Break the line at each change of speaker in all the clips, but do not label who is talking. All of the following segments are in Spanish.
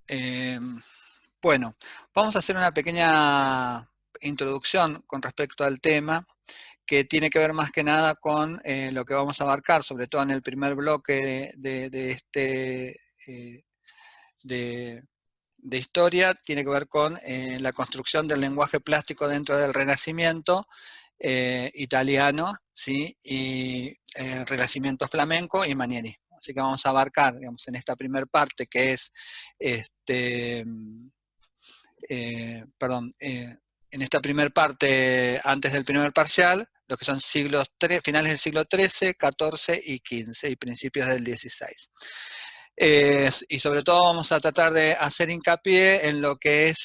Eh, bueno, vamos a hacer una pequeña introducción con respecto al tema que tiene que ver más que nada con lo que vamos a abarcar, sobre todo en el primer bloque eh, de, de historia, tiene que ver con la construcción del lenguaje plástico dentro del Renacimiento italiano, ¿sí? Y Renacimiento flamenco y manierismo. Así que vamos a abarcar, digamos, en esta primera parte que es este, en esta primera parte, antes del primer parcial, lo que son finales del siglo XIII, XIV y XV y principios del XVI. Y sobre todo vamos a tratar de hacer hincapié en lo que es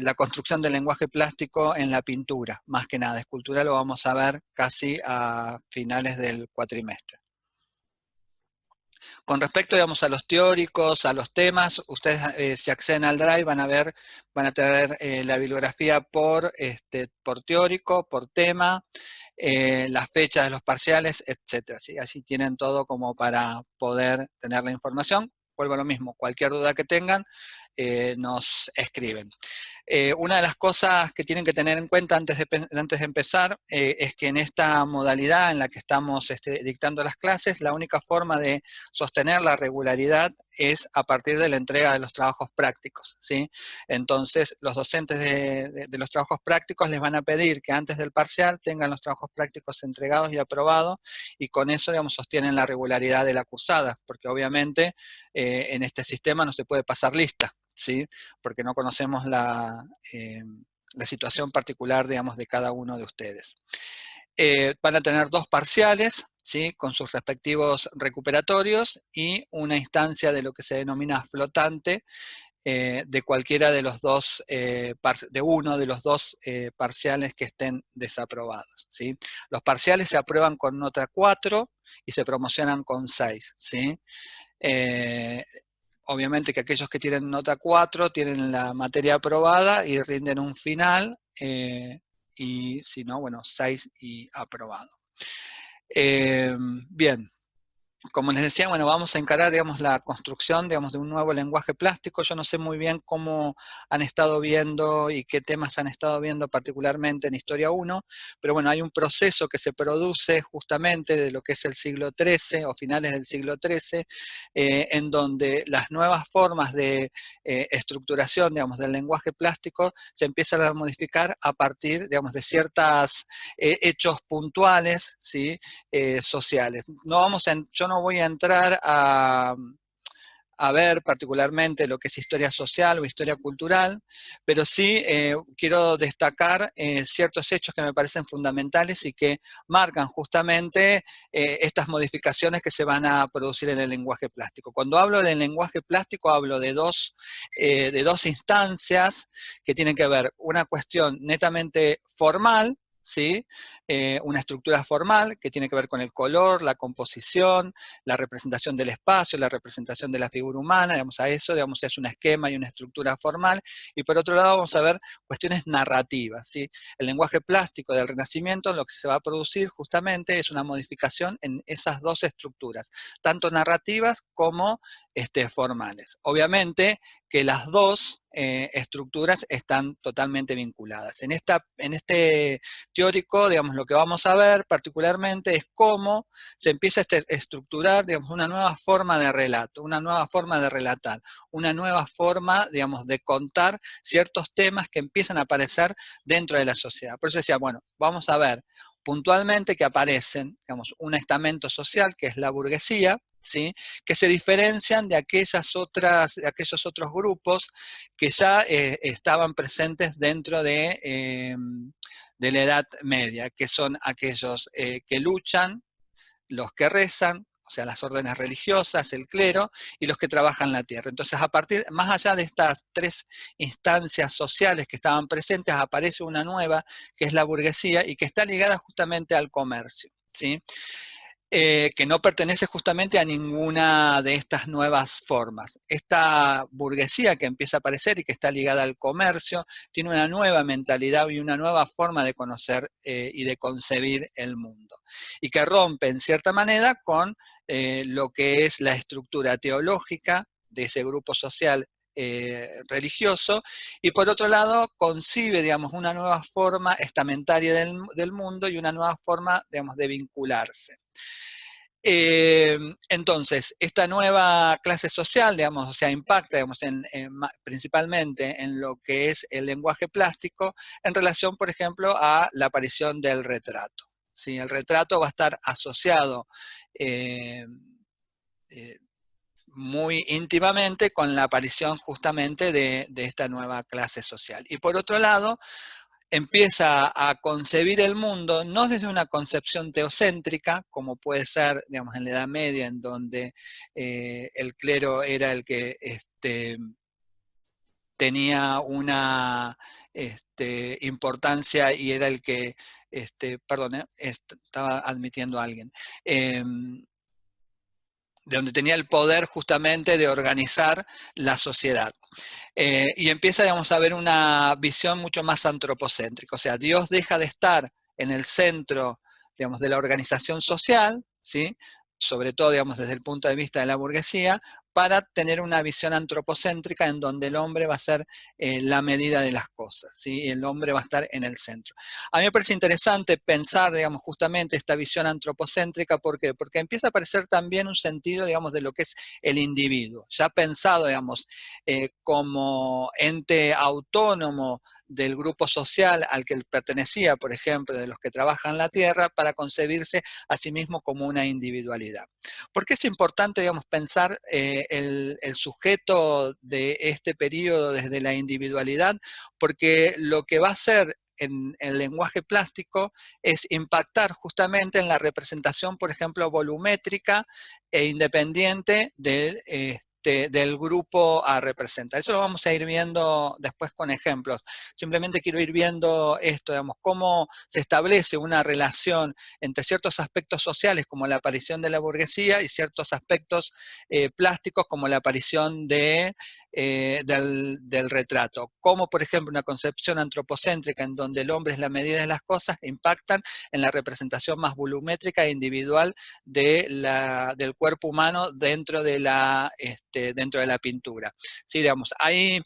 la construcción del lenguaje plástico en la pintura, más que nada. Escultura lo vamos a ver casi a finales del cuatrimestre. Con respecto, digamos, a los teóricos, a los temas, ustedes si acceden al Drive van a tener la bibliografía por teórico, por tema, las fechas de los parciales, etcétera. ¿Sí? Así tienen todo como para poder tener la información. Vuelvo a lo mismo, cualquier duda que tengan, nos escriben. Una de las cosas que tienen que tener en cuenta antes de empezar es que en esta modalidad en la que estamos dictando las clases, la única forma de sostener la regularidad es a partir de la entrega de los trabajos prácticos, ¿sí? Entonces, los docentes de los trabajos prácticos les van a pedir que antes del parcial tengan los trabajos prácticos entregados y aprobados, y con eso, digamos, sostienen la regularidad de la cursada, porque obviamente en este sistema no se puede pasar lista, ¿sí? Porque no conocemos la situación particular, digamos, de cada uno de ustedes. Van a tener dos parciales, ¿sí? Con sus respectivos recuperatorios y una instancia de lo que se denomina flotante de cualquiera de los dos, de uno de los dos parciales que estén desaprobados, ¿sí? Los parciales se aprueban con nota 4 y se promocionan con 6, ¿sí? Obviamente que aquellos que tienen nota 4 tienen la materia aprobada y rinden un final, y si no, bueno, 6 y aprobado. Bien, como les decía, bueno, vamos a encarar, digamos, la construcción, digamos, de un nuevo lenguaje plástico. Yo no sé muy bien cómo han estado viendo y qué temas han estado viendo particularmente en Historia 1, pero bueno, hay un proceso que se produce justamente de lo que es el siglo XIII o finales del siglo XIII, en donde las nuevas formas de estructuración, digamos, del lenguaje plástico se empiezan a modificar a partir, digamos, de ciertos hechos puntuales, ¿sí? Sociales. Yo no voy a entrar a ver particularmente lo que es historia social o historia cultural, pero sí quiero destacar ciertos hechos que me parecen fundamentales y que marcan justamente estas modificaciones que se van a producir en el lenguaje plástico. Cuando hablo del lenguaje plástico hablo de dos instancias que tienen que ver una cuestión netamente formal, ¿sí? Una estructura formal que tiene que ver con el color, la composición, la representación del espacio, la representación de la figura humana, digamos, a eso, digamos, es un esquema y una estructura formal, y por otro lado vamos a ver cuestiones narrativas, ¿sí? El lenguaje plástico del Renacimiento, lo que se va a producir justamente es una modificación en esas dos estructuras, tanto narrativas como formales. Obviamente que las dos estructuras están totalmente vinculadas. En este teórico, digamos, lo que vamos a ver particularmente es cómo se empieza a estructurar, digamos, una nueva forma de relato, una nueva forma de relatar, una nueva forma, digamos, de contar ciertos temas que empiezan a aparecer dentro de la sociedad. Por eso decía, bueno, vamos a ver puntualmente que aparecen, digamos, un estamento social que es la burguesía, ¿sí? Que se diferencian de aquellos otros grupos que ya estaban presentes dentro de la Edad Media, que son aquellos que luchan, los que rezan, o sea, las órdenes religiosas, el clero, y los que trabajan la tierra. Entonces, más allá de estas tres instancias sociales que estaban presentes, aparece una nueva, que es la burguesía, y que está ligada justamente al comercio, ¿sí? Que no pertenece justamente a ninguna de estas nuevas formas. Esta burguesía que empieza a aparecer y que está ligada al comercio, tiene una nueva mentalidad y una nueva forma de conocer y de concebir el mundo. Y que rompe en cierta manera con lo que es la estructura teológica de ese grupo social religioso, y por otro lado concibe, digamos, una nueva forma estamentaria del mundo y una nueva forma, digamos, de vincularse. Entonces, esta nueva clase social, digamos, o sea, impacta, digamos, principalmente en lo que es el lenguaje plástico en relación, por ejemplo, a la aparición del retrato. ¿Sí? El retrato va a estar asociado eh, eh, muy íntimamente con la aparición justamente de esta nueva clase social. Y por otro lado, empieza a concebir el mundo no desde una concepción teocéntrica, como puede ser, digamos, en la Edad Media, en donde el clero era el que tenía una importancia y era el que, perdón, estaba admitiendo a alguien, de donde tenía el poder justamente de organizar la sociedad. Y empieza, digamos, a ver una visión mucho más antropocéntrica. O sea, Dios deja de estar en el centro, digamos, de la organización social, ¿sí? Sobre todo, digamos, desde el punto de vista de la burguesía, para tener una visión antropocéntrica en donde el hombre va a ser la medida de las cosas, ¿sí? El hombre va a estar en el centro. A mí me parece interesante pensar, digamos, justamente esta visión antropocéntrica, ¿por qué? Porque empieza a aparecer también un sentido, digamos, de lo que es el individuo, ya pensado, digamos, como ente autónomo del grupo social al que él pertenecía, por ejemplo, de los que trabajan la tierra, para concebirse a sí mismo como una individualidad. ¿Por qué es importante, digamos, pensar el sujeto de este periodo desde la individualidad? Porque lo que va a hacer en el lenguaje plástico es impactar justamente en la representación, por ejemplo, volumétrica e independiente del grupo a representar. Eso lo vamos a ir viendo después con ejemplos. Simplemente quiero ir viendo esto, digamos, cómo se establece una relación entre ciertos aspectos sociales, como la aparición de la burguesía, y ciertos aspectos plásticos, como la aparición del retrato. Como, por ejemplo, una concepción antropocéntrica en donde el hombre es la medida de las cosas, impactan en la representación más volumétrica e individual del cuerpo humano dentro de la pintura. Sí, digamos, a mí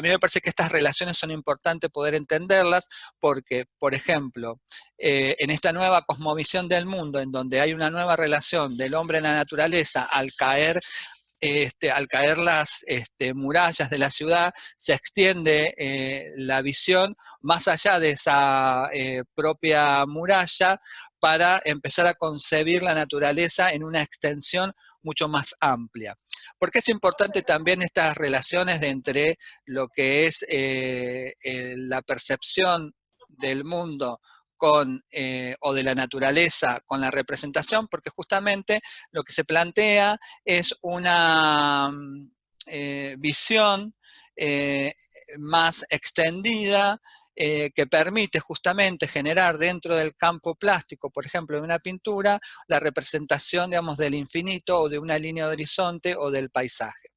me parece que estas relaciones son importantes poder entenderlas porque, por ejemplo, en esta nueva cosmovisión del mundo, en donde hay una nueva relación del hombre en la naturaleza, al caer las murallas de la ciudad, se extiende la visión más allá de esa propia muralla para empezar a concebir la naturaleza en una extensión mucho más amplia. Porque es importante también estas relaciones entre lo que es la percepción del mundo o de la naturaleza con la representación, porque justamente lo que se plantea es una visión más extendida que permite justamente generar dentro del campo plástico, por ejemplo, de una pintura, la representación, digamos, del infinito o de una línea de horizonte o del paisaje.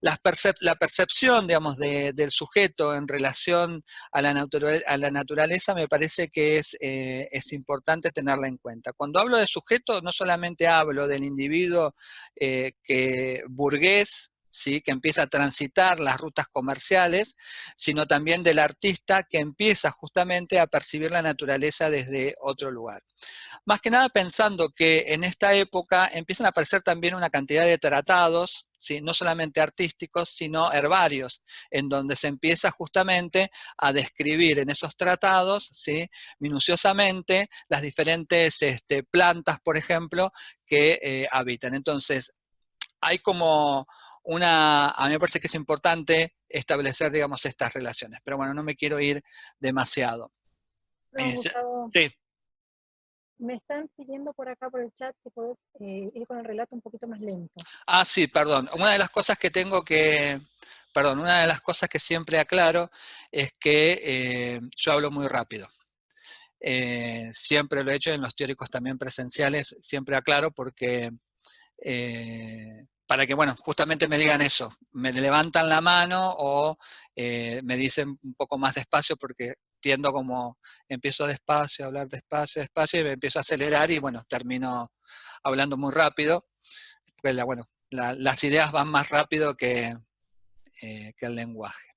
La percepción, digamos, del sujeto en relación a la naturaleza me parece que es importante tenerla en cuenta. Cuando hablo de sujeto, no solamente hablo del individuo burgués, ¿sí? Que empieza a transitar las rutas comerciales, sino también del artista que empieza justamente a percibir la naturaleza desde otro lugar. Más que nada pensando que en esta época empiezan a aparecer también una cantidad de tratados, ¿sí? No solamente artísticos, sino herbarios, en donde se empieza justamente a describir en esos tratados, ¿sí? Minuciosamente las diferentes plantas, por ejemplo, que habitan. Entonces, hay como a mí me parece que es importante establecer, digamos, estas relaciones. Pero bueno, no me quiero ir demasiado.
No, Gustavo,
Sí.
me están pidiendo por acá por el chat que podés ir con el relato un poquito más lento.
Ah, sí, perdón. Una de las cosas que siempre aclaro es que yo hablo muy rápido. Siempre lo he hecho en los teóricos también presenciales, siempre aclaro porque para que, bueno, justamente me digan eso, me levantan la mano o me dicen un poco más despacio porque tiendo como, empiezo despacio, a hablar despacio, despacio y me empiezo a acelerar y bueno, termino hablando muy rápido. porque bueno, las ideas van más rápido que el lenguaje.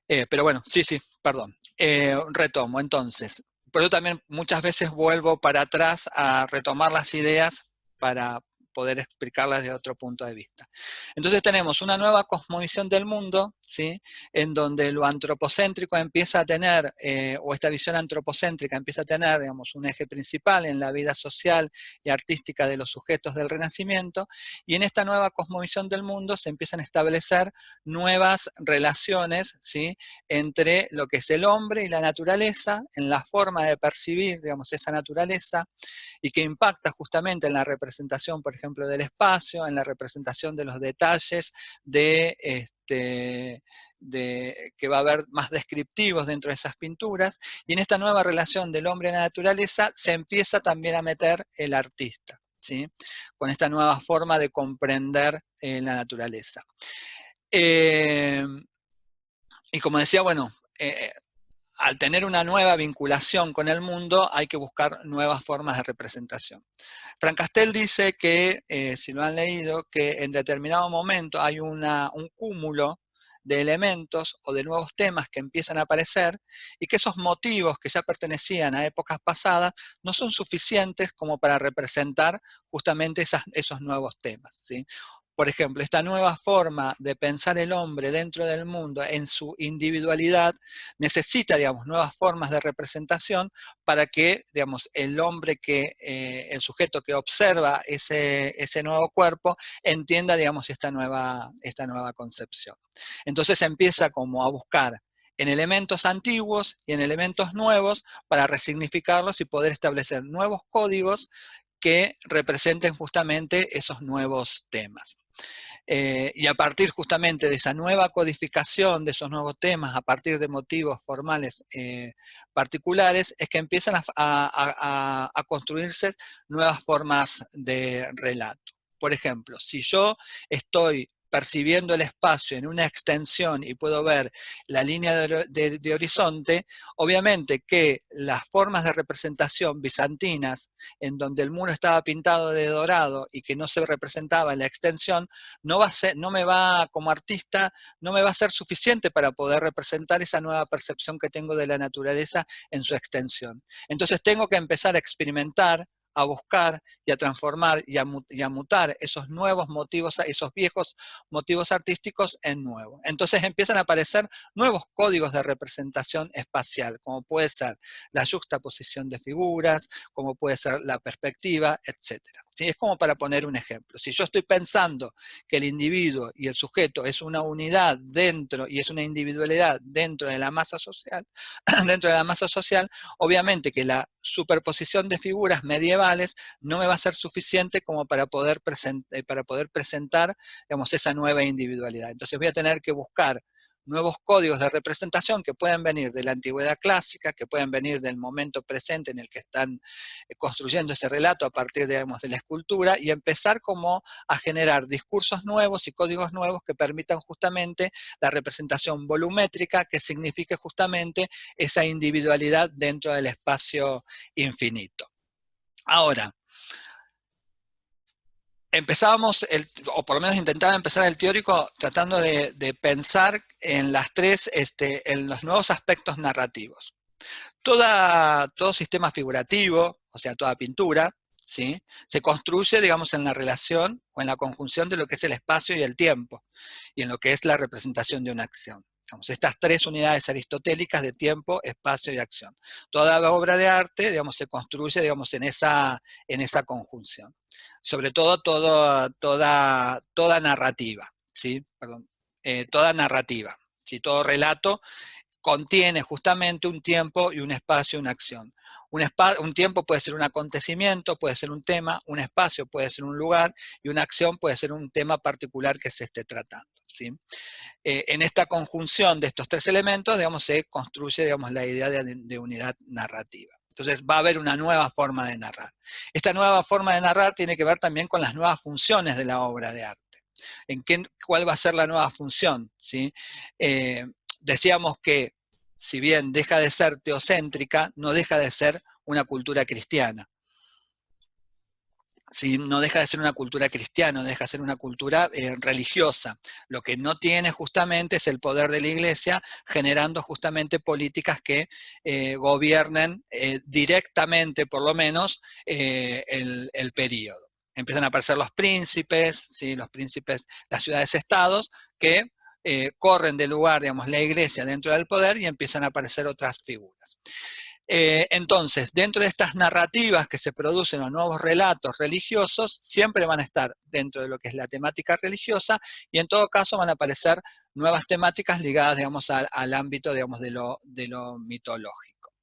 Pero bueno, sí, perdón. Retomo, entonces. Pero yo también muchas veces vuelvo para atrás a retomar las ideas para poder explicarlas de otro punto de vista. Entonces tenemos una nueva cosmovisión del mundo, ¿sí? En donde lo antropocéntrico empieza a tener, o esta visión antropocéntrica empieza a tener, digamos, un eje principal en la vida social y artística de los sujetos del Renacimiento, y en esta nueva cosmovisión del mundo se empiezan a establecer nuevas relaciones, ¿sí? Entre lo que es el hombre y la naturaleza, en la forma de percibir, digamos, esa naturaleza, y que impacta justamente en la representación, por ejemplo, del espacio, en la representación de los detalles que va a haber más descriptivos dentro de esas pinturas, y en esta nueva relación del hombre y la naturaleza se empieza también a meter el artista, ¿sí? Con esta nueva forma de comprender la naturaleza. Y como decía, bueno, al tener una nueva vinculación con el mundo, hay que buscar nuevas formas de representación. Francastel dice que, si lo han leído, que en determinado momento hay un cúmulo de elementos o de nuevos temas que empiezan a aparecer y que esos motivos que ya pertenecían a épocas pasadas no son suficientes como para representar justamente esos nuevos temas, ¿sí? Por ejemplo, esta nueva forma de pensar el hombre dentro del mundo en su individualidad necesita, digamos, nuevas formas de representación para que, digamos, el hombre el sujeto que observa ese nuevo cuerpo entienda, digamos, esta nueva concepción. Entonces empieza como a buscar en elementos antiguos y en elementos nuevos para resignificarlos y poder establecer nuevos códigos que representen justamente esos nuevos temas. Y a partir justamente de esa nueva codificación, de esos nuevos temas, a partir de motivos formales particulares, es que empiezan a construirse nuevas formas de relato. Por ejemplo, si yo estoy percibiendo el espacio en una extensión y puedo ver la línea de horizonte, obviamente que las formas de representación bizantinas, en donde el muro estaba pintado de dorado y que no se representaba en la extensión, como artista, no me va a ser suficiente para poder representar esa nueva percepción que tengo de la naturaleza en su extensión. Entonces tengo que empezar a experimentar, a buscar y a transformar y a mutar esos nuevos motivos, esos viejos motivos artísticos en nuevos. Entonces empiezan a aparecer nuevos códigos de representación espacial, como puede ser la juxtaposición de figuras, como puede ser la perspectiva, etc. ¿Sí? Es como para poner un ejemplo. Si yo estoy pensando que el individuo y el sujeto es una unidad dentro y es una individualidad dentro de la masa social, obviamente que la superposición de figuras medievales no me va a ser suficiente como para poder presentar, digamos, esa nueva individualidad. Entonces voy a tener que buscar nuevos códigos de representación que pueden venir de la antigüedad clásica, que pueden venir del momento presente en el que están construyendo ese relato a partir, digamos, de la escultura, y empezar como a generar discursos nuevos y códigos nuevos que permitan justamente la representación volumétrica, que signifique justamente esa individualidad dentro del espacio infinito. Ahora, empezábamos, o por lo menos intentaba empezar el teórico tratando de pensar en en los nuevos aspectos narrativos. Todo sistema figurativo, o sea, toda pintura, ¿sí? Se construye, digamos, en la relación o en la conjunción de lo que es el espacio y el tiempo, y en lo que es la representación de una acción. Digamos, estas tres unidades aristotélicas de tiempo, espacio y acción. Toda obra de arte, digamos, se construye, digamos, en esa conjunción. Sobre todo, toda narrativa, ¿sí? Perdón, toda narrativa, ¿sí? Todo relato contiene justamente un tiempo y un espacio, una acción. Un tiempo puede ser un acontecimiento, puede ser un tema, un espacio puede ser un lugar, y una acción puede ser un tema particular que se esté tratando, ¿sí? En esta conjunción de estos tres elementos, digamos, se construye, digamos, la idea de unidad narrativa. Entonces va a haber una nueva forma de narrar. Esta nueva forma de narrar tiene que ver también con las nuevas funciones de la obra de arte. ¿Cuál va a ser la nueva función? ¿Sí? Decíamos que, si bien deja de ser teocéntrica, no deja de ser una cultura cristiana. ¿sí? No deja de ser una cultura cristiana, no deja de ser una cultura religiosa. Lo que no tiene justamente es el poder de la iglesia, generando justamente políticas que gobiernen directamente, por lo menos, el periodo. Empiezan a aparecer los príncipes, ¿sí? Los príncipes, las ciudades-estados, que corren del lugar, digamos, la iglesia dentro del poder y empiezan a aparecer otras figuras. Entonces, dentro de estas narrativas que se producen, los nuevos relatos religiosos, siempre van a estar dentro de lo que es la temática religiosa y en todo caso van a aparecer nuevas temáticas ligadas, digamos, al ámbito, digamos, de lo mitológico.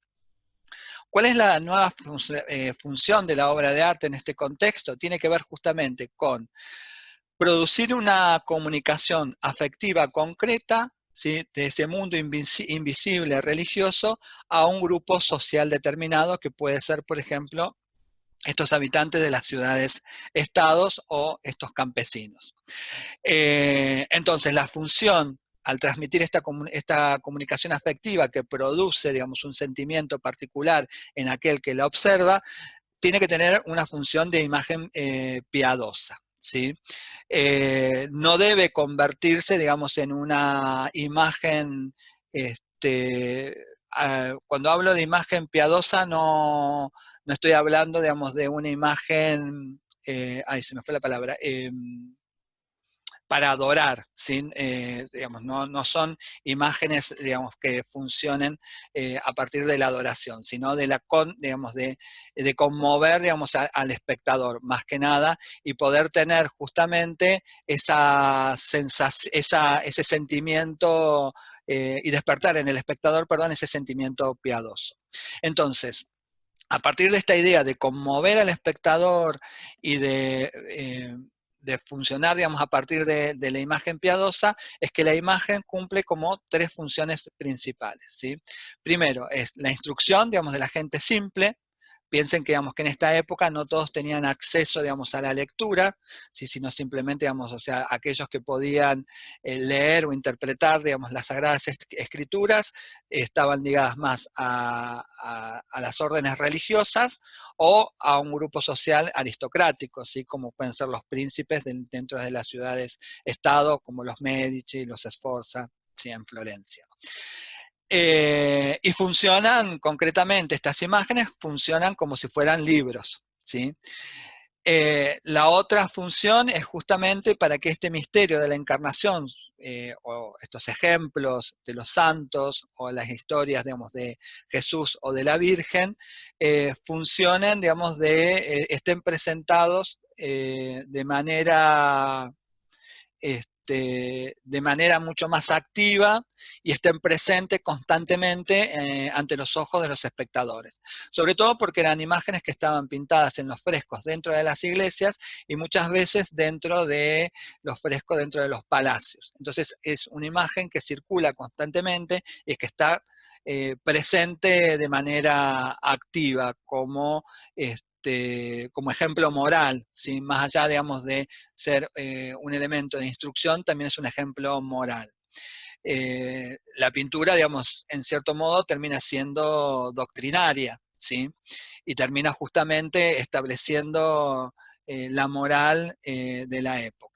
¿Cuál es la nueva función de la obra de arte en este contexto? Tiene que ver justamente con producir una comunicación afectiva concreta, ¿sí? De ese mundo invisible religioso a un grupo social determinado que puede ser, por ejemplo, estos habitantes de las ciudades-estados o estos campesinos. Entonces, la función al transmitir esta comunicación afectiva que produce, digamos, un sentimiento particular en aquel que la observa, tiene que tener una función de imagen piadosa. ¿Sí? No debe convertirse, digamos, en una imagen, cuando hablo de imagen piadosa no estoy hablando, digamos, de una imagen, ay, se me fue la palabra, para adorar, ¿sí? Digamos, no son imágenes, digamos, que funcionen a partir de la adoración, sino de digamos, de conmover, digamos, al espectador, más que nada, y poder tener justamente esa sensación, ese sentimiento y despertar en el espectador, perdón, ese sentimiento piadoso. Entonces, a partir de esta idea de conmover al espectador y de funcionar, digamos, a partir de la imagen piadosa, es que la imagen cumple como tres funciones principales, ¿sí? Primero, es la instrucción, digamos, de la gente simple. Piensen que, digamos, que en esta época no todos tenían acceso, digamos, a la lectura, ¿sí? Sino simplemente, digamos, o sea, aquellos que podían leer o interpretar, digamos, las sagradas escrituras estaban ligadas más a las órdenes religiosas o a un grupo social aristocrático, ¿sí? Como pueden ser los príncipes dentro de las ciudades-estado, como los Medici, los Sforza, ¿sí? En Florencia. Y funcionan concretamente, estas imágenes funcionan como si fueran libros, ¿sí? La otra función es justamente para que este misterio de la encarnación, o estos ejemplos de los santos, o las historias, digamos, de Jesús o de la Virgen, funcionen, digamos, estén presentados de manera de manera mucho más activa y estén presentes constantemente ante los ojos de los espectadores. Sobre todo porque eran imágenes que estaban pintadas en los frescos dentro de las iglesias y muchas veces dentro de los frescos dentro de los palacios. Entonces es una imagen que circula constantemente y que está presente de manera activa como ejemplo moral, ¿sí? Más allá, digamos, de ser un elemento de instrucción, también es un ejemplo moral. La pintura, digamos, en cierto modo termina siendo doctrinaria, ¿sí? Y termina justamente estableciendo la moral de la época.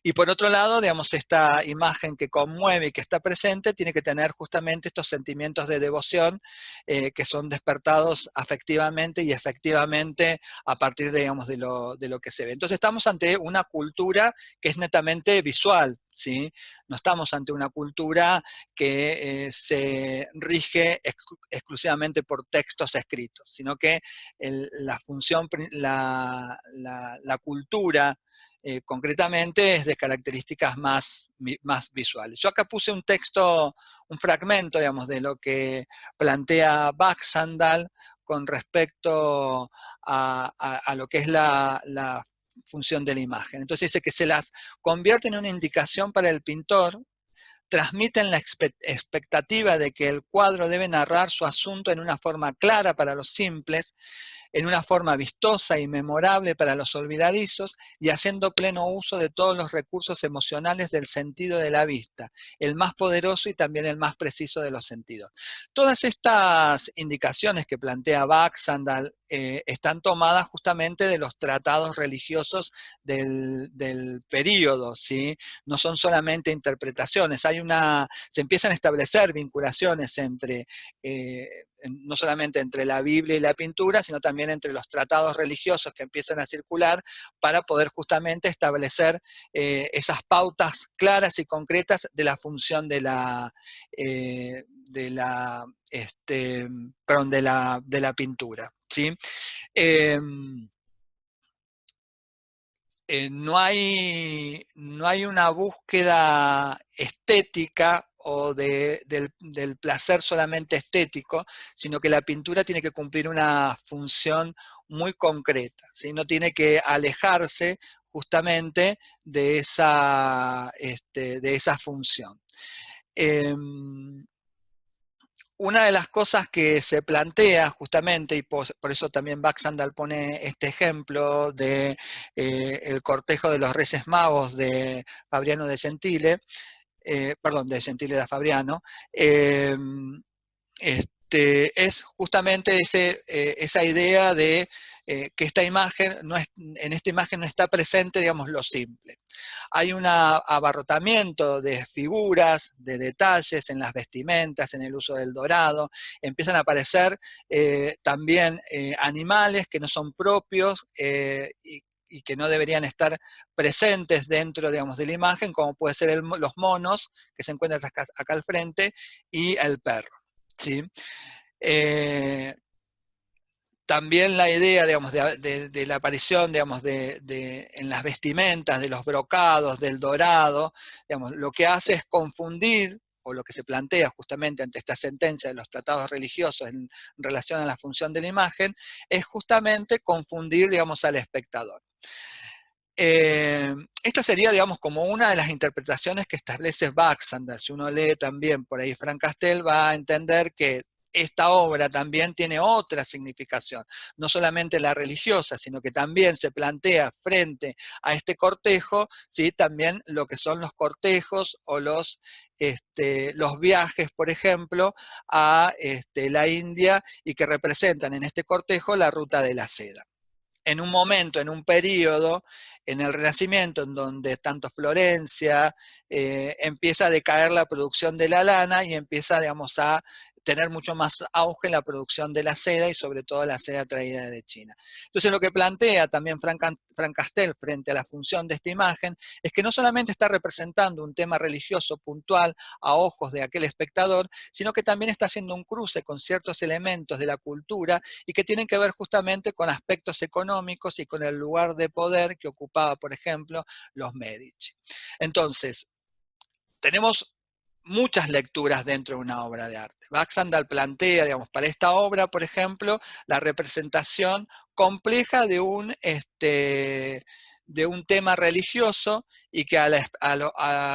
Y por otro lado, digamos, esta imagen que conmueve y que está presente tiene que tener justamente estos sentimientos de devoción que son despertados afectivamente y efectivamente a partir, digamos, de lo que se ve. Entonces estamos ante una cultura que es netamente visual, ¿sí? No estamos ante una cultura que se rige exclusivamente por textos escritos, sino que la función, la cultura concretamente es de características más visuales. Yo acá puse un texto, un fragmento, digamos, de lo que plantea Baxandall con respecto a lo que es la función de la imagen. Entonces dice que se las convierte en una indicación para el pintor, transmiten la expectativa de que el cuadro debe narrar su asunto en una forma clara para los simples, en una forma vistosa y memorable para los olvidadizos y haciendo pleno uso de todos los recursos emocionales del sentido de la vista, el más poderoso y también el más preciso de los sentidos. Todas estas indicaciones que plantea Baxandal están tomadas justamente de los tratados religiosos del período, ¿sí? No son solamente interpretaciones, se empiezan a establecer vinculaciones entre no solamente entre la Biblia y la pintura, sino también entre los tratados religiosos que empiezan a circular para poder justamente establecer esas pautas claras y concretas de la función de la pintura, ¿sí? No hay una búsqueda estética o del placer solamente estético, sino que la pintura tiene que cumplir una función muy concreta, ¿sí? No tiene que alejarse justamente de esa función. Una de las cosas que se plantea justamente, y por eso también Baxandal pone este ejemplo de el cortejo de los Reyes Magos de Fabriano de Gentile, perdón, de Gentile da Fabriano, es justamente esa idea de que en esta imagen no está presente, digamos, lo simple. Hay un abarrotamiento de figuras, de detalles en las vestimentas, en el uso del dorado. Empiezan a aparecer también animales que no son propios y que no deberían estar presentes dentro, digamos, de la imagen, como puede ser los monos que se encuentran acá al frente y el perro, ¿sí? También la idea, digamos, de la aparición, digamos, en las vestimentas, de los brocados, del dorado, digamos, lo que hace es confundir, o lo que se plantea justamente ante esta sentencia de los tratados religiosos en relación a la función de la imagen, es justamente confundir, digamos, al espectador. Esta sería, digamos, como una de las interpretaciones que establece Baxandal. Si uno lee también por ahí Frank Castell, va a entender que esta obra también tiene otra significación, no solamente la religiosa, sino que también se plantea frente a este cortejo, ¿sí? También lo que son los cortejos o los viajes, por ejemplo, a la India y que representan en este cortejo la ruta de la seda. En un momento, en un periodo, en el Renacimiento, en donde tanto Florencia empieza a decaer la producción de la lana y empieza, digamos, a tener mucho más auge en la producción de la seda y sobre todo la seda traída de China. Entonces lo que plantea también Frank Castell frente a la función de esta imagen es que no solamente está representando un tema religioso puntual a ojos de aquel espectador, sino que también está haciendo un cruce con ciertos elementos de la cultura y que tienen que ver justamente con aspectos económicos y con el lugar de poder que ocupaba, por ejemplo, los Medici. Entonces, tenemos muchas lecturas dentro de una obra de arte. Baxandal plantea, digamos, para esta obra, por ejemplo, la representación compleja de un tema religioso y que a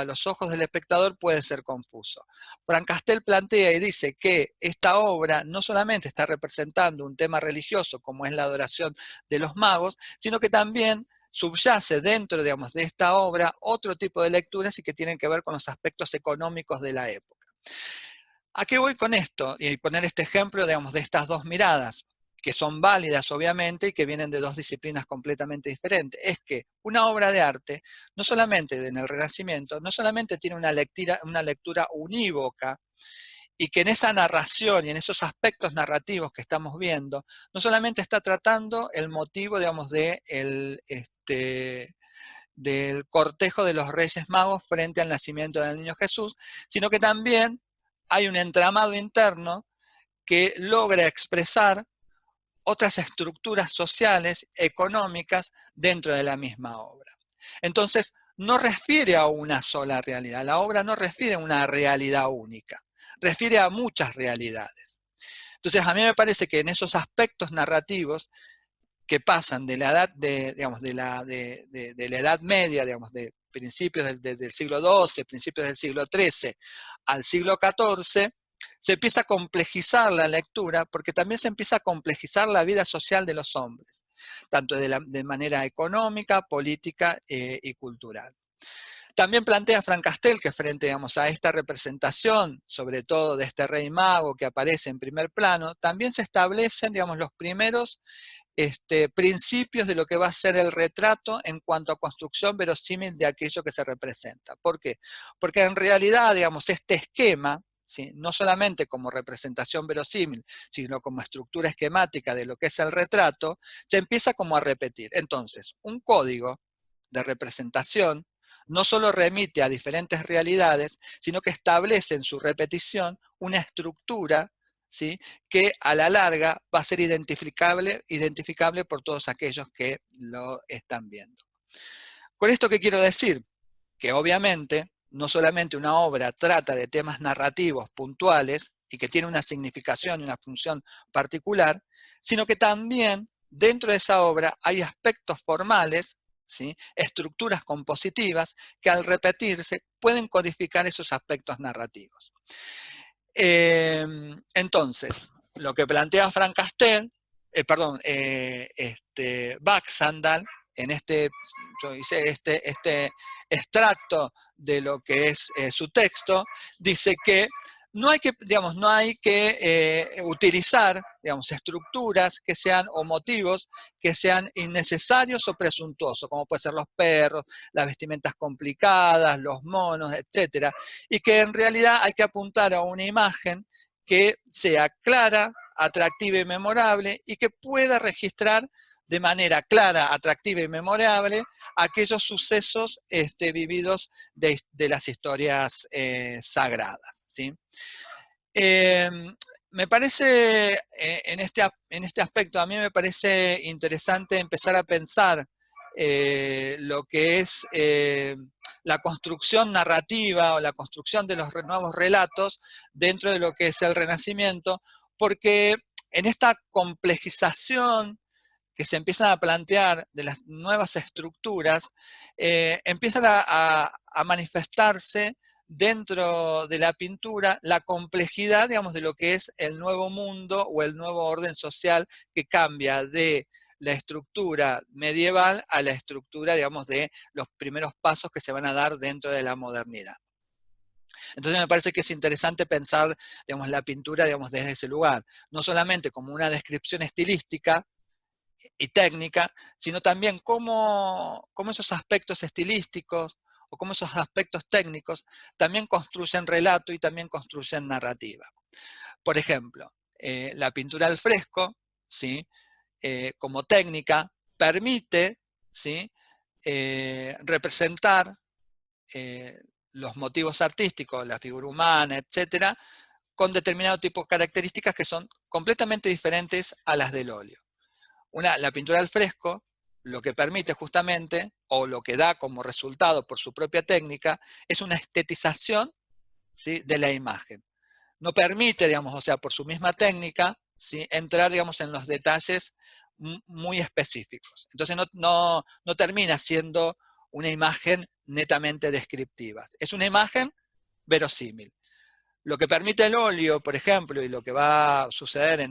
los ojos del espectador puede ser confuso. Frank Castell plantea y dice que esta obra no solamente está representando un tema religioso, como es la adoración de los magos, sino que también subyace dentro, digamos, de esta obra otro tipo de lecturas y que tienen que ver con los aspectos económicos de la época. ¿A qué voy con esto? Y poner este ejemplo, digamos, de estas dos miradas, que son válidas obviamente y que vienen de dos disciplinas completamente diferentes. Es que una obra de arte, no solamente en el Renacimiento, no solamente tiene una lectura unívoca, y que en esa narración y en esos aspectos narrativos que estamos viendo, no solamente está tratando el motivo, digamos, del cortejo de los Reyes Magos frente al nacimiento del niño Jesús, sino que también hay un entramado interno que logra expresar otras estructuras sociales, económicas, dentro de la misma obra. Entonces, no refiere a una sola realidad, la obra no refiere a una realidad única, refiere a muchas realidades. Entonces, a mí me parece que en esos aspectos narrativos que pasan de la edad, digamos, de la edad media, digamos, de principios del siglo XII, principios del siglo XIII al siglo XIV, se empieza a complejizar la lectura, porque también se empieza a complejizar la vida social de los hombres, tanto de manera económica, política y cultural. También plantea Frank Castell que frente, digamos, a esta representación, sobre todo de este rey mago que aparece en primer plano, también se establecen, digamos, los primeros principios de lo que va a ser el retrato en cuanto a construcción verosímil de aquello que se representa. ¿Por qué? Porque en realidad, digamos, este esquema, ¿sí?, no solamente como representación verosímil, sino como estructura esquemática de lo que es el retrato, se empieza como a repetir. Entonces, un código de representación no solo remite a diferentes realidades, sino que establece en su repetición una estructura, ¿sí?, que a la larga va a ser identificable por todos aquellos que lo están viendo. ¿Con esto qué quiero decir? Que obviamente no solamente una obra trata de temas narrativos puntuales y que tiene una significación y una función particular, sino que también dentro de esa obra hay aspectos formales, ¿sí?, estructuras compositivas que al repetirse pueden codificar esos aspectos narrativos. Entonces, lo que plantea Frank Castell, Baxandall, en yo hice este extracto de lo que es su texto, dice que no hay que, digamos, no hay que utilizar, digamos, estructuras que sean, o motivos que sean innecesarios o presuntuosos, como pueden ser los perros, las vestimentas complicadas, los monos, etcétera, y que en realidad hay que apuntar a una imagen que sea clara, atractiva y memorable, y que pueda registrar de manera clara, atractiva y memorable aquellos sucesos vividos de las historias sagradas, ¿sí? Me parece, en este aspecto, a mí me parece interesante empezar a pensar lo que es la construcción narrativa o la construcción de los nuevos relatos dentro de lo que es el Renacimiento, porque en esta complejización que se empiezan a plantear de las nuevas estructuras, empiezan a manifestarse dentro de la pintura la complejidad, digamos, de lo que es el nuevo mundo o el nuevo orden social que cambia de la estructura medieval a la estructura, digamos, de los primeros pasos que se van a dar dentro de la modernidad. Entonces me parece que es interesante pensar, digamos, la pintura, digamos, desde ese lugar, no solamente como una descripción estilística y técnica, sino también cómo esos aspectos estilísticos o cómo esos aspectos técnicos también construyen relato y también construyen narrativa. Por ejemplo, la pintura al fresco, ¿sí?, como técnica, permite, ¿sí?, representar los motivos artísticos, la figura humana, etcétera, con determinados tipos de características que son completamente diferentes a las del óleo. La pintura al fresco lo que permite justamente, o lo que da como resultado por su propia técnica, es una estetización, ¿sí?, de la imagen. No permite, digamos, o sea, por su misma técnica, ¿sí?, entrar, digamos, en los detalles muy específicos. Entonces no termina siendo una imagen netamente descriptiva. Es una imagen verosímil. Lo que permite el óleo, por ejemplo, y lo que va a suceder,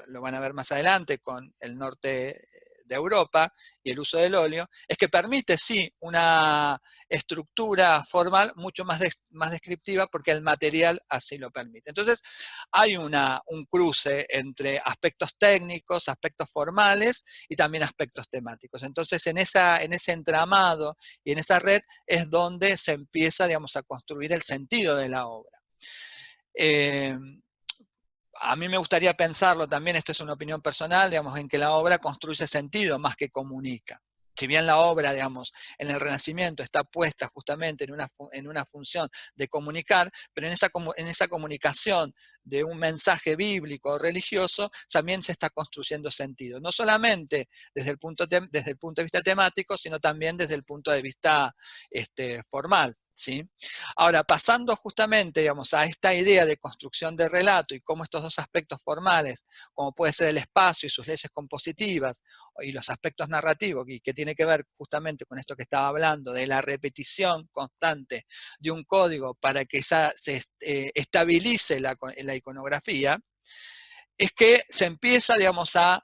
lo van a ver más adelante con el norte de Europa y el uso del óleo, es que permite, sí, una estructura formal mucho más descriptiva porque el material así lo permite. Entonces, hay un cruce entre aspectos técnicos, aspectos formales y también aspectos temáticos. Entonces, en ese entramado y en esa red es donde se empieza, digamos, a construir el sentido de la obra. A mí me gustaría pensarlo también, esto es una opinión personal, digamos, en que la obra construye sentido más que comunica. Si bien la obra, digamos, en el Renacimiento está puesta justamente en una función de comunicar, pero en esa comunicación de un mensaje bíblico o religioso también se está construyendo sentido. No solamente desde el punto de vista temático, sino también desde el punto de vista formal, ¿sí? Ahora, pasando justamente, digamos, a esta idea de construcción de relato y cómo estos dos aspectos formales, como puede ser el espacio y sus leyes compositivas, y los aspectos narrativos, y que tiene que ver justamente con esto que estaba hablando, de la repetición constante de un código para que se estabilice la iconografía, es que se empieza, digamos, a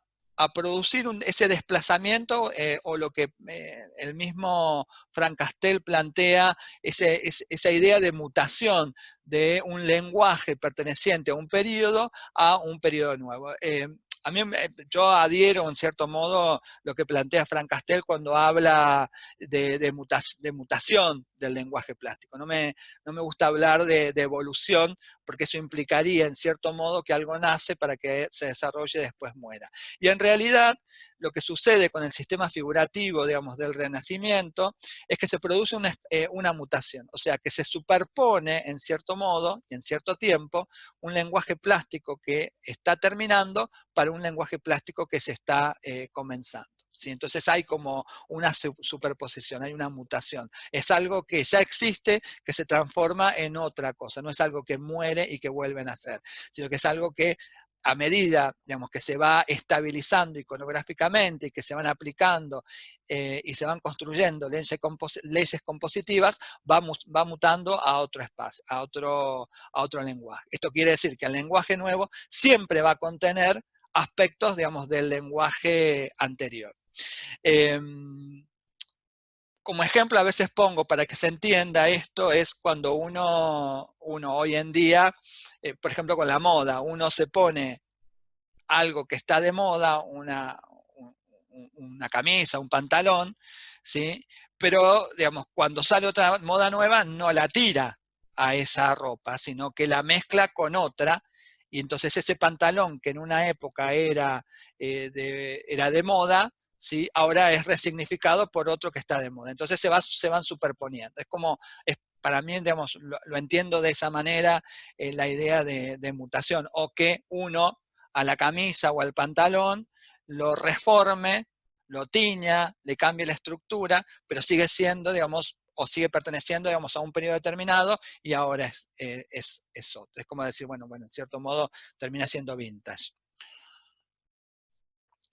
producir ese desplazamiento, o lo que el mismo Frank Castell plantea, esa idea de mutación de un lenguaje perteneciente a un periodo nuevo. A mí, yo adhiero en cierto modo lo que plantea Frank Castell cuando habla de mutación del lenguaje plástico. No me gusta hablar de evolución, porque eso implicaría en cierto modo que algo nace para que se desarrolle y después muera. Y en realidad lo que sucede con el sistema figurativo, digamos, del Renacimiento, es que se produce una mutación, o sea, que se superpone en cierto modo y en cierto tiempo un lenguaje plástico que está terminando para un lenguaje plástico que se está comenzando. ¿Sí? Entonces hay como una superposición, hay una mutación. Es algo que ya existe, que se transforma en otra cosa. No es algo que muere y que vuelve a nacer, sino que es algo que a medida, digamos, que se va estabilizando iconográficamente y que se van aplicando y se van construyendo leyes compositivas, va mutando a otro espacio, a otro lenguaje. Esto quiere decir que el lenguaje nuevo siempre va a contener aspectos, digamos, del lenguaje anterior. Como ejemplo a veces pongo para que se entienda esto, es cuando uno hoy en día, por ejemplo con la moda, uno se pone algo que está de moda, una camisa, un pantalón, ¿sí? Pero digamos, cuando sale otra moda nueva no la tira a esa ropa, sino que la mezcla con otra, y entonces ese pantalón que en una época era de moda, ¿sí? Ahora es resignificado por otro que está de moda. Entonces se van superponiendo. Es como, para mí, digamos, lo entiendo de esa manera, la idea de mutación, o que uno a la camisa o al pantalón lo reforme, lo tiña, le cambie la estructura, pero sigue siendo, digamos, o sigue perteneciendo, digamos, a un periodo determinado y ahora es otro. Es como decir, bueno, en cierto modo termina siendo vintage.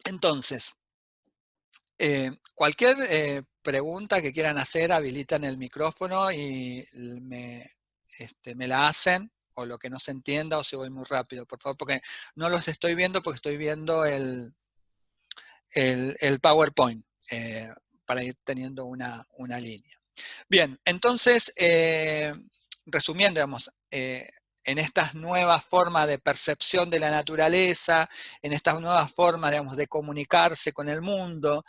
Entonces, cualquier pregunta que quieran hacer, habilitan el micrófono y me la hacen, o lo que no se entienda, o si voy muy rápido, por favor, porque no los estoy viendo, porque estoy viendo el PowerPoint, para ir teniendo una línea. Bien, entonces, resumiendo, digamos, en estas nuevas formas de percepción de la naturaleza, en estas nuevas formas, digamos, de comunicarse con el mundo,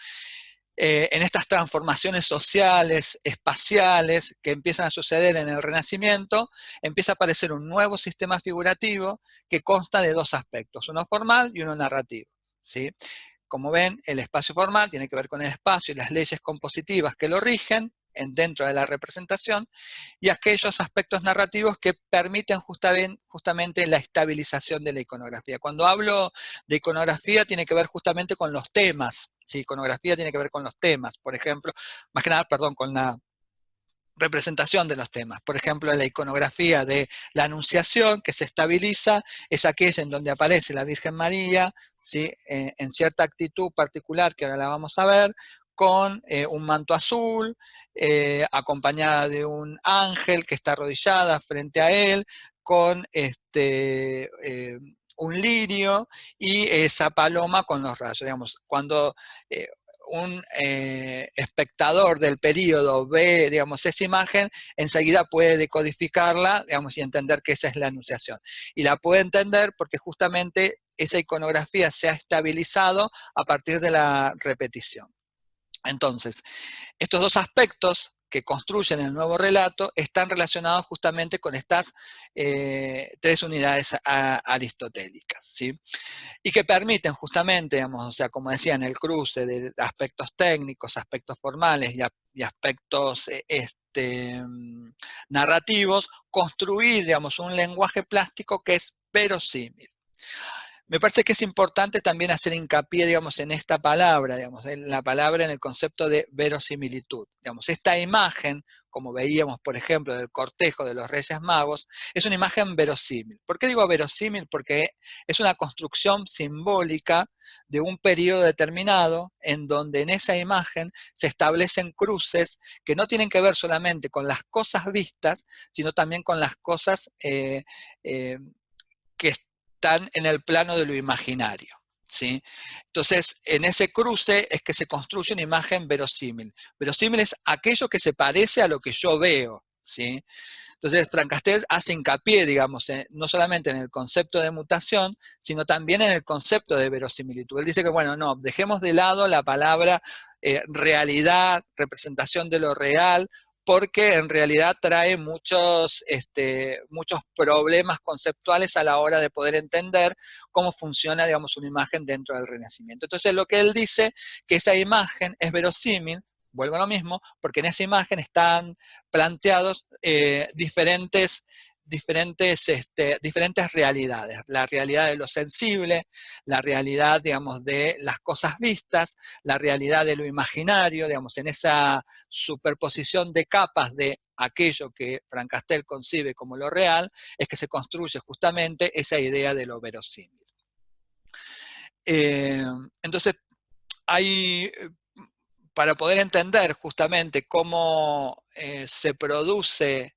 en estas transformaciones sociales, espaciales, que empiezan a suceder en el Renacimiento, empieza a aparecer un nuevo sistema figurativo que consta de dos aspectos, uno formal y uno narrativo, ¿sí? Como ven, el espacio formal tiene que ver con el espacio y las leyes compositivas que lo rigen dentro de la representación, y aquellos aspectos narrativos que permiten justamente la estabilización de la iconografía. Cuando hablo de iconografía tiene que ver justamente con los temas, ¿sí? Iconografía tiene que ver con los temas, por ejemplo, más que nada, perdón, con la representación de los temas. Por ejemplo, la iconografía de la Anunciación, que se estabiliza, es aquella en donde aparece la Virgen María, ¿sí? En cierta actitud particular, que ahora la vamos a ver, con un manto azul, acompañada de un ángel que está arrodillada frente a él, con un lirio y esa paloma con los rayos. Digamos, cuando un espectador del periodo ve, digamos, esa imagen, enseguida puede decodificarla, digamos, y entender que esa es la Anunciación. Y la puede entender porque justamente esa iconografía se ha estabilizado a partir de la repetición. Entonces, estos dos aspectos que construyen el nuevo relato están relacionados justamente con estas tres unidades aristotélicas, ¿sí? Y que permiten justamente, digamos, o sea, como decía, en el cruce de aspectos técnicos, aspectos formales y aspectos narrativos, construir, digamos, un lenguaje plástico que es verosímil. Me parece que es importante también hacer hincapié, digamos, en esta palabra, digamos, en la palabra, en el concepto de verosimilitud. Digamos, esta imagen como veíamos, por ejemplo, del cortejo de los Reyes Magos, es una imagen verosímil. ¿Por qué digo verosímil? Porque es una construcción simbólica de un periodo determinado en donde en esa imagen se establecen cruces que no tienen que ver solamente con las cosas vistas, sino también con las cosas eh, que están en el plano de lo imaginario. ¿Sí? Entonces, en ese cruce es que se construye una imagen verosímil. Verosímil es aquello que se parece a lo que yo veo. ¿Sí? Entonces, Francastel hace hincapié, digamos, no solamente en el concepto de mutación, sino también en el concepto de verosimilitud. Él dice que, bueno, no, dejemos de lado la palabra realidad, representación de lo real, porque en realidad trae muchos problemas conceptuales a la hora de poder entender cómo funciona, digamos, una imagen dentro del Renacimiento. Entonces, lo que él dice, que esa imagen es verosímil, vuelvo a lo mismo, porque en esa imagen están planteados diferentes realidades. La realidad de lo sensible, la realidad, digamos, de las cosas vistas, la realidad de lo imaginario, digamos, en esa superposición de capas de aquello que Francastel concibe como lo real, es que se construye justamente esa idea de lo verosímil. Entonces, hay, para poder entender justamente cómo se produce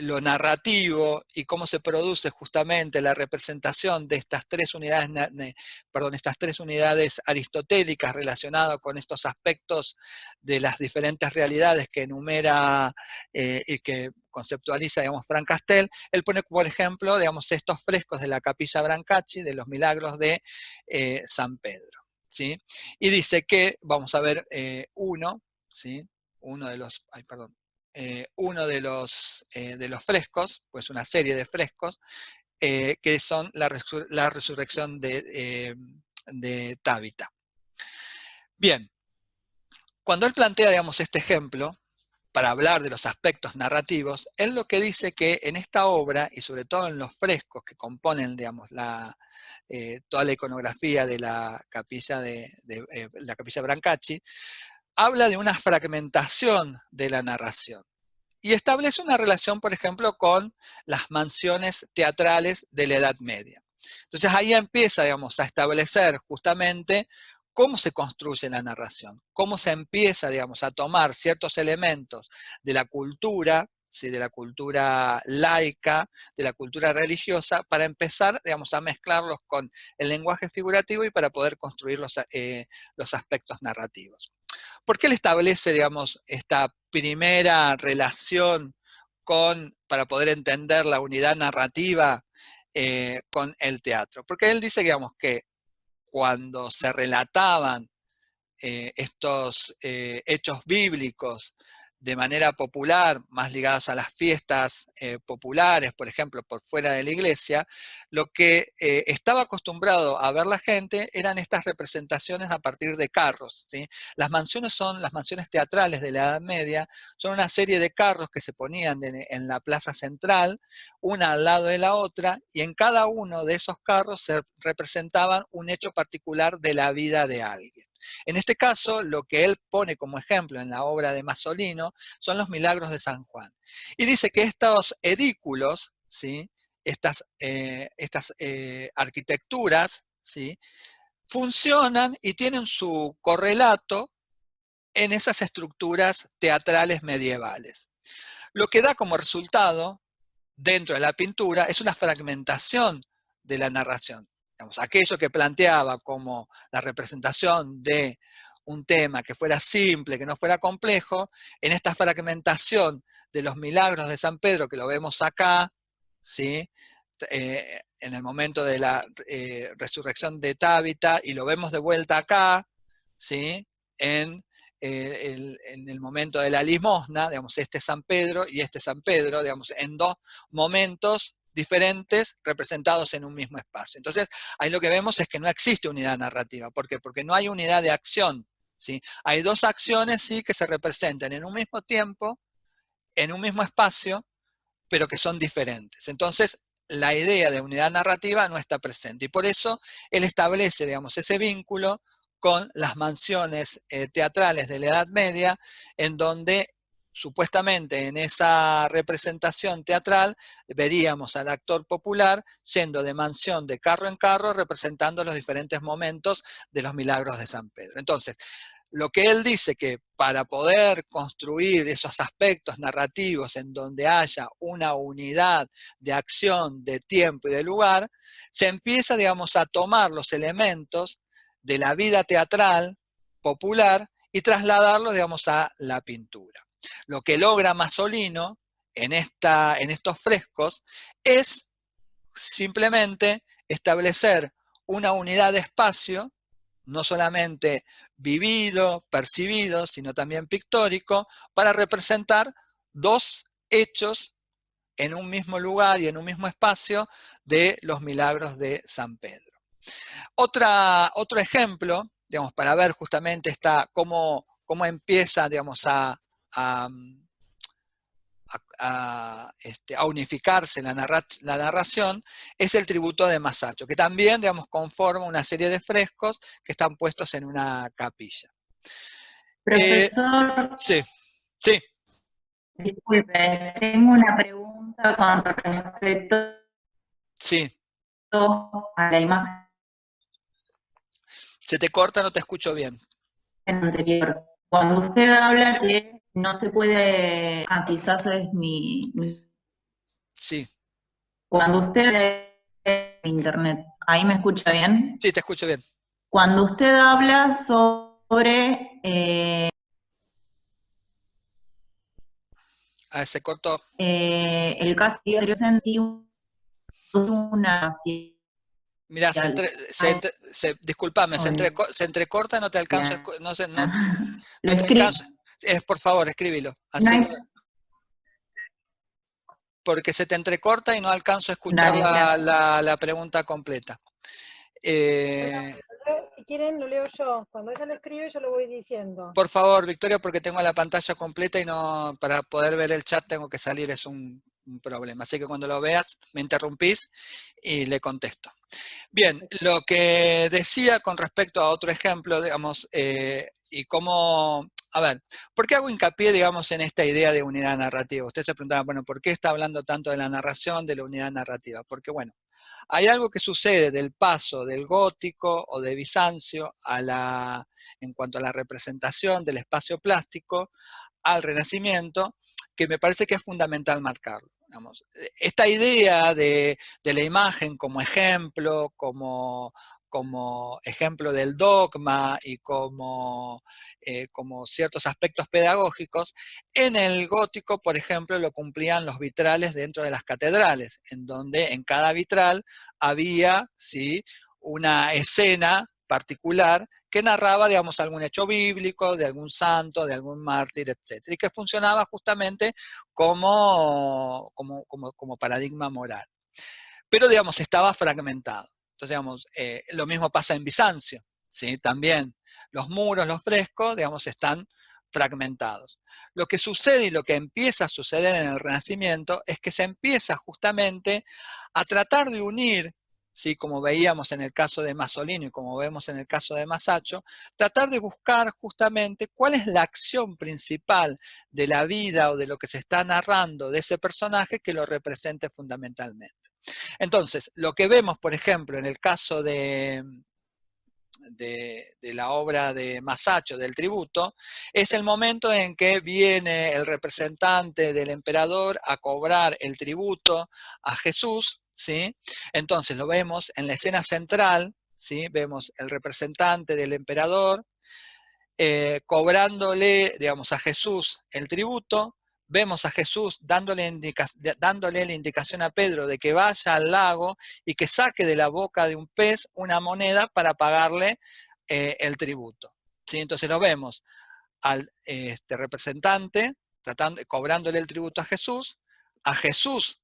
lo narrativo y cómo se produce justamente la representación de estas tres unidades aristotélicas relacionadas con estos aspectos de las diferentes realidades que enumera y que conceptualiza, digamos, Francastel. Él pone, por ejemplo, digamos, estos frescos de la Capilla Brancacci, de los milagros de San Pedro. ¿Sí? Y dice que, vamos a ver uno, ¿sí? Uno de los, ay, perdón, uno de los frescos, pues una serie de frescos, que son la resurrección de Tabita. Bien, cuando él plantea, digamos, este ejemplo, para hablar de los aspectos narrativos, él lo que dice que en esta obra, y sobre todo en los frescos que componen, digamos, toda la iconografía de la capilla la capilla Brancacci, habla de una fragmentación de la narración. Y establece una relación, por ejemplo, con las mansiones teatrales de la Edad Media. Entonces ahí empieza, digamos, a establecer justamente cómo se construye la narración, cómo se empieza, digamos, a tomar ciertos elementos de la cultura, ¿sí? De la cultura laica, de la cultura religiosa, para empezar, digamos, a mezclarlos con el lenguaje figurativo y para poder construir los aspectos narrativos. ¿Por qué él establece, digamos, esta primera relación para poder entender la unidad narrativa con el teatro? Porque él dice, digamos, que cuando se relataban estos hechos bíblicos de manera popular, más ligadas a las fiestas populares, por ejemplo, por fuera de la iglesia, lo que estaba acostumbrado a ver la gente eran estas representaciones a partir de carros. ¿Sí? Las mansiones teatrales de la Edad Media, son una serie de carros que se ponían en la plaza central, una al lado de la otra, y en cada uno de esos carros se representaban un hecho particular de la vida de alguien. En este caso, lo que él pone como ejemplo en la obra de Masolino son los milagros de San Juan. Y dice que estos edículos, ¿sí? estas arquitecturas, ¿sí? funcionan y tienen su correlato en esas estructuras teatrales medievales. Lo que da como resultado dentro de la pintura es una fragmentación de la narración. Digamos, aquello que planteaba como la representación de un tema que fuera simple, que no fuera complejo, en esta fragmentación de los milagros de San Pedro, que lo vemos acá, ¿sí? En el momento de la resurrección de Tabita, y lo vemos de vuelta acá, ¿sí? en el momento de la limosna, digamos, este San Pedro y este San Pedro, digamos, en dos momentos diferentes representados en un mismo espacio. Entonces, ahí lo que vemos es que no existe unidad narrativa. ¿Por qué? Porque no hay unidad de acción. ¿Sí? Hay dos acciones, sí, que se representan en un mismo tiempo, en un mismo espacio, pero que son diferentes. Entonces, la idea de unidad narrativa no está presente. Y por eso él establece, digamos, ese vínculo con las mansiones teatrales de la Edad Media, en donde supuestamente en esa representación teatral veríamos al actor popular yendo de mansión de carro en carro representando los diferentes momentos de los milagros de San Pedro. Entonces, lo que él dice que para poder construir esos aspectos narrativos en donde haya una unidad de acción, de tiempo y de lugar, se empieza, digamos, a tomar los elementos de la vida teatral popular y trasladarlos, digamos, a la pintura. Lo que logra Masolino en estos frescos es simplemente establecer una unidad de espacio, no solamente vivido, percibido, sino también pictórico, para representar dos hechos en un mismo lugar y en un mismo espacio de los milagros de San Pedro. Otro ejemplo, digamos, para ver justamente cómo empieza, digamos, a, a unificarse la narración, es el tributo de Masaccio, que también, digamos, conforma una serie de frescos que están puestos en una capilla.
Profesor,
Sí, sí.
disculpe, tengo una pregunta con respecto
Sí.
a la imagen
Se te corta, no te escucho bien.
anterior. Cuando usted habla que no se puede, quizás es
Sí.
Cuando usted internet, ¿ahí me escucha bien?
Sí, te escucho bien.
Cuando usted habla sobre
Se cortó.
el caso de una
Mira, disculpame, se entrecorta, no te alcanzo, no
lo
te
escribo.
alcanzo. Por favor, escríbilo.
No hay,
porque se te entrecorta y no alcanzo a escuchar la pregunta completa.
Si quieren, lo leo yo. Cuando ella lo escribe, yo lo voy diciendo.
Por favor, Victoria, porque tengo la pantalla completa y no, para poder ver el chat tengo que salir, es un problema. Así que cuando lo veas, me interrumpís y le contesto. Bien, lo que decía con respecto a otro ejemplo, digamos, y cómo, a ver, ¿por qué hago hincapié, digamos, en esta idea de unidad narrativa? Usted se preguntaba, bueno, ¿por qué está hablando tanto de la narración, de la unidad narrativa? Porque, bueno, hay algo que sucede del paso del gótico o de Bizancio en cuanto a la representación del espacio plástico al Renacimiento, que me parece que es fundamental marcarlo. Digamos. Esta idea de la imagen como ejemplo, como ejemplo del dogma y como ciertos aspectos pedagógicos, en el gótico, por ejemplo, lo cumplían los vitrales dentro de las catedrales, en donde en cada vitral había, ¿sí?, una escena particular que narraba, digamos, algún hecho bíblico, de algún santo, de algún mártir, etc. Y que funcionaba justamente como paradigma moral. Pero, digamos, estaba fragmentado. Entonces, digamos, lo mismo pasa en Bizancio, ¿sí? También los muros, los frescos, digamos, están fragmentados. Lo que sucede y lo que empieza a suceder en el Renacimiento es que se empieza justamente a tratar de unir, ¿sí?, como veíamos en el caso de Masolino y como vemos en el caso de Masaccio, tratar de buscar justamente cuál es la acción principal de la vida o de lo que se está narrando de ese personaje que lo represente fundamentalmente. Entonces, lo que vemos, por ejemplo, en el caso de la obra de Masaccio, del tributo, es el momento en que viene el representante del emperador a cobrar el tributo a Jesús, ¿sí? Entonces lo vemos en la escena central, ¿sí? Vemos el representante del emperador cobrándole, digamos, a Jesús el tributo. Vemos a Jesús dándole la indicación a Pedro de que vaya al lago y que saque de la boca de un pez una moneda para pagarle el tributo. ¿Sí? Entonces lo vemos al representante cobrándole el tributo a Jesús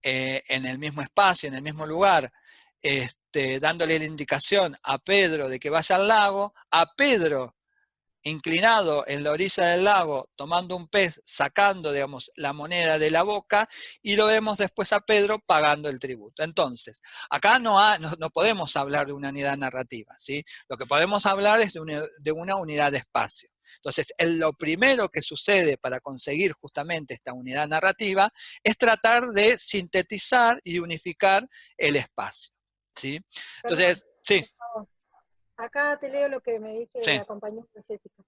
en el mismo espacio, en el mismo lugar, dándole la indicación a Pedro de que vaya al lago, a Pedro inclinado en la orilla del lago, tomando un pez, sacando, digamos, la moneda de la boca, y lo vemos después a Pedro pagando el tributo. Entonces, acá no podemos hablar de una unidad narrativa, ¿sí? Lo que podemos hablar es de una unidad de espacio. Entonces, lo primero que sucede para conseguir justamente esta unidad narrativa es tratar de sintetizar y unificar el espacio, ¿sí?
Perdón,
Entonces, sí,
por favor. Acá te leo lo que me dice
sí.
la compañera Jessica.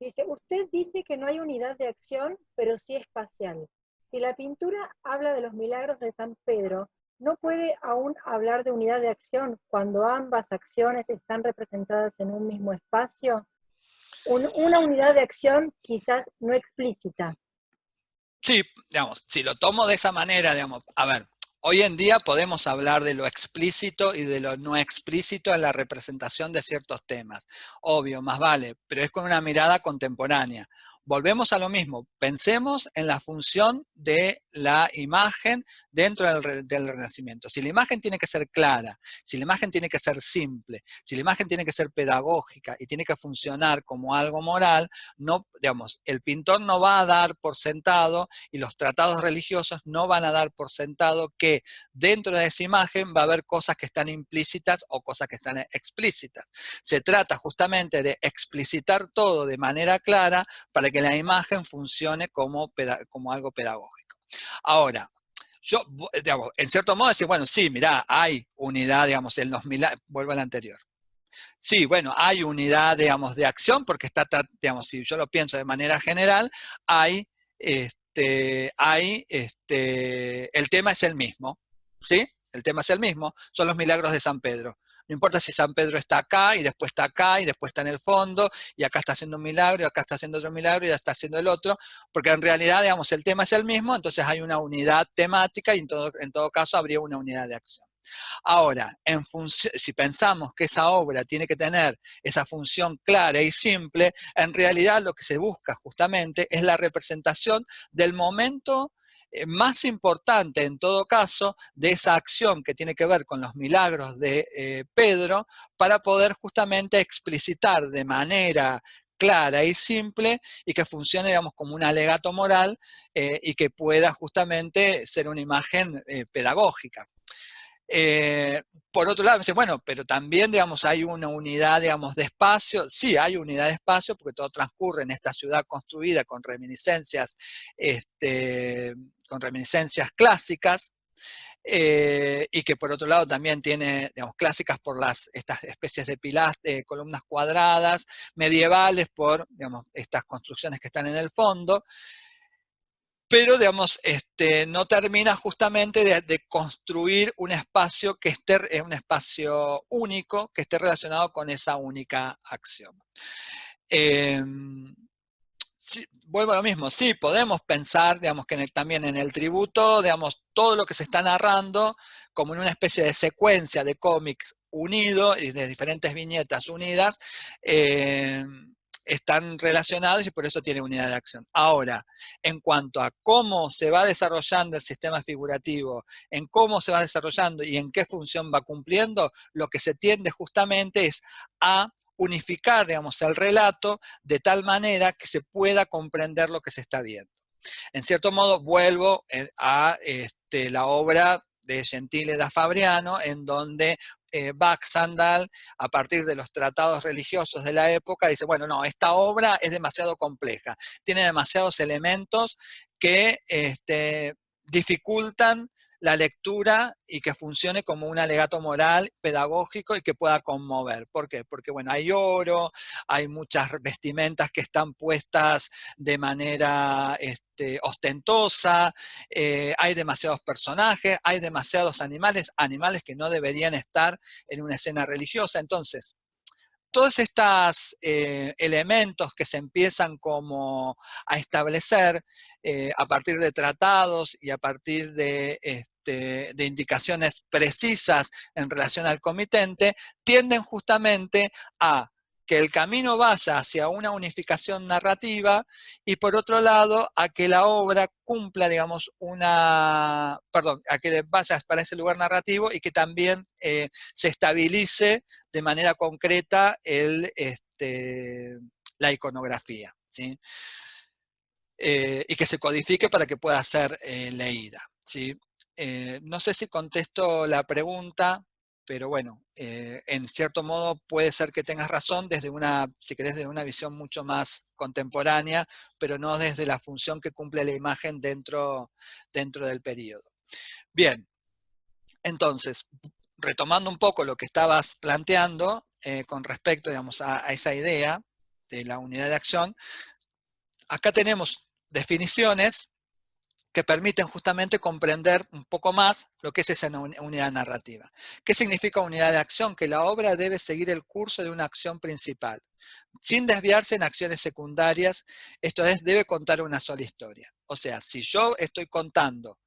Dice, usted dice que no hay unidad de acción, pero sí espacial. Si la pintura habla de los milagros de San Pedro, ¿no puede aún hablar de unidad de acción cuando ambas acciones están representadas en un mismo espacio? Una unidad de acción quizás no explícita.
Sí, digamos, si lo tomo de esa manera, digamos, a ver, hoy en día podemos hablar de lo explícito y de lo no explícito en la representación de ciertos temas. Obvio, más vale, pero es con una mirada contemporánea. Volvemos a lo mismo, pensemos en la función de la imagen dentro del Renacimiento. Si la imagen tiene que ser clara, si la imagen tiene que ser simple, si la imagen tiene que ser pedagógica y tiene que funcionar como algo moral, no, digamos, el pintor no va a dar por sentado y los tratados religiosos no van a dar por sentado que dentro de esa imagen va a haber cosas que están implícitas o cosas que están explícitas. Se trata justamente de explicitar todo de manera clara para que la imagen funcione como algo pedagógico. Ahora, yo, digamos, en cierto modo decir, bueno, sí, mirá, hay unidad, digamos, en los milagros, vuelvo al anterior. Sí, bueno, hay unidad, digamos, de acción, porque está, digamos, si yo lo pienso de manera general, el tema es el mismo, ¿sí? El tema es el mismo, son los milagros de San Pedro. No importa si San Pedro está acá y después está acá y después está en el fondo y acá está haciendo un milagro y acá está haciendo otro milagro y ya está haciendo el otro, porque en realidad, digamos, el tema es el mismo, entonces hay una unidad temática y en todo caso habría una unidad de acción. Ahora, si pensamos que esa obra tiene que tener esa función clara y simple, en realidad lo que se busca justamente es la representación del momento más importante en todo caso de esa acción que tiene que ver con los milagros de Pedro para poder justamente explicitar de manera clara y simple y que funcione, digamos, como un alegato moral y que pueda justamente ser una imagen pedagógica. Por otro lado, me dice, bueno, pero también, digamos, hay una unidad, digamos, de espacio. Sí, hay unidad de espacio porque todo transcurre en esta ciudad construida con reminiscencias clásicas. Y que por otro lado también tiene, digamos, clásicas por estas especies de columnas cuadradas, medievales por, digamos, estas construcciones que están en el fondo. Pero, digamos, no termina justamente de construir un espacio que esté, un espacio único, que esté relacionado con esa única acción. Sí, vuelvo a lo mismo, sí, podemos pensar, digamos, que también en el tributo, digamos, todo lo que se está narrando como en una especie de secuencia de cómics unido y de diferentes viñetas unidas, están relacionados y por eso tiene unidad de acción. Ahora, en cuanto a cómo se va desarrollando el sistema figurativo, en cómo se va desarrollando y en qué función va cumpliendo, lo que se tiende justamente es a unificar, digamos, el relato de tal manera que se pueda comprender lo que se está viendo. En cierto modo, vuelvo a la obra de Gentile da Fabriano, en donde Baxandall, a partir de los tratados religiosos de la época, dice, bueno, no, esta obra es demasiado compleja, tiene demasiados elementos que dificultan la lectura y que funcione como un alegato moral, pedagógico y que pueda conmover. ¿Por qué? Porque, bueno, hay oro, hay muchas vestimentas que están puestas de manera ostentosa, hay demasiados personajes, hay demasiados animales que no deberían estar en una escena religiosa. Entonces, todos estos elementos que se empiezan como a establecer a partir de tratados y a partir de indicaciones precisas en relación al comitente, tienden justamente a que el camino vaya hacia una unificación narrativa y por otro lado a que la obra cumpla, digamos, a que vaya para ese lugar narrativo y que también se estabilice de manera concreta la iconografía, ¿sí? Y que se codifique para que pueda ser leída, ¿sí? No sé si contesto la pregunta. pero bueno, en cierto modo puede ser que tengas razón desde una, si querés, desde una visión mucho más contemporánea, pero no desde la función que cumple la imagen dentro del periodo. Bien, entonces, retomando un poco lo que estabas planteando con respecto, digamos, a esa idea de la unidad de acción, acá tenemos definiciones que permiten justamente comprender un poco más lo que es esa unidad narrativa. ¿Qué significa unidad de acción? Que la obra debe seguir el curso de una acción principal, sin desviarse en acciones secundarias, esto es, debe contar una sola historia. O sea, si yo estoy contando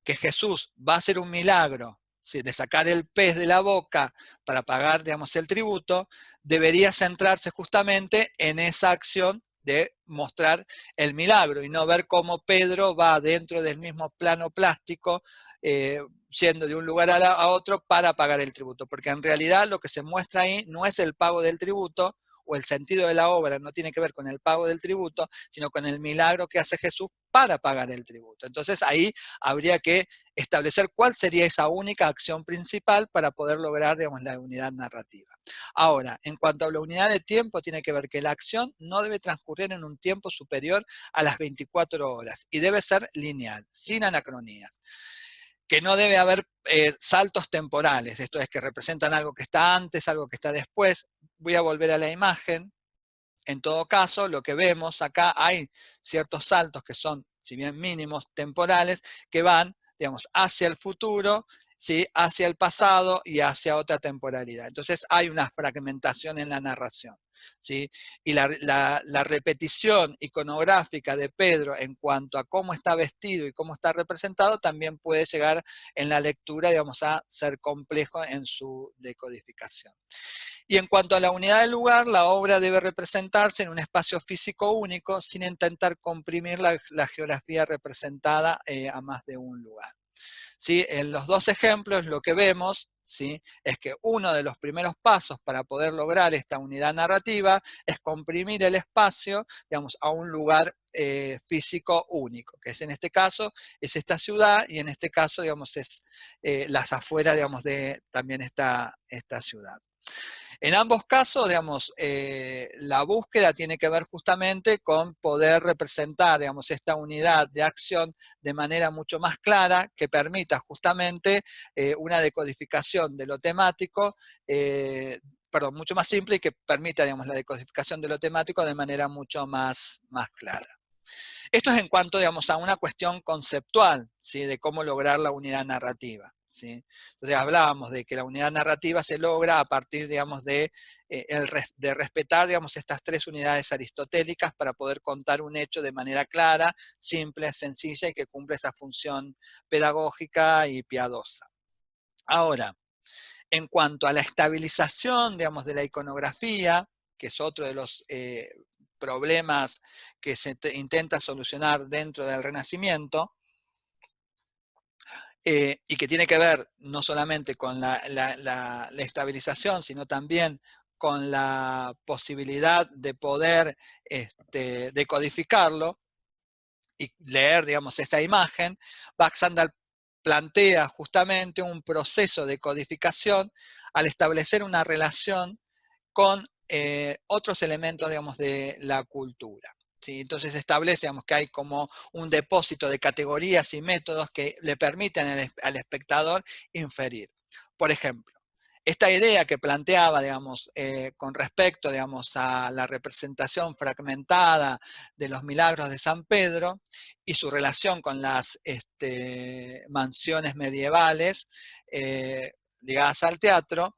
que Jesús va a hacer un milagro, ¿sí?, de sacar el pez de la boca para pagar, digamos, el tributo, debería centrarse justamente en esa acción de mostrar el milagro y no ver cómo Pedro va dentro del mismo plano plástico, yendo de un lugar a otro para pagar el tributo, porque en realidad lo que se muestra ahí no es el pago del tributo, o el sentido de la obra no tiene que ver con el pago del tributo, sino con el milagro que hace Jesús para pagar el tributo. Entonces ahí habría que establecer cuál sería esa única acción principal para poder lograr, digamos, la unidad narrativa. Ahora, en cuanto a la unidad de tiempo, tiene que ver que la acción no debe transcurrir en un tiempo superior a las 24 horas y debe ser lineal, sin anacronías. Que no debe haber saltos temporales, esto es que representan algo que está antes, algo que está después. Voy a volver a la imagen. En todo caso, lo que vemos acá, hay ciertos saltos que son, si bien mínimos, temporales, que van, digamos, hacia el futuro, ¿sí?, hacia el pasado y hacia otra temporalidad. Entonces hay una fragmentación en la narración, ¿sí? Y la repetición iconográfica de Pedro en cuanto a cómo está vestido y cómo está representado también puede llegar en la lectura, digamos, a ser complejo en su decodificación. Y en cuanto a la unidad del lugar, la obra debe representarse en un espacio físico único sin intentar comprimir la geografía representada a más de un lugar. ¿Sí? En los dos ejemplos lo que vemos, ¿sí?, es que uno de los primeros pasos para poder lograr esta unidad narrativa es comprimir el espacio, digamos, a un lugar físico único, que es en este caso es esta ciudad y en este caso, digamos, es las afueras, digamos, de también esta ciudad. En ambos casos, digamos, la búsqueda tiene que ver justamente con poder representar, digamos, esta unidad de acción de manera mucho más clara, que permita justamente una decodificación de lo temático, mucho más simple y que permita, digamos, la decodificación de lo temático de manera mucho más clara. Esto es en cuanto, digamos, a una cuestión conceptual, ¿sí?, de cómo lograr la unidad narrativa. ¿Sí? Entonces hablábamos de que la unidad narrativa se logra a partir, digamos, de respetar, digamos, estas tres unidades aristotélicas para poder contar un hecho de manera clara, simple, sencilla y que cumple esa función pedagógica y piadosa. Ahora, en cuanto a la estabilización, digamos, de la iconografía, que es otro de los problemas que se intenta solucionar dentro del Renacimiento, y que tiene que ver no solamente con la estabilización, sino también con la posibilidad de poder decodificarlo y leer, digamos, esa imagen. Baxandall plantea justamente un proceso de codificación al establecer una relación con otros elementos, digamos, de la cultura. ¿Sí? Entonces establece, digamos, que hay como un depósito de categorías y métodos que le permiten al espectador inferir. Por ejemplo, esta idea que planteaba, digamos, con respecto, digamos, a la representación fragmentada de los milagros de San Pedro y su relación con las mansiones medievales ligadas al teatro,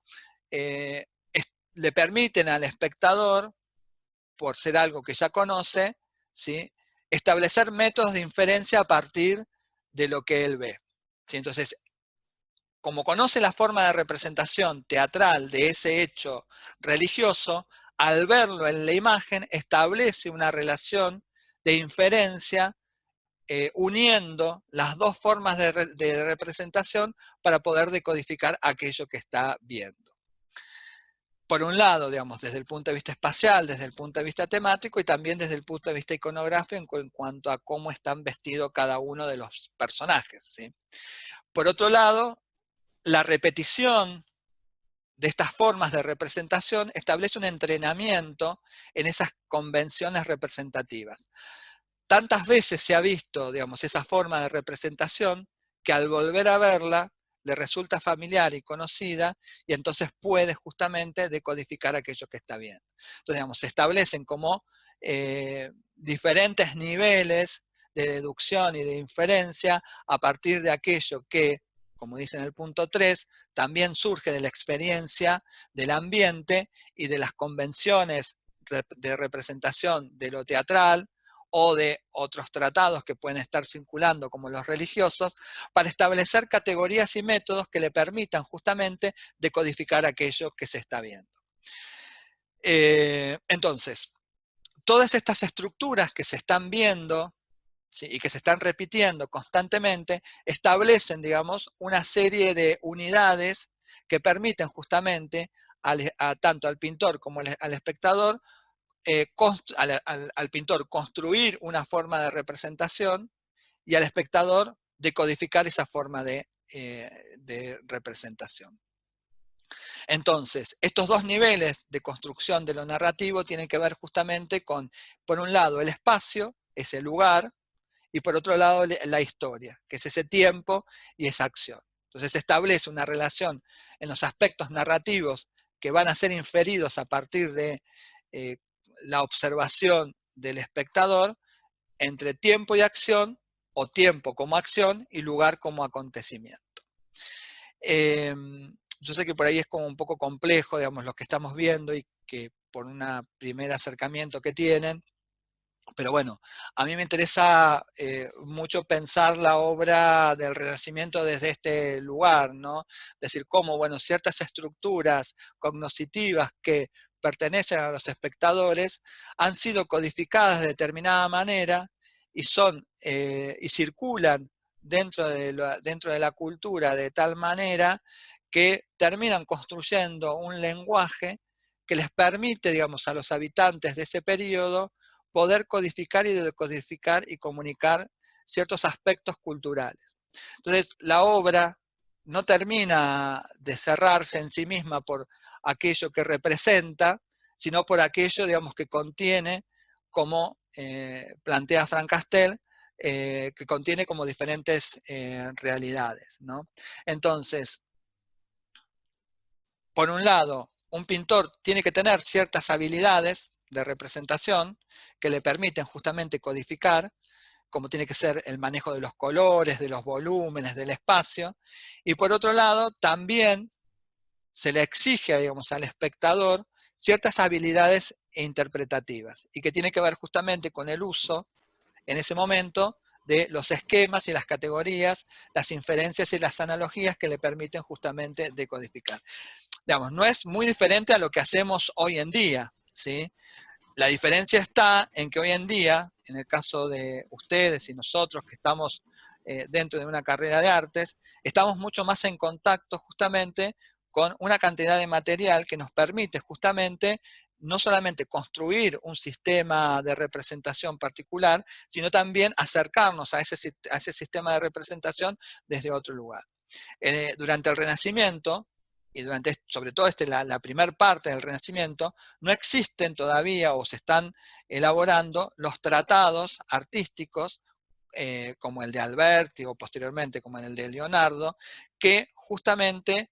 le permiten al espectador, por ser algo que ya conoce, ¿sí?, establecer métodos de inferencia a partir de lo que él ve. ¿Sí? Entonces, como conoce la forma de representación teatral de ese hecho religioso, al verlo en la imagen establece una relación de inferencia uniendo las dos formas de representación para poder decodificar aquello que está viendo. Por un lado, digamos, desde el punto de vista espacial, desde el punto de vista temático y también desde el punto de vista iconográfico en cuanto a cómo están vestidos cada uno de los personajes, ¿sí? Por otro lado, la repetición de estas formas de representación establece un entrenamiento en esas convenciones representativas. Tantas veces se ha visto, digamos, esa forma de representación que al volver a verla le resulta familiar y conocida y entonces puede justamente decodificar aquello que está viendo. Entonces, digamos, se establecen como diferentes niveles de deducción y de inferencia a partir de aquello que, como dice en el punto 3, también surge de la experiencia del ambiente y de las convenciones de representación de lo teatral o de otros tratados que pueden estar circulando como los religiosos, para establecer categorías y métodos que le permitan justamente decodificar aquello que se está viendo. Entonces, todas estas estructuras que se están viendo, ¿sí?, y que se están repitiendo constantemente, establecen, digamos, una serie de unidades que permiten justamente tanto al pintor como al espectador, al pintor construir una forma de representación y al espectador decodificar esa forma de representación. Entonces, estos dos niveles de construcción de lo narrativo tienen que ver justamente con, por un lado, el espacio, ese lugar, y por otro lado, la historia, que es ese tiempo y esa acción. Entonces, se establece una relación en los aspectos narrativos que van a ser inferidos a partir de la observación del espectador entre tiempo y acción, o tiempo como acción y lugar como acontecimiento. Yo sé que por ahí es como un poco complejo, digamos, lo que estamos viendo y que por un primer acercamiento que tienen, pero bueno, a mí me interesa mucho pensar la obra del Renacimiento desde este lugar, ¿no? Es decir, cómo, bueno, ciertas estructuras cognitivas que pertenecen a los espectadores han sido codificadas de determinada manera y y circulan dentro de la cultura de tal manera que terminan construyendo un lenguaje que les permite, digamos, a los habitantes de ese periodo poder codificar y decodificar y comunicar ciertos aspectos culturales. Entonces, la obra no termina de cerrarse en sí misma por aquello que representa, sino por aquello, digamos, que contiene, como plantea Frank Castell, que contiene como diferentes realidades, ¿no? Entonces, por un lado, un pintor tiene que tener ciertas habilidades de representación que le permiten justamente codificar, como tiene que ser el manejo de los colores, de los volúmenes, del espacio, y por otro lado, también se le exige, digamos, al espectador ciertas habilidades interpretativas, y que tiene que ver justamente con el uso, en ese momento, de los esquemas y las categorías, las inferencias y las analogías que le permiten justamente decodificar. Digamos, no es muy diferente a lo que hacemos hoy en día, ¿sí? La diferencia está en que hoy en día, en el caso de ustedes y nosotros que estamos dentro de una carrera de artes, estamos mucho más en contacto justamente con una cantidad de material que nos permite justamente no solamente construir un sistema de representación particular, sino también acercarnos a ese sistema de representación desde otro lugar. Durante el Renacimiento, y sobre todo la primera parte del Renacimiento, no existen todavía o se están elaborando los tratados artísticos como el de Alberti o posteriormente como el de Leonardo, que justamente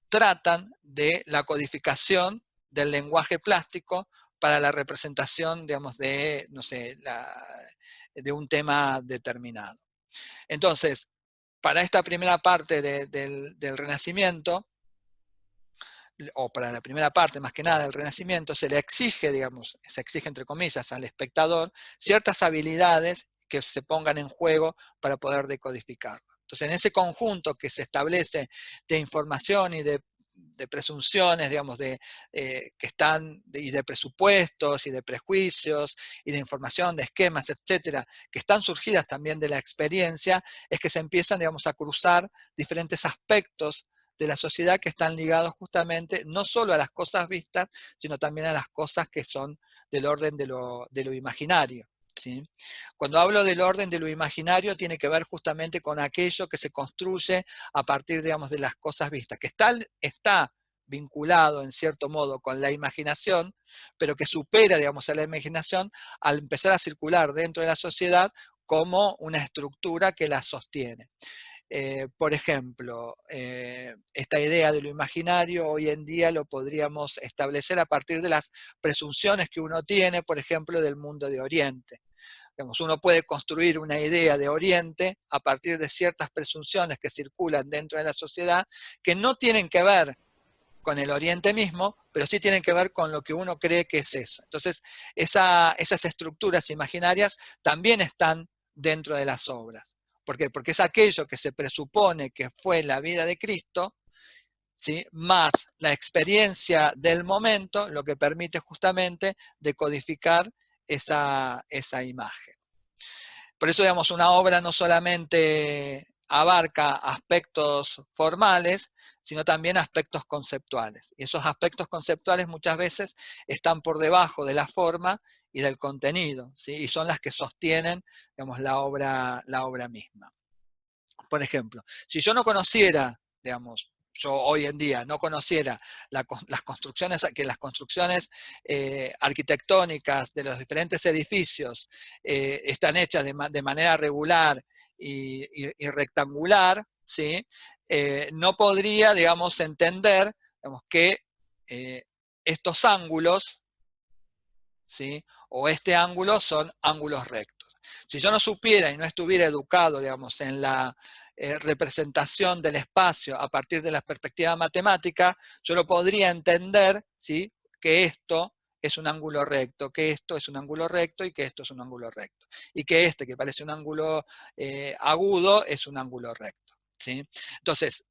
tratan de la codificación del lenguaje plástico para la representación, digamos, de, no sé, de un tema determinado. Entonces, para esta primera parte del Renacimiento, o para la primera parte más que nada del Renacimiento, se le exige, digamos, se exige entre comillas al espectador ciertas habilidades que se pongan en juego para poder decodificarlo. Entonces, en ese conjunto que se establece de información y de presunciones, digamos, que están, y de presupuestos y de prejuicios y de información, de esquemas, etcétera, que están surgidas también de la experiencia, es que se empiezan, digamos, a cruzar diferentes aspectos de la sociedad que están ligados justamente no solo a las cosas vistas, sino también a las cosas que son del orden de lo imaginario, ¿sí? Cuando hablo del orden de lo imaginario, tiene que ver justamente con aquello que se construye a partir, digamos, de las cosas vistas, que está vinculado en cierto modo con la imaginación, pero que supera, digamos, a la imaginación al empezar a circular dentro de la sociedad como una estructura que la sostiene. Por ejemplo, esta idea de lo imaginario hoy en día lo podríamos establecer a partir de las presunciones que uno tiene, por ejemplo, del mundo de Oriente. Digamos, uno puede construir una idea de Oriente a partir de ciertas presunciones que circulan dentro de la sociedad que no tienen que ver con el Oriente mismo, pero sí tienen que ver con lo que uno cree que es eso. Entonces, esas estructuras imaginarias también están dentro de las obras. ¿Por qué? Porque es aquello que se presupone que fue la vida de Cristo, ¿sí?, más la experiencia del momento, lo que permite justamente decodificar esa imagen. Por eso, digamos, una obra no solamente abarca aspectos formales, sino también aspectos conceptuales. Y esos aspectos conceptuales muchas veces están por debajo de la forma y del contenido, ¿sí? Y son las que sostienen, digamos, la obra misma. Por ejemplo, si yo no conociera, digamos, yo hoy en día no conociera las construcciones arquitectónicas de los diferentes edificios están hechas de manera regular y rectangular, ¿sí? No podría, digamos, entender, digamos, que estos ángulos, ¿sí?, o este ángulo son ángulos rectos. Si yo no supiera y no estuviera educado, digamos, en la representación del espacio a partir de la perspectiva matemática, yo lo podría entender, ¿sí?, que esto es un ángulo recto, que esto es un ángulo recto y que esto es un ángulo recto. Y que este, que parece un ángulo agudo, es un ángulo recto, ¿sí? Entonces,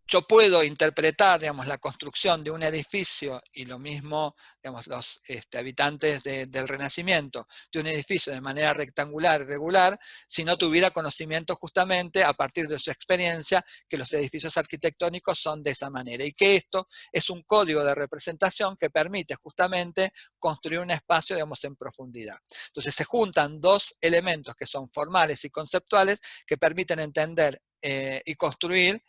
yo puedo interpretar, digamos, la construcción de un edificio, y lo mismo, digamos, los habitantes del Renacimiento, de un edificio de manera rectangular, regular, si no tuviera conocimiento justamente a partir de su experiencia que los edificios arquitectónicos son de esa manera, y que esto es un código de representación que permite justamente construir un espacio, digamos, en profundidad. Entonces se juntan dos elementos que son formales y conceptuales que permiten entender y construir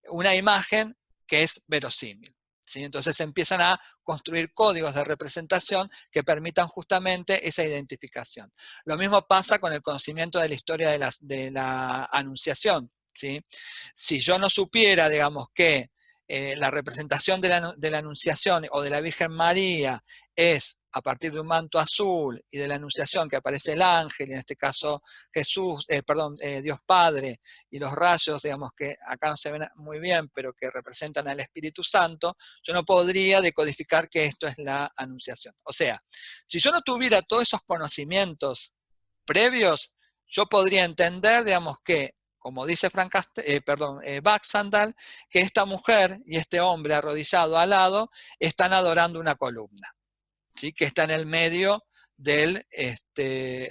una imagen que es verosímil, ¿sí? Entonces se empiezan a construir códigos de representación que permitan justamente esa identificación. Lo mismo pasa con el conocimiento de la historia de la Anunciación, ¿sí? Si yo no supiera, digamos, que la representación de la Anunciación o de la Virgen María es a partir de un manto azul y de la Anunciación que aparece el ángel, y en este caso Dios Padre, y los rayos, digamos, que acá no se ven muy bien, pero que representan al Espíritu Santo, yo no podría decodificar que esto es la Anunciación. O sea, si yo no tuviera todos esos conocimientos previos, yo podría entender, digamos, que, como dice Baxandall, que esta mujer y este hombre arrodillado al lado están adorando una columna, ¿sí?, que está en el medio de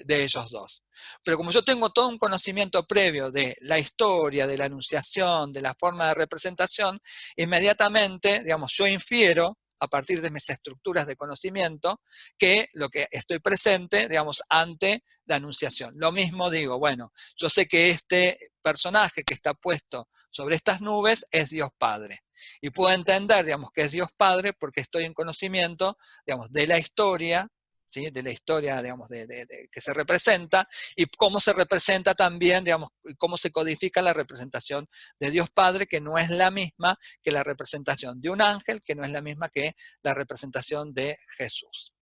ellos dos. Pero como yo tengo todo un conocimiento previo de la historia, de la Anunciación, de la forma de representación, inmediatamente, digamos, yo infiero a partir de mis estructuras de conocimiento que lo que estoy presente, digamos, ante la Anunciación. Lo mismo digo, bueno, yo sé que este personaje que está puesto sobre estas nubes es Dios Padre. Y puedo entender, digamos, que es Dios Padre porque estoy en conocimiento, digamos, de la historia, ¿sí?, de la historia, digamos, que se representa, y cómo se representa también, digamos, cómo se codifica la representación de Dios Padre, que no es la misma que la representación de un ángel, que no es la misma que la representación de Jesús.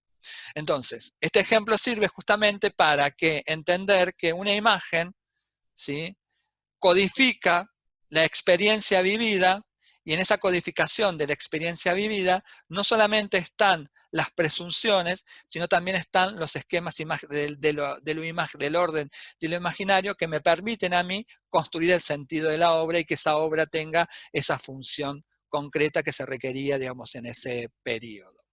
Entonces, este ejemplo sirve justamente para entender que una imagen, ¿sí?, codifica la experiencia vivida, y en esa codificación de la experiencia vivida no solamente están las presunciones, sino también están los esquemas del orden de lo imaginario que me permiten a mí construir el sentido de la obra y que esa obra tenga esa función concreta que se requería, digamos, en ese periodo.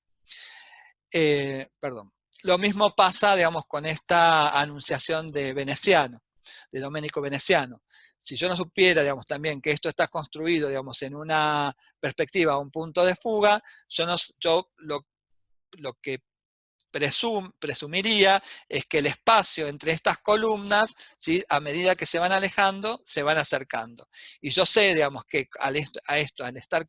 Lo mismo pasa, digamos, con esta Anunciación de Veneciano, de Domenico Veneciano. Si yo no supiera, digamos, también que esto está construido, digamos, en una perspectiva, un punto de fuga, yo lo que presumiría es que el espacio entre estas columnas, ¿sí?, a medida que se van alejando, se van acercando. Y yo sé, digamos, que al estar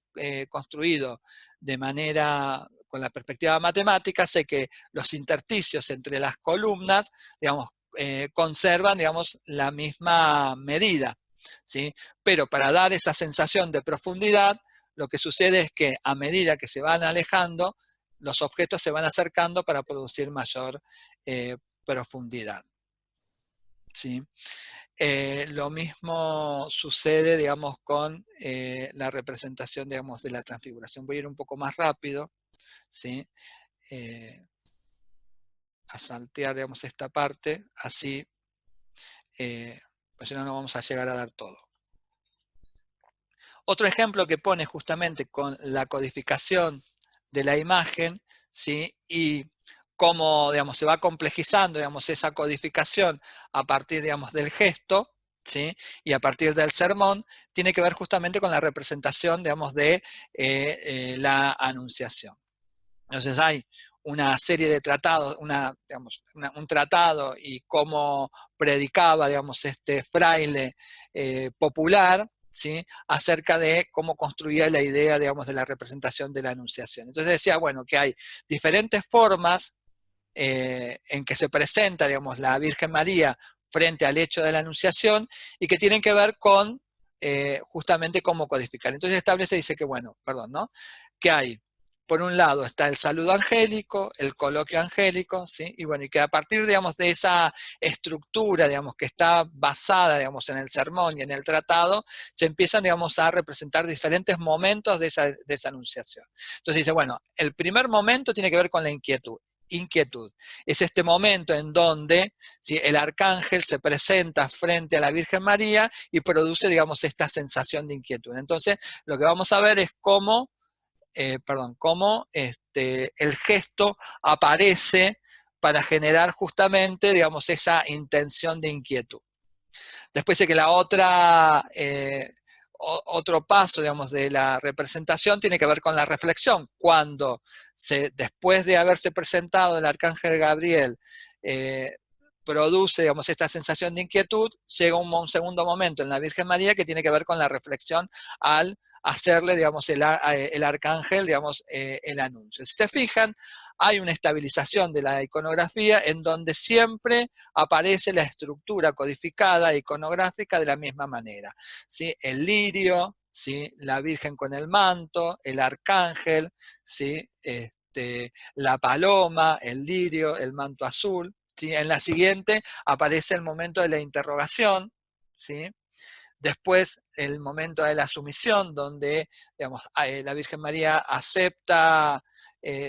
construido de manera, con la perspectiva matemática, sé que los intersticios entre las columnas, digamos, conservan, digamos, la misma medida, ¿sí? Pero para dar esa sensación de profundidad, lo que sucede es que a medida que se van alejando, los objetos se van acercando para producir mayor profundidad, ¿sí? Lo mismo sucede, digamos, con la representación, digamos, de la transfiguración. Voy a ir un poco más rápido, ¿sí? A saltear, digamos, esta parte, así, pues si no, no vamos a llegar a dar todo. Otro ejemplo que pone justamente con la codificación de la imagen, ¿sí?, y cómo, digamos, se va complejizando, digamos, esa codificación a partir, digamos, del gesto, ¿sí?, y a partir del sermón, tiene que ver justamente con la representación, digamos, de la anunciación. Entonces hay una serie de tratados, un tratado y cómo predicaba, digamos, este fraile popular, ¿sí?, acerca de cómo construía la idea, digamos, de la representación de la anunciación. Entonces decía, bueno, que hay diferentes formas en que se presenta, digamos, la Virgen María frente al hecho de la anunciación y que tienen que ver con justamente cómo codificar. Entonces establece, dice que, bueno, perdón, ¿no?, que hay, por un lado está el saludo angélico, el coloquio angélico, ¿sí?, y bueno, y que a partir, digamos, de esa estructura, digamos, que está basada, digamos, en el sermón y en el tratado, se empiezan, digamos, a representar diferentes momentos de esa anunciación. Entonces dice, bueno, el primer momento tiene que ver con la inquietud. Es este momento en donde, ¿sí?, el arcángel se presenta frente a la Virgen María y produce, digamos, esta sensación de inquietud. Entonces, lo que vamos a ver es cómo el gesto aparece para generar justamente, digamos, esa intención de inquietud. Después dice que otro paso, digamos, de la representación tiene que ver con la reflexión. Cuando después de haberse presentado el arcángel Gabriel, produce, digamos, esta sensación de inquietud, llega un segundo momento en la Virgen María que tiene que ver con la reflexión al hacerle, digamos, el arcángel, digamos, el anuncio. Si se fijan, hay una estabilización de la iconografía en donde siempre aparece la estructura codificada iconográfica de la misma manera, ¿sí? El lirio, ¿sí?, la Virgen con el manto, el arcángel, ¿sí?, la paloma, el lirio, el manto azul, ¿sí? En la siguiente aparece el momento de la interrogación, ¿sí? Después el momento de la sumisión, donde, digamos, la Virgen María acepta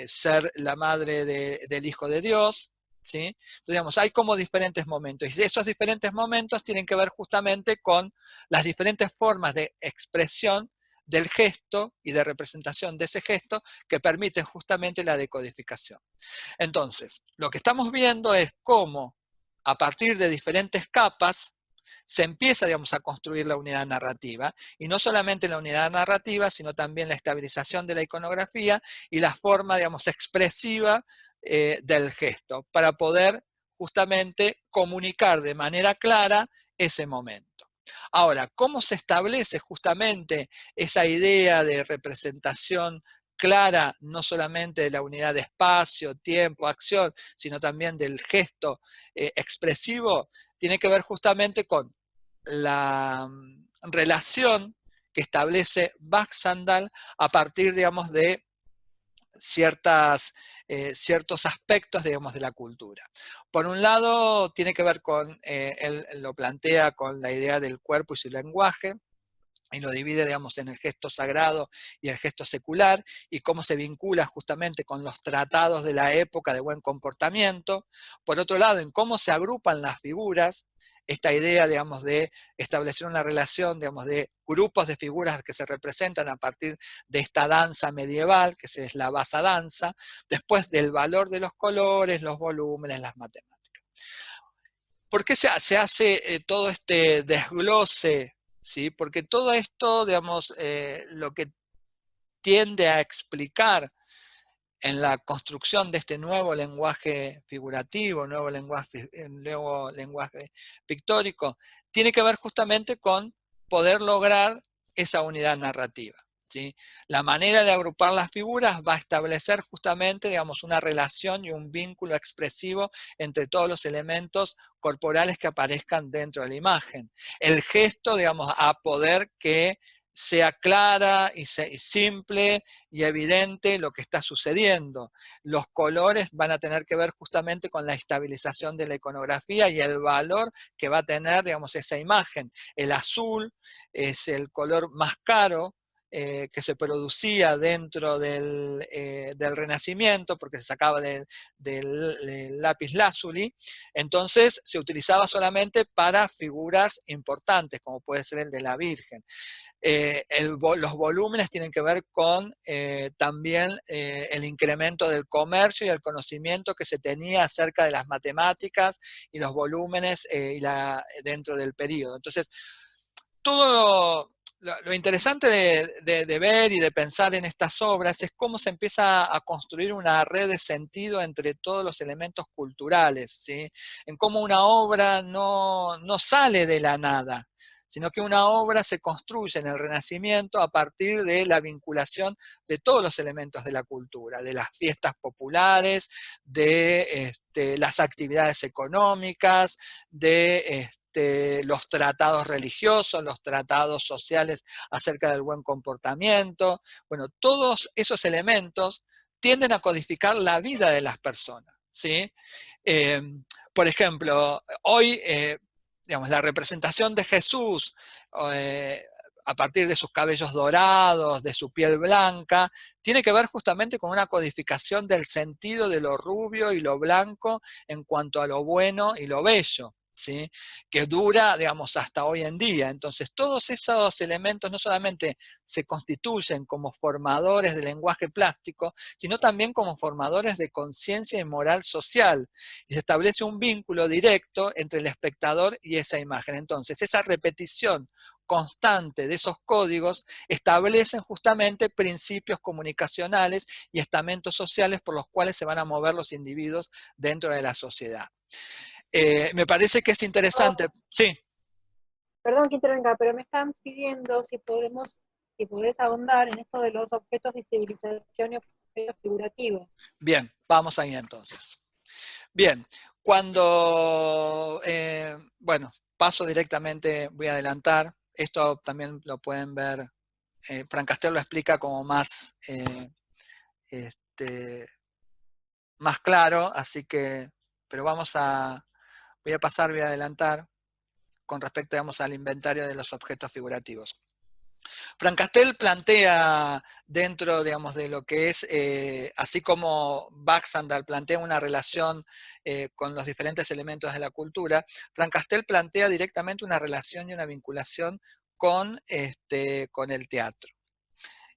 ser la madre del Hijo de Dios, ¿sí? Entonces, digamos, hay como diferentes momentos, y esos diferentes momentos tienen que ver justamente con las diferentes formas de expresión del gesto y de representación de ese gesto que permiten justamente la decodificación. Entonces, lo que estamos viendo es cómo, a partir de diferentes capas, se empieza, digamos, a construir la unidad narrativa, y no solamente la unidad narrativa, sino también la estabilización de la iconografía y la forma, digamos, expresiva del gesto, para poder justamente comunicar de manera clara ese momento. Ahora, ¿cómo se establece justamente esa idea de representación clara, no solamente de la unidad de espacio, tiempo, acción, sino también del gesto expresivo? Tiene que ver justamente con la relación que establece Baxandall a partir, digamos, de ciertos aspectos, digamos, de la cultura. Por un lado, tiene que ver con, él lo plantea con la idea del cuerpo y su lenguaje, y lo divide, digamos, en el gesto sagrado y el gesto secular, y cómo se vincula justamente con los tratados de la época de buen comportamiento. Por otro lado, en cómo se agrupan las figuras, esta idea, digamos, de establecer una relación, digamos, de grupos de figuras que se representan a partir de esta danza medieval, que es la basa danza, después del valor de los colores, los volúmenes, las matemáticas. ¿Por qué se hace todo este desglose? ¿Sí? Porque todo esto, digamos, lo que tiende a explicar en la construcción de este nuevo lenguaje figurativo, nuevo lenguaje pictórico, tiene que ver justamente con poder lograr esa unidad narrativa, ¿sí? La manera de agrupar las figuras va a establecer justamente, digamos, una relación y un vínculo expresivo entre todos los elementos corporales que aparezcan dentro de la imagen. El gesto, digamos, a poder que sea clara y simple y evidente lo que está sucediendo. Los colores van a tener que ver justamente con la estabilización de la iconografía y el valor que va a tener, digamos, esa imagen. El azul es el color más caro que se producía dentro del Renacimiento, porque se sacaba del lápiz lazuli, entonces se utilizaba solamente para figuras importantes, como puede ser el de la Virgen. Los volúmenes tienen que ver con también el incremento del comercio y el conocimiento que se tenía acerca de las matemáticas y los volúmenes dentro del periodo. Entonces, todo lo interesante de ver y de pensar en estas obras es cómo se empieza a construir una red de sentido entre todos los elementos culturales, ¿sí? En cómo una obra no sale de la nada, sino que una obra se construye en el Renacimiento a partir de la vinculación de todos los elementos de la cultura, de las fiestas populares, de las actividades económicas, de los tratados religiosos, los tratados sociales acerca del buen comportamiento. Bueno, todos esos elementos tienden a codificar la vida de las personas, ¿sí? Por ejemplo, hoy, digamos, la representación de Jesús, a partir de sus cabellos dorados, de su piel blanca, tiene que ver justamente con una codificación del sentido de lo rubio y lo blanco en cuanto a lo bueno y lo bello, ¿sí? Que dura, digamos, hasta hoy en día. Entonces, todos esos elementos no solamente se constituyen como formadores de lenguaje plástico, sino también como formadores de conciencia y moral social. Y se establece un vínculo directo entre el espectador y esa imagen. Entonces, esa repetición constante de esos códigos establecen justamente principios comunicacionales y estamentos sociales por los cuales se van a mover los individuos dentro de la sociedad. Me parece que es interesante. Sí.
Perdón que intervenga, pero me están pidiendo si podés ahondar en esto de los objetos de civilización y objetos figurativos.
Bien, vamos ahí entonces. Bien, cuando, bueno, paso directamente, voy a adelantar. Esto también lo pueden ver. Fran Castel lo explica como más, más claro, así que, pero voy a pasar, voy a adelantar con respecto, digamos, al inventario de los objetos figurativos. Fran Castel plantea dentro, digamos, de lo que es, así como Baxandall plantea una relación con los diferentes elementos de la cultura, Fran Castel plantea directamente una relación y una vinculación con el teatro.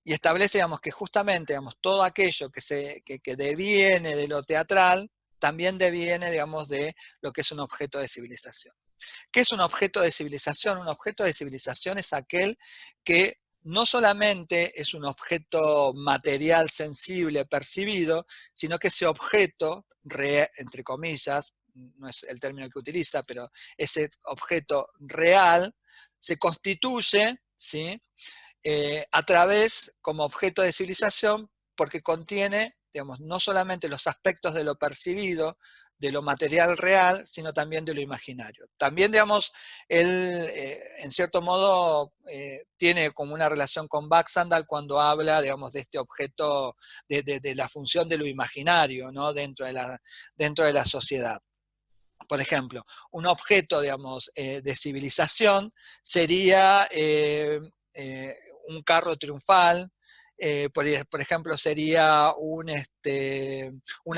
Y establece, digamos, que justamente, digamos, todo aquello que deviene de lo teatral, también deviene, digamos, de lo que es un objeto de civilización. ¿Qué es un objeto de civilización? Un objeto de civilización es aquel que no solamente es un objeto material, sensible, percibido, sino que ese objeto, entre comillas, no es el término que utiliza, pero ese objeto real se constituye, ¿sí? A través, como objeto de civilización, porque contiene, digamos, no solamente los aspectos de lo percibido, de lo material real, sino también de lo imaginario. También, digamos, él, en cierto modo, tiene como una relación con Baxandall cuando habla, digamos, de este objeto, de la función de lo imaginario, ¿no? dentro de la sociedad. Por ejemplo, un objeto, digamos, de civilización sería un carro triunfal, por ejemplo, sería un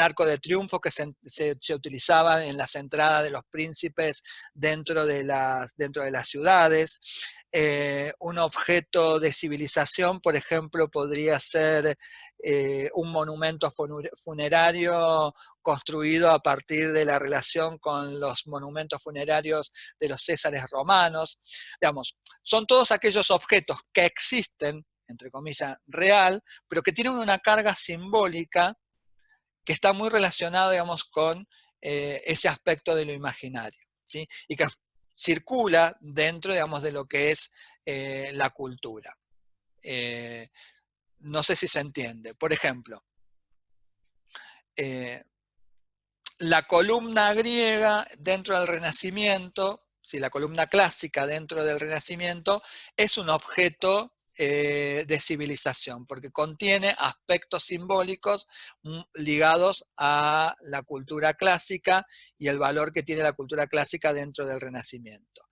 arco de triunfo que se utilizaba en las entradas de los príncipes dentro de las ciudades. Un objeto de civilización, por ejemplo, podría ser un monumento funerario construido a partir de la relación con los monumentos funerarios de los césares romanos. Digamos, son todos aquellos objetos que existen, entre comillas, real, pero que tienen una carga simbólica que está muy relacionado, digamos, con ese aspecto de lo imaginario, ¿sí? Y que circula dentro, digamos, de lo que es la cultura. No sé si se entiende. Por ejemplo, la columna griega dentro del Renacimiento, ¿sí? La columna clásica dentro del Renacimiento es un objeto de civilización, porque contiene aspectos simbólicos ligados a la cultura clásica y el valor que tiene la cultura clásica dentro del Renacimiento.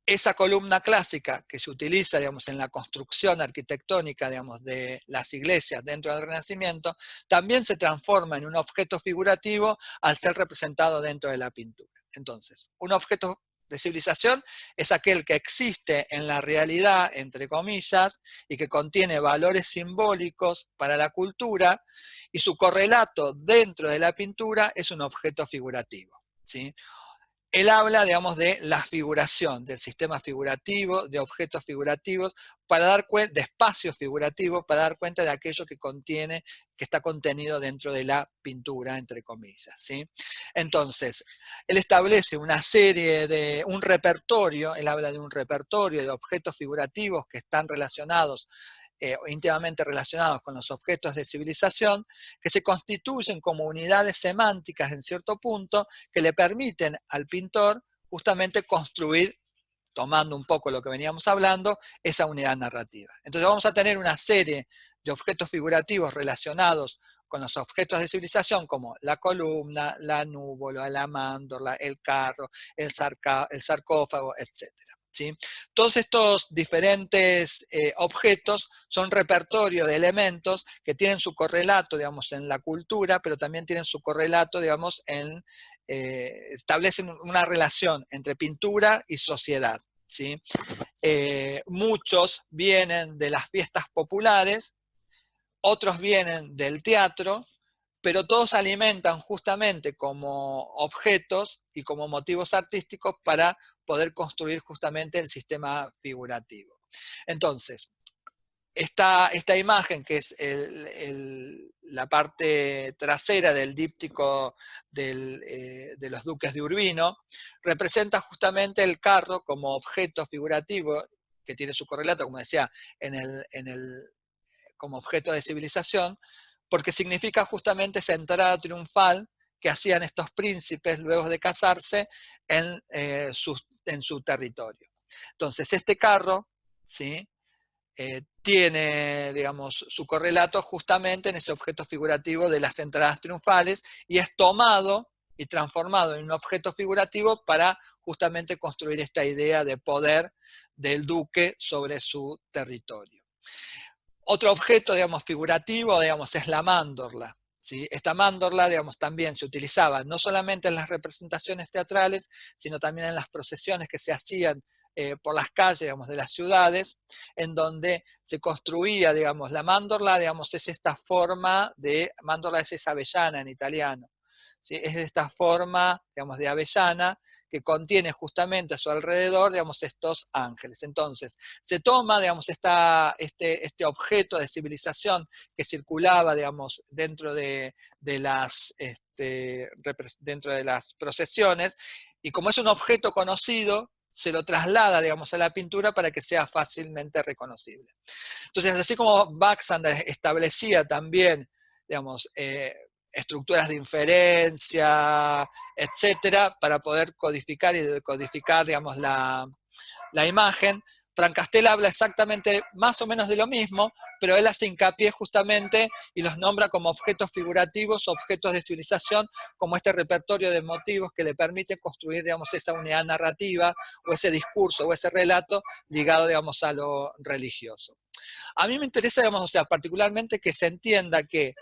Esa columna clásica que se utiliza, digamos, en la construcción arquitectónica, digamos, de las iglesias dentro del Renacimiento, también se transforma en un objeto figurativo al ser representado dentro de la pintura. Entonces, un objeto de civilización es aquel que existe en la realidad, entre comillas, y que contiene valores simbólicos para la cultura, y su correlato dentro de la pintura es un objeto figurativo, ¿sí? Él habla, digamos, de la figuración, del sistema figurativo, de objetos figurativos, para dar cuenta, de espacio figurativo, para dar cuenta de aquello que contiene, que está contenido dentro de la pintura, entre comillas, ¿sí? Entonces, él establece una serie de, un repertorio, él habla de un repertorio de objetos figurativos que están relacionados íntimamente relacionados con los objetos de civilización, que se constituyen como unidades semánticas en cierto punto, que le permiten al pintor justamente construir, tomando un poco lo que veníamos hablando, esa unidad narrativa. Entonces vamos a tener una serie de objetos figurativos relacionados con los objetos de civilización, como la columna, la núvola, la mándola, el carro, el sarcófago, etc. ¿Sí? Todos estos diferentes objetos son repertorio de elementos que tienen su correlato, digamos, en la cultura, pero también tienen su correlato, digamos, en establecen una relación entre pintura y sociedad, ¿sí? Muchos vienen de las fiestas populares, otros vienen del teatro, pero todos alimentan justamente como objetos y como motivos artísticos para poder construir justamente el sistema figurativo. Entonces, esta imagen, que es la parte trasera del díptico de los duques de Urbino, representa justamente el carro como objeto figurativo que tiene su correlato, como decía, como objeto de civilización, porque significa justamente esa entrada triunfal que hacían estos príncipes luego de casarse en su territorio. Entonces, este carro, ¿sí? Tiene, digamos, su correlato justamente en ese objeto figurativo de las entradas triunfales y es tomado y transformado en un objeto figurativo para justamente construir esta idea de poder del duque sobre su territorio. Otro objeto, digamos, figurativo, digamos, es la mándorla, ¿sí? Esta mándorla, digamos, también se utilizaba no solamente en las representaciones teatrales, sino también en las procesiones que se hacían por las calles, digamos, de las ciudades, en donde se construía, digamos, la mandorla, digamos, es esta forma de, mandorla es avellana en italiano, ¿sí? Es esta forma, digamos, de avellana que contiene justamente a su alrededor, digamos, estos ángeles. Entonces, se toma, digamos, este objeto de civilización que circulaba, digamos, dentro de las procesiones, y como es un objeto conocido, se lo traslada, digamos, a la pintura para que sea fácilmente reconocible. Entonces, así como Baxter establecía también, digamos, estructuras de inferencia, etcétera, para poder codificar y decodificar, digamos, la imagen, Francastel habla exactamente más o menos de lo mismo, pero él hace hincapié justamente y los nombra como objetos figurativos, objetos de civilización, como este repertorio de motivos que le permite construir, digamos, esa unidad narrativa o ese discurso o ese relato ligado, digamos, a lo religioso. A mí me interesa, digamos, o sea, particularmente que se entienda que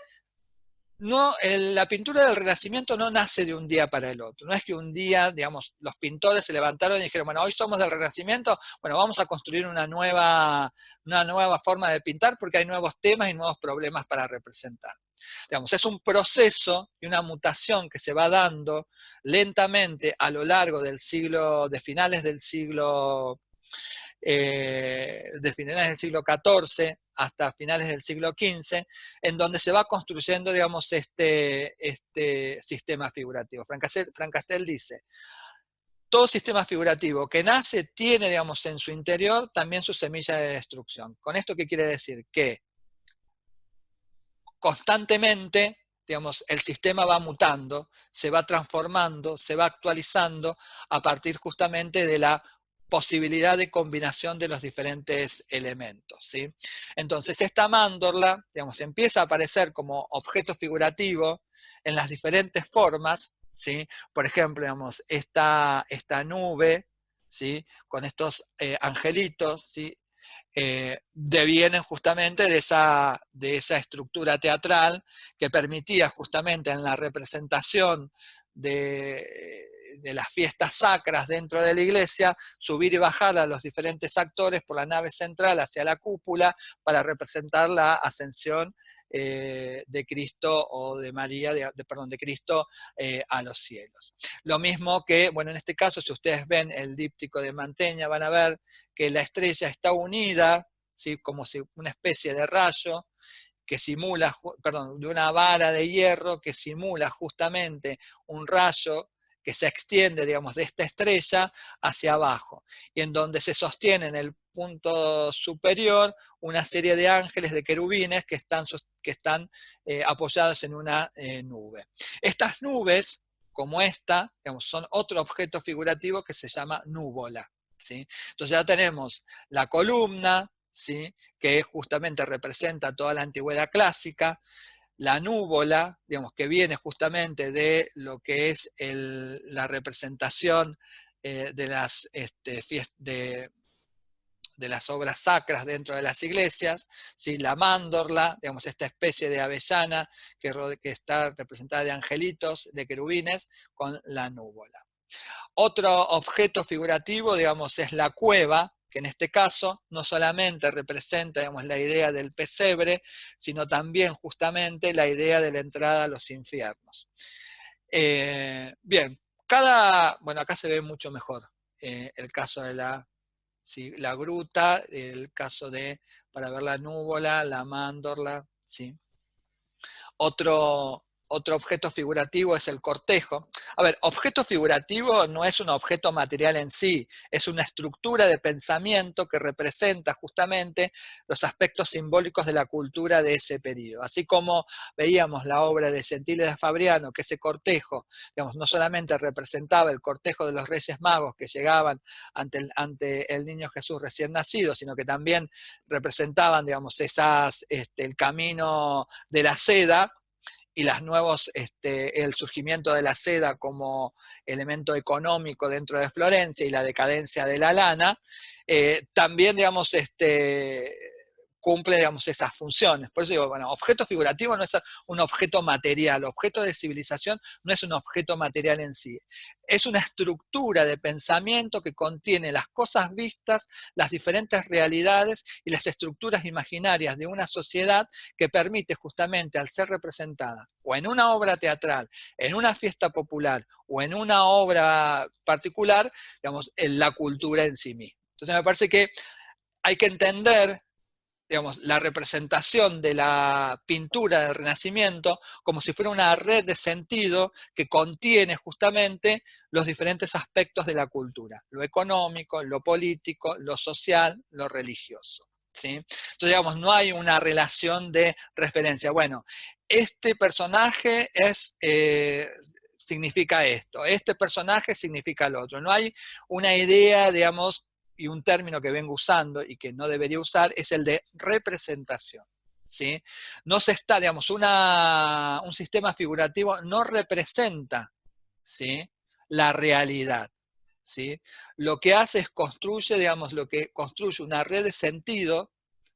no, la pintura del Renacimiento no nace de un día para el otro. No es que un día, digamos, los pintores se levantaron y dijeron, bueno, hoy somos del Renacimiento, bueno, vamos a construir una nueva forma de pintar porque hay nuevos temas y nuevos problemas para representar. Digamos, es un proceso y una mutación que se va dando lentamente a lo largo del siglo, de finales del siglo de finales del siglo XIV hasta finales del siglo XV, en donde se va construyendo, digamos, este sistema figurativo. Francastel dice, todo sistema figurativo que nace tiene, digamos, en su interior también su semilla de destrucción. ¿Con esto qué quiere decir? Que constantemente, digamos, el sistema va mutando, se va transformando, se va actualizando a partir justamente de la posibilidad de combinación de los diferentes elementos, ¿sí? Entonces, esta mandorla, digamos, empieza a aparecer como objeto figurativo en las diferentes formas, ¿sí? Por ejemplo, digamos, esta nube, ¿sí? Con estos angelitos, ¿sí? Devienen justamente de esa estructura teatral que permitía justamente en la representación de las fiestas sacras dentro de la iglesia, subir y bajar a los diferentes actores por la nave central hacia la cúpula para representar la ascensión de Cristo o de María, perdón, de Cristo a los cielos. Lo mismo que, bueno, en este caso, si ustedes ven el díptico de Manteña, van a ver que la estrella está unida, ¿sí? Como si una especie de rayo que simula, perdón, de una vara de hierro que simula justamente un rayo que se extiende, digamos, de esta estrella hacia abajo, y en donde se sostiene en el punto superior una serie de ángeles, de querubines que están apoyados en una nube. Estas nubes, como esta, digamos, son otro objeto figurativo que se llama núvola, ¿sí? Entonces ya tenemos la columna, ¿sí? Que justamente representa toda la antigüedad clásica, la núvola, digamos, que viene justamente de lo que es la representación de las obras sacras dentro de las iglesias, ¿sí? La mándorla, digamos, esta especie de avellana que está representada de angelitos, de querubines, con la núvola. Otro objeto figurativo, digamos, es la cueva, que en este caso no solamente representa, digamos, la idea del pesebre, sino también justamente la idea de la entrada a los infiernos. Bien, bueno, acá se ve mucho mejor el caso de la gruta, el caso para ver la núvola, la mándorla, ¿sí? Otro objeto figurativo es el cortejo. A ver, objeto figurativo no es un objeto material en sí, es una estructura de pensamiento que representa justamente los aspectos simbólicos de la cultura de ese periodo. Así como veíamos la obra de Gentile da Fabriano, que ese cortejo, digamos, no solamente representaba el cortejo de los Reyes Magos que llegaban ante el niño Jesús recién nacido, sino que también representaban, digamos, el camino de la seda, y el surgimiento de la seda como elemento económico dentro de Florencia y la decadencia de la lana, también, digamos, cumple, digamos, esas funciones. Por eso digo, bueno, objeto figurativo no es un objeto material, objeto de civilización no es un objeto material en sí. Es una estructura de pensamiento que contiene las cosas vistas, las diferentes realidades y las estructuras imaginarias de una sociedad que permite justamente, al ser representada o en una obra teatral, en una fiesta popular o en una obra particular, digamos, en la cultura en sí misma. Entonces me parece que hay que entender, digamos, la representación de la pintura del Renacimiento como si fuera una red de sentido que contiene justamente los diferentes aspectos de la cultura, lo económico, lo político, lo social, lo religioso, ¿sí? Entonces, digamos, no hay una relación de referencia. Bueno, este personaje significa esto, este personaje significa lo otro. No hay una idea, digamos, y un término que vengo usando y que no debería usar es el de representación, ¿sí? No se está, digamos, un sistema figurativo no representa, ¿sí?, la realidad, ¿sí? Lo que hace es construye una red de sentido,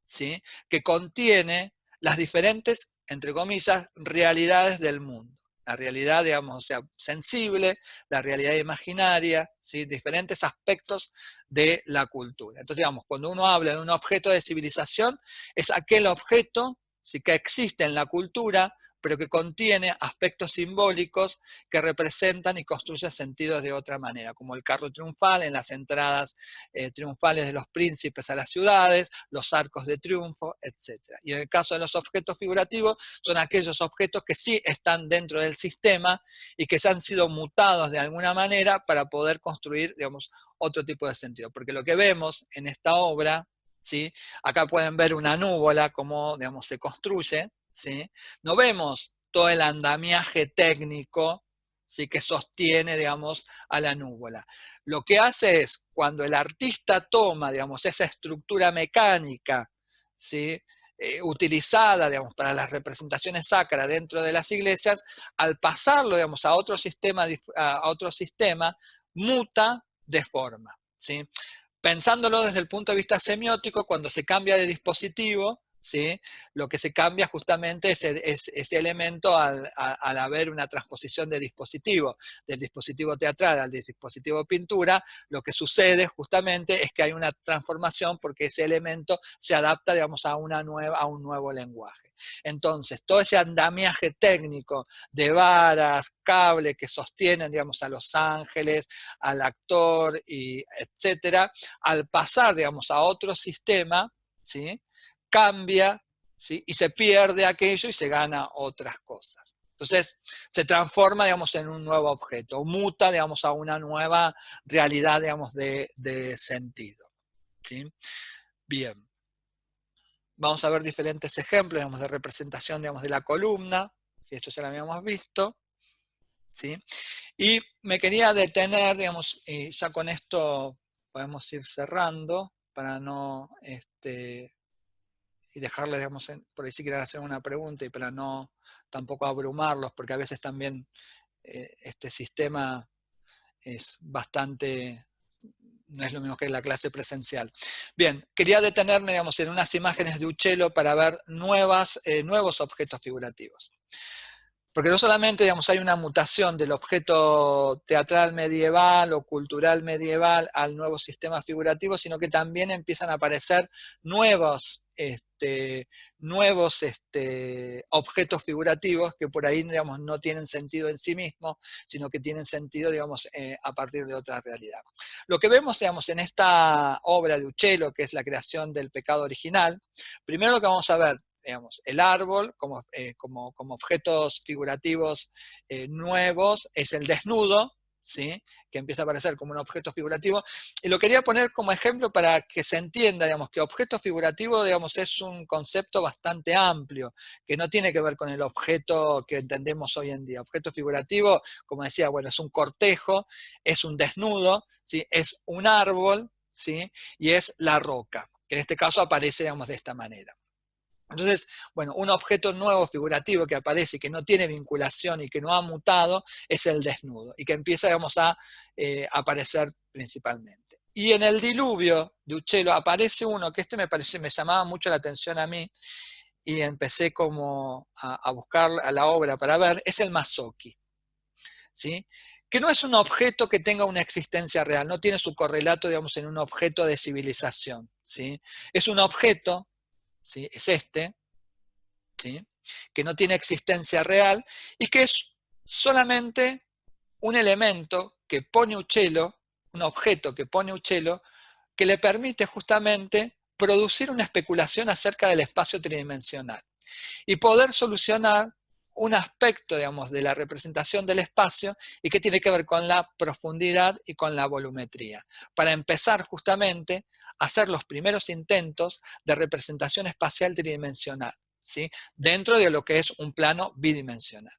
¿sí?, que contiene las diferentes, entre comillas, realidades del mundo. La realidad, digamos, o sea, sensible, la realidad imaginaria, ¿sí?, diferentes aspectos de la cultura. Entonces, digamos, cuando uno habla de un objeto de civilización, es aquel objeto, ¿sí?, que existe en la cultura pero que contiene aspectos simbólicos que representan y construyen sentidos de otra manera, como el carro triunfal en las entradas triunfales de los príncipes a las ciudades, los arcos de triunfo, etc. Y en el caso de los objetos figurativos, son aquellos objetos que sí están dentro del sistema y que se han sido mutados de alguna manera para poder construir, digamos, otro tipo de sentido. Porque lo que vemos en esta obra, ¿sí? Acá pueden ver una núvola, cómo, digamos, se construye, ¿sí? No vemos todo el andamiaje técnico, ¿sí? Que sostiene, digamos, a la núvola. Lo que hace es, cuando el artista toma, digamos, esa estructura mecánica, ¿sí? Utilizada, digamos, para las representaciones sacras dentro de las iglesias, al pasarlo, digamos, a otro sistema, muta de forma, ¿sí? Pensándolo desde el punto de vista semiótico, cuando se cambia de dispositivo, ¿sí? Lo que se cambia justamente es ese elemento al haber una transposición de dispositivo, del dispositivo teatral al dispositivo pintura. Lo que sucede justamente es que hay una transformación porque ese elemento se adapta, digamos, a un nuevo lenguaje. Entonces, todo ese andamiaje técnico de varas, cables que sostienen, digamos, a los ángeles, al actor, y etcétera, al pasar, digamos, a otro sistema, ¿sí? Cambia, ¿sí? Y se pierde aquello y se gana otras cosas. Entonces, se transforma, digamos, en un nuevo objeto, muta, digamos, a una nueva realidad, digamos, de sentido, ¿sí? Bien. Vamos a ver diferentes ejemplos, digamos, de representación, digamos, de la columna, ¿sí? Esto ya lo habíamos visto, ¿sí? Y me quería detener, digamos, y ya con esto podemos ir cerrando, para no y dejarles, digamos, por ahí si quieren hacer una pregunta y para no tampoco abrumarlos, porque a veces también este sistema es bastante, no es lo mismo que la clase presencial. Bien, quería detenerme, digamos, en unas imágenes de Uccello para ver nuevos objetos figurativos. Porque no solamente, digamos, hay una mutación del objeto teatral medieval o cultural medieval al nuevo sistema figurativo, sino que también empiezan a aparecer nuevos objetos figurativos que por ahí, digamos, no tienen sentido en sí mismos, sino que tienen sentido, digamos, a partir de otra realidad. Lo que vemos, digamos, en esta obra de Uccello, que es la creación del pecado original, primero lo que vamos a ver, digamos, el árbol como objetos figurativos nuevos, es el desnudo, ¿sí? Que empieza a aparecer como un objeto figurativo, y lo quería poner como ejemplo para que se entienda, digamos, que objeto figurativo, digamos, es un concepto bastante amplio, que no tiene que ver con el objeto que entendemos hoy en día. Objeto figurativo, como decía, bueno, es un cortejo, es un desnudo, ¿sí? Es un árbol, ¿sí? Y es la roca, que en este caso aparece, digamos, de esta manera. Entonces, bueno, un objeto nuevo figurativo que aparece y que no tiene vinculación y que no ha mutado es el desnudo y que empieza, digamos, a aparecer principalmente. Y en el diluvio de Uccello aparece uno que me llamaba mucho la atención a mí y empecé como a buscar a la obra para ver, es el Mazzocchi, ¿sí? Que no es un objeto que tenga una existencia real, no tiene su correlato, digamos, en un objeto de civilización, ¿sí? Es un objeto, ¿sí? Es este, ¿sí? Que no tiene existencia real y que es solamente un elemento que pone Uccello, un objeto que pone Uccello, que le permite justamente producir una especulación acerca del espacio tridimensional y poder solucionar un aspecto, digamos, de la representación del espacio y que tiene que ver con la profundidad y con la volumetría, para empezar justamente a hacer los primeros intentos de representación espacial tridimensional, ¿sí? Dentro de lo que es un plano bidimensional,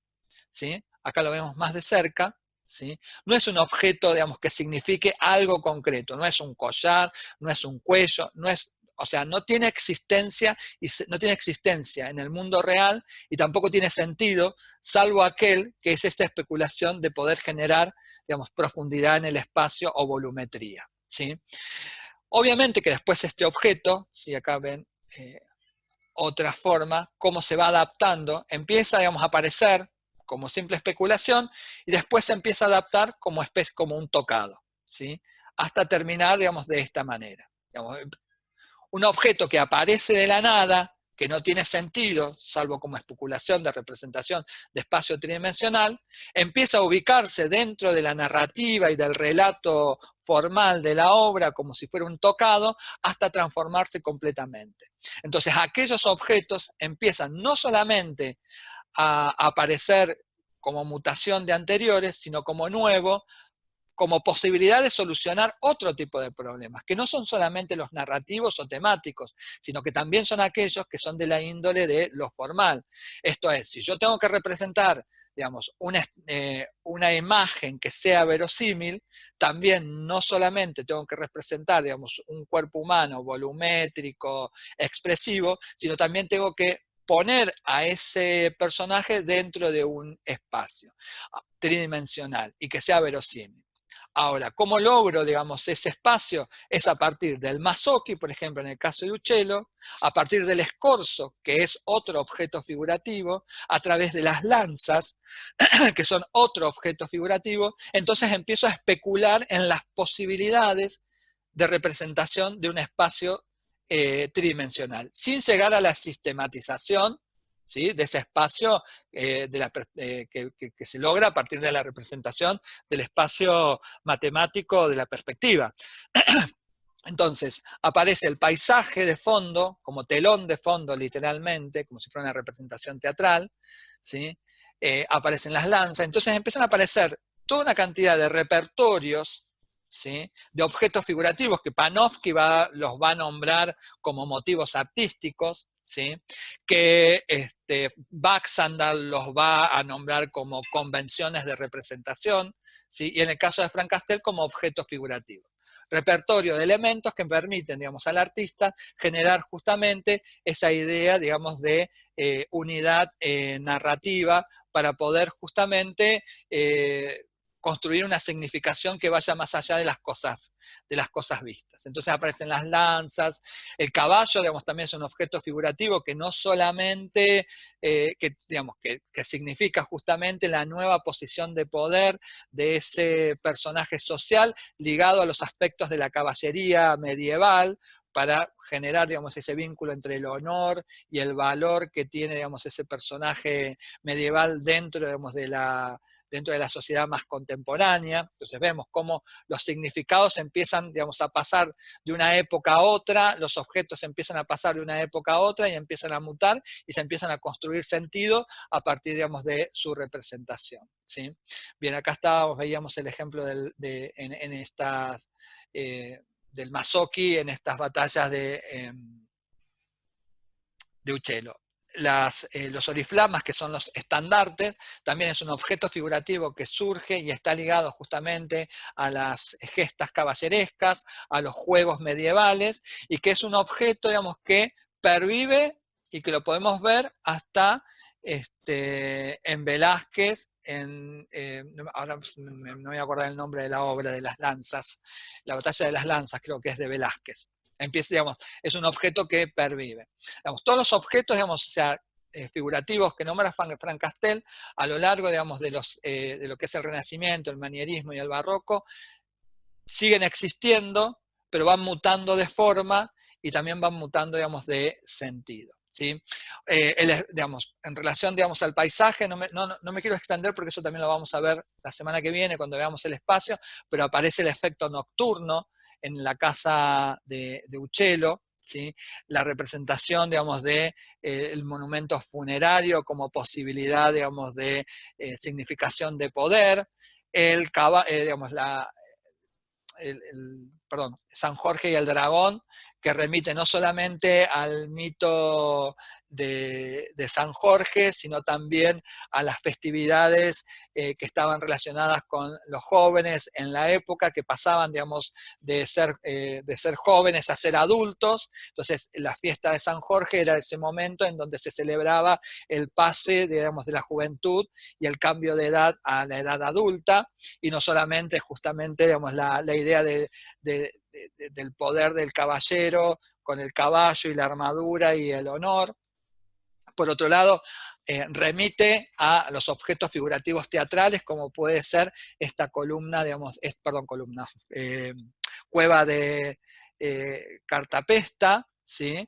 ¿sí? Acá lo vemos más de cerca, ¿sí? No es un objeto, digamos, que signifique algo concreto, no es un collar, no es un cuello, no es, o sea, no tiene existencia no tiene existencia en el mundo real y tampoco tiene sentido, salvo aquel que es esta especulación de poder generar, digamos, profundidad en el espacio o volumetría, ¿sí? Obviamente que después este objeto, si acá ven otra forma, cómo se va adaptando, empieza, digamos, a aparecer como simple especulación y después se empieza a adaptar como un tocado, ¿sí? Hasta terminar, digamos, de esta manera. Digamos, un objeto que aparece de la nada, que no tiene sentido, salvo como especulación de representación de espacio tridimensional, empieza a ubicarse dentro de la narrativa y del relato formal de la obra como si fuera un tocado, hasta transformarse completamente. Entonces aquellos objetos empiezan no solamente a aparecer como mutación de anteriores, sino como nuevo, como posibilidad de solucionar otro tipo de problemas, que no son solamente los narrativos o temáticos, sino que también son aquellos que son de la índole de lo formal. Esto es, si yo tengo que representar, digamos, una imagen que sea verosímil, también no solamente tengo que representar, digamos, un cuerpo humano volumétrico, expresivo, sino también tengo que poner a ese personaje dentro de un espacio tridimensional y que sea verosímil. Ahora, ¿cómo logro, digamos, ese espacio? Es a partir del masochi, por ejemplo, en el caso de Uccello, a partir del escorzo, que es otro objeto figurativo, a través de las lanzas, que son otro objeto figurativo, entonces empiezo a especular en las posibilidades de representación de un espacio tridimensional, sin llegar a la sistematización, ¿sí?, de ese espacio que se logra a partir de la representación del espacio matemático de la perspectiva. Entonces, aparece el paisaje de fondo, como telón de fondo literalmente, como si fuera una representación teatral, ¿sí? Aparecen las lanzas, entonces empiezan a aparecer toda una cantidad de repertorios, ¿sí?, de objetos figurativos que Panofsky los va a nombrar como motivos artísticos, ¿sí?, que Baxandall los va a nombrar como convenciones de representación, ¿sí?, y en el caso de Frank Castell como objetos figurativos. Repertorio de elementos que permiten, digamos, al artista generar justamente esa idea, digamos, de unidad narrativa para poder justamente construir una significación que vaya más allá de las cosas vistas. Entonces aparecen las lanzas, el caballo, digamos, también es un objeto figurativo que no solamente, digamos, que significa justamente la nueva posición de poder de ese personaje social ligado a los aspectos de la caballería medieval, para generar, digamos, ese vínculo entre el honor y el valor que tiene, digamos, ese personaje medieval dentro, digamos, dentro de la sociedad más contemporánea. Entonces vemos cómo los significados empiezan, digamos, a pasar de una época a otra, los objetos empiezan a pasar de una época a otra y empiezan a mutar y se empiezan a construir sentido a partir, digamos, de su representación, ¿sí? Bien, acá veíamos el ejemplo en estas, del masochi en estas batallas de Uccello. Los oriflamas, que son los estandartes, también es un objeto figurativo que surge y está ligado justamente a las gestas caballerescas, a los juegos medievales, y que es un objeto, digamos, que pervive y que lo podemos ver hasta en Velázquez, ahora no voy a acordar el nombre de la obra de las lanzas, la batalla de las lanzas creo que es de Velázquez. Empieza, digamos, es un objeto que pervive. Digamos, todos los objetos, digamos, o sea, figurativos que nombra Frank Castell a lo largo, digamos, de lo que es el Renacimiento, el manierismo y el barroco, siguen existiendo, pero van mutando de forma y también van mutando, digamos, de sentido, ¿sí? Digamos, en relación, digamos, al paisaje, no me quiero extender porque eso también lo vamos a ver la semana que viene cuando veamos el espacio, pero aparece el efecto nocturno en la casa de Uccello, ¿sí? La representación, digamos, de el monumento funerario como posibilidad, digamos, de significación de poder, digamos, perdón, San Jorge y el dragón, que remite no solamente al mito de San Jorge, sino también a las festividades que estaban relacionadas con los jóvenes en la época, que pasaban, digamos, de ser jóvenes a ser adultos. Entonces, la fiesta de San Jorge era ese momento en donde se celebraba el pase, digamos, de la juventud y el cambio de edad a la edad adulta, y no solamente justamente, digamos, la idea del poder del caballero con el caballo y la armadura y el honor. Por otro lado, remite a los objetos figurativos teatrales, como puede ser esta columna, digamos, cueva de Cartapesta, ¿sí?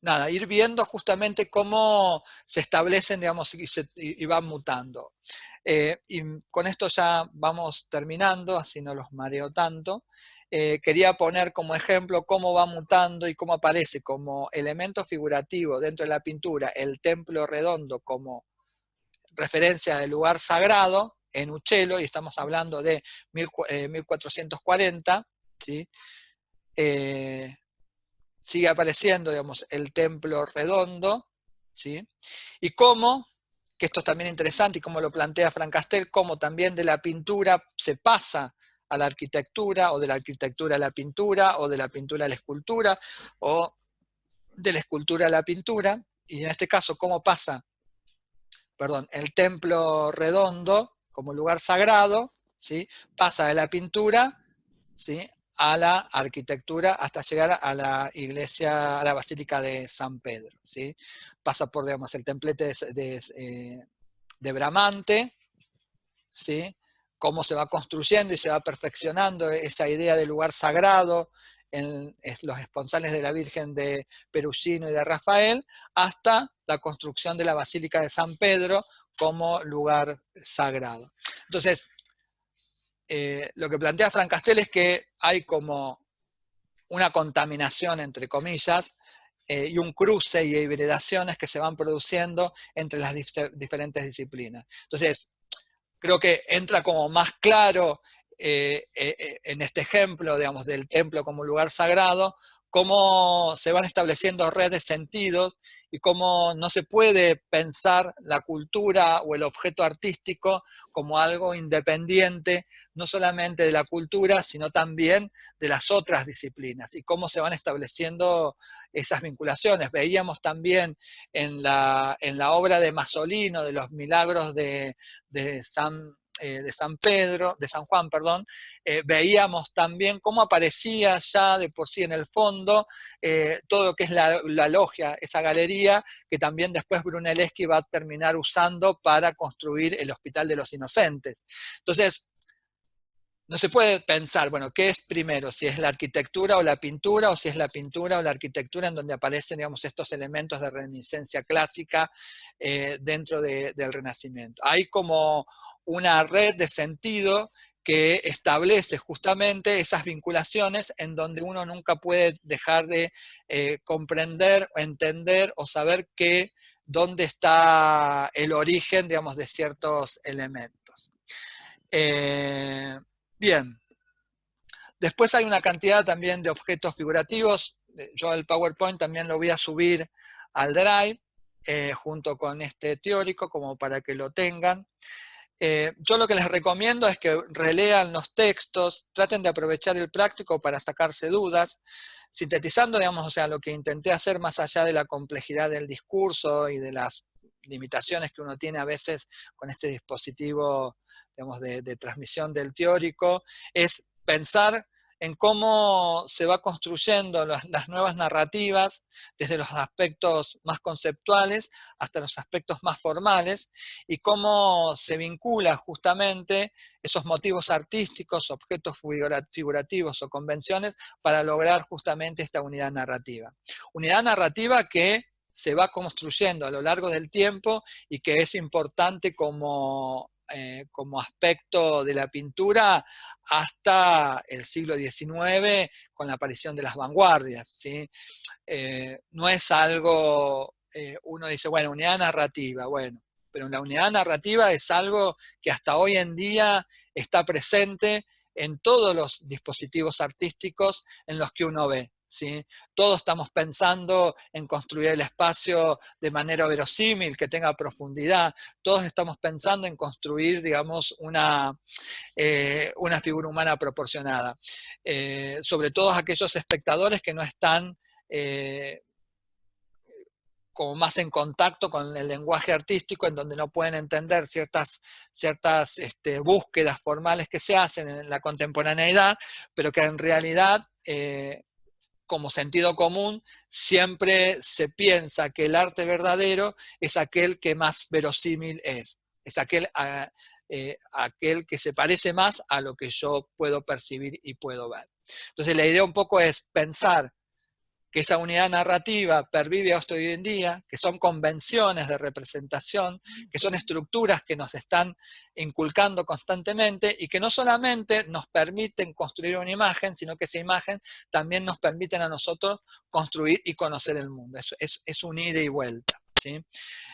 nada, ir viendo justamente cómo se establecen, digamos, y van mutando. Y con esto ya vamos terminando, así no los mareo tanto. Quería poner como ejemplo cómo va mutando y cómo aparece como elemento figurativo dentro de la pintura el templo redondo como referencia del lugar sagrado en Uccello, y estamos hablando de 1440, ¿sí? Sigue apareciendo, digamos, el templo redondo, ¿sí? Y cómo, que esto es también interesante, y como lo plantea Francastel, cómo también de la pintura se pasa a la arquitectura, o de la arquitectura a la pintura, o de la pintura a la escultura, o de la escultura a la pintura, y en este caso, cómo pasa, perdón, el templo redondo como lugar sagrado, ¿sí? Pasa de la pintura, ¿sí?, a la arquitectura hasta llegar a la iglesia, a la Basílica de San Pedro, ¿sí? Pasa por, digamos, el templete de Bramante, ¿sí? Cómo se va construyendo y se va perfeccionando esa idea de lugar sagrado en los esponsales de la Virgen de Perugino y de Rafael, hasta la construcción de la Basílica de San Pedro como lugar sagrado. Entonces, lo que plantea Francastel es que hay como una contaminación, entre comillas, y un cruce y hibridaciones que se van produciendo entre las diferentes disciplinas. Entonces, creo que entra como más claro en este ejemplo, digamos, del templo como lugar sagrado, cómo se van estableciendo redes de sentidos y cómo no se puede pensar la cultura o el objeto artístico como algo independiente, no solamente de la cultura, sino también de las otras disciplinas, y cómo se van estableciendo esas vinculaciones. Veíamos también en la obra de Masolino, de los milagros de San Juan, perdón, veíamos también cómo aparecía ya de por sí en el fondo todo lo que es la logia, esa galería que también después Brunelleschi va a terminar usando para construir el Hospital de los Inocentes. Entonces, no se puede pensar, bueno, ¿qué es primero? Si es la arquitectura o la pintura, o si es la pintura o la arquitectura, en donde aparecen, digamos, estos elementos de reminiscencia clásica dentro del Renacimiento. Hay como una red de sentido que establece justamente esas vinculaciones en donde uno nunca puede dejar de comprender, entender o saber dónde está el origen, digamos, de ciertos elementos. Bien, después hay una cantidad también de objetos figurativos. Yo el PowerPoint también lo voy a subir al Drive junto con este teórico como para que lo tengan. Yo lo que les recomiendo es que relean los textos, traten de aprovechar el práctico para sacarse dudas, sintetizando, digamos, o sea, lo que intenté hacer más allá de la complejidad del discurso y de las limitaciones que uno tiene a veces con este dispositivo, digamos, de transmisión del teórico, es pensar en cómo se va construyendo las nuevas narrativas desde los aspectos más conceptuales hasta los aspectos más formales, y cómo se vincula justamente esos motivos artísticos, objetos figurativos o convenciones para lograr justamente esta unidad narrativa. Unidad narrativa que se va construyendo a lo largo del tiempo y que es importante como aspecto de la pintura hasta el siglo XIX con la aparición de las vanguardias, ¿sí? No es algo, uno dice, bueno, unidad narrativa, bueno, pero la unidad narrativa es algo que hasta hoy en día está presente en todos los dispositivos artísticos en los que uno ve, ¿sí? Todos estamos pensando en construir el espacio de manera verosímil, que tenga profundidad, todos estamos pensando en construir, digamos, una figura humana proporcionada. Sobre todo aquellos espectadores que no están como más en contacto con el lenguaje artístico, en donde no pueden entender ciertas búsquedas formales que se hacen en la contemporaneidad, pero que en realidad, como sentido común, siempre se piensa que el arte verdadero es aquel que más verosímil es aquel que se parece más a lo que yo puedo percibir y puedo ver. Entonces la idea un poco es pensar que esa unidad narrativa pervive hasta hoy en día, que son convenciones de representación, que son estructuras que nos están inculcando constantemente y que no solamente nos permiten construir una imagen, sino que esa imagen también nos permiten a nosotros construir y conocer el mundo. Es un ida y vuelta, ¿sí?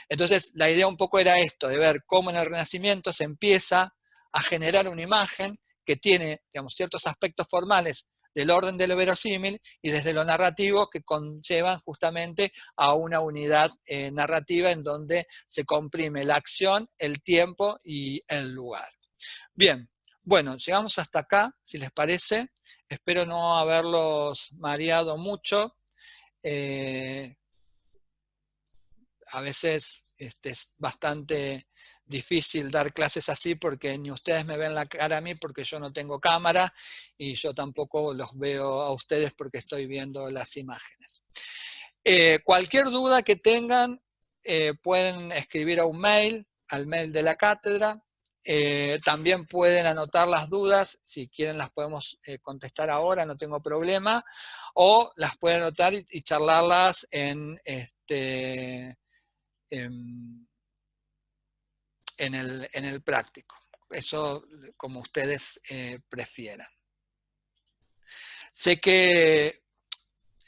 Entonces, la idea un poco era esto, de ver cómo en el Renacimiento se empieza a generar una imagen que tiene, digamos, ciertos aspectos formales del orden de lo verosímil y desde lo narrativo que conllevan justamente a una unidad narrativa en donde se comprime la acción, el tiempo y el lugar. Bien, bueno, llegamos hasta acá, si les parece. Espero no haberlos mareado mucho. A veces es bastante difícil dar clases así porque ni ustedes me ven la cara a mí porque yo no tengo cámara y yo tampoco los veo a ustedes porque estoy viendo las imágenes. Cualquier duda que tengan pueden escribir a un mail, al mail de la cátedra. También pueden anotar las dudas, si quieren las podemos contestar ahora, no tengo problema, o las pueden anotar y charlarlas en el práctico. Eso como ustedes prefieran. Sé que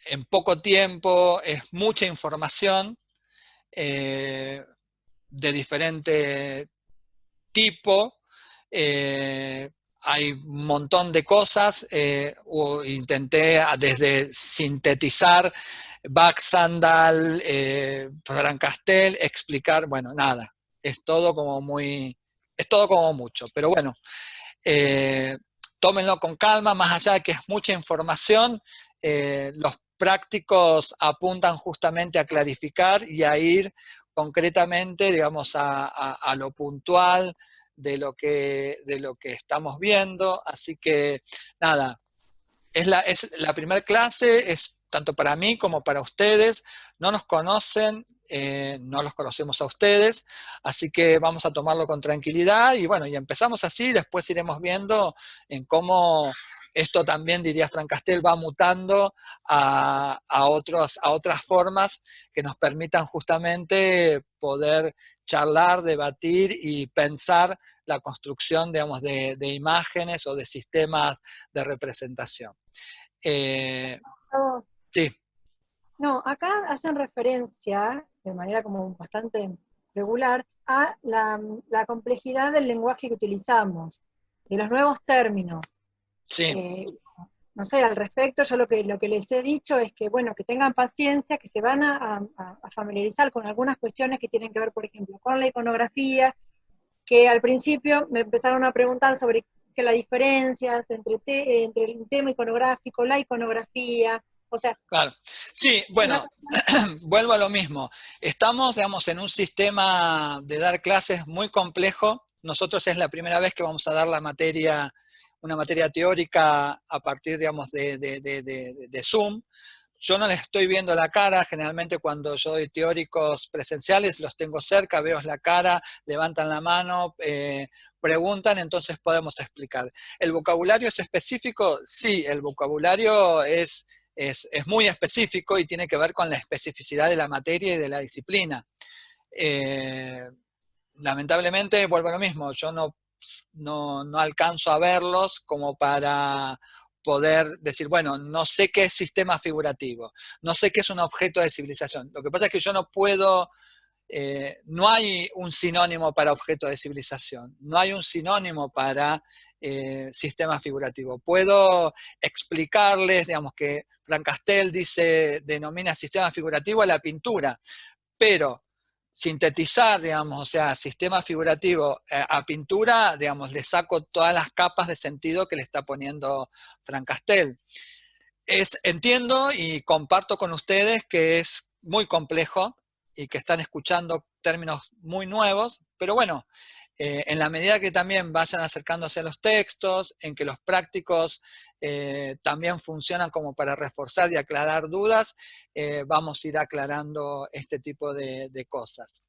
en poco tiempo es mucha información de diferente tipo. Hay un montón de cosas. Intenté desde sintetizar Bach, Sandal, Francastel, explicar, bueno, nada. Es todo como mucho, pero bueno, tómenlo con calma, más allá de que es mucha información, los prácticos apuntan justamente a clarificar y a ir concretamente, digamos, a lo puntual de lo que estamos viendo, así que nada, es la primera clase, es tanto para mí como para ustedes, no nos conocen, no los conocemos a ustedes, así que vamos a tomarlo con tranquilidad y bueno, y empezamos así, después iremos viendo en cómo esto también, diría Francastel, va mutando a otras formas que nos permitan justamente poder charlar, debatir y pensar la construcción, digamos, de imágenes o de sistemas de representación. Sí.
No, acá hacen referencia, de manera como bastante regular, a la complejidad del lenguaje que utilizamos, de los nuevos términos.
Sí.
No sé, al respecto, yo lo que les he dicho es que, bueno, que tengan paciencia, que se van a familiarizar con algunas cuestiones que tienen que ver, por ejemplo, con la iconografía, que al principio me empezaron a preguntar sobre qué las diferencias entre el tema iconográfico, la iconografía, o sea...
Claro. Sí, bueno, vuelvo a lo mismo. Estamos, digamos, en un sistema de dar clases muy complejo. Nosotros es la primera vez que vamos a dar una materia teórica a partir, digamos, de Zoom. Yo no les estoy viendo la cara, generalmente cuando yo doy teóricos presenciales los tengo cerca, veo la cara, levantan la mano, preguntan, entonces podemos explicar. ¿El vocabulario es específico? Sí, el vocabulario es muy específico y tiene que ver con la especificidad de la materia y de la disciplina. Lamentablemente, vuelvo a lo mismo, yo no alcanzo a verlos como para poder decir, bueno, no sé qué es sistema figurativo, no sé qué es un objeto de civilización. Lo que pasa es que yo no puedo, no hay un sinónimo para objeto de civilización, no hay un sinónimo para sistema figurativo. Puedo explicarles, digamos, que Francastel denomina sistema figurativo a la pintura, pero sintetizar, digamos, o sea, sistema figurativo a pintura, digamos, le saco todas las capas de sentido que le está poniendo Francastel. Entiendo y comparto con ustedes que es muy complejo y que están escuchando términos muy nuevos, pero bueno, en la medida que también vayan acercándose a los textos, en que los prácticos también funcionan como para reforzar y aclarar dudas, vamos a ir aclarando este tipo de cosas.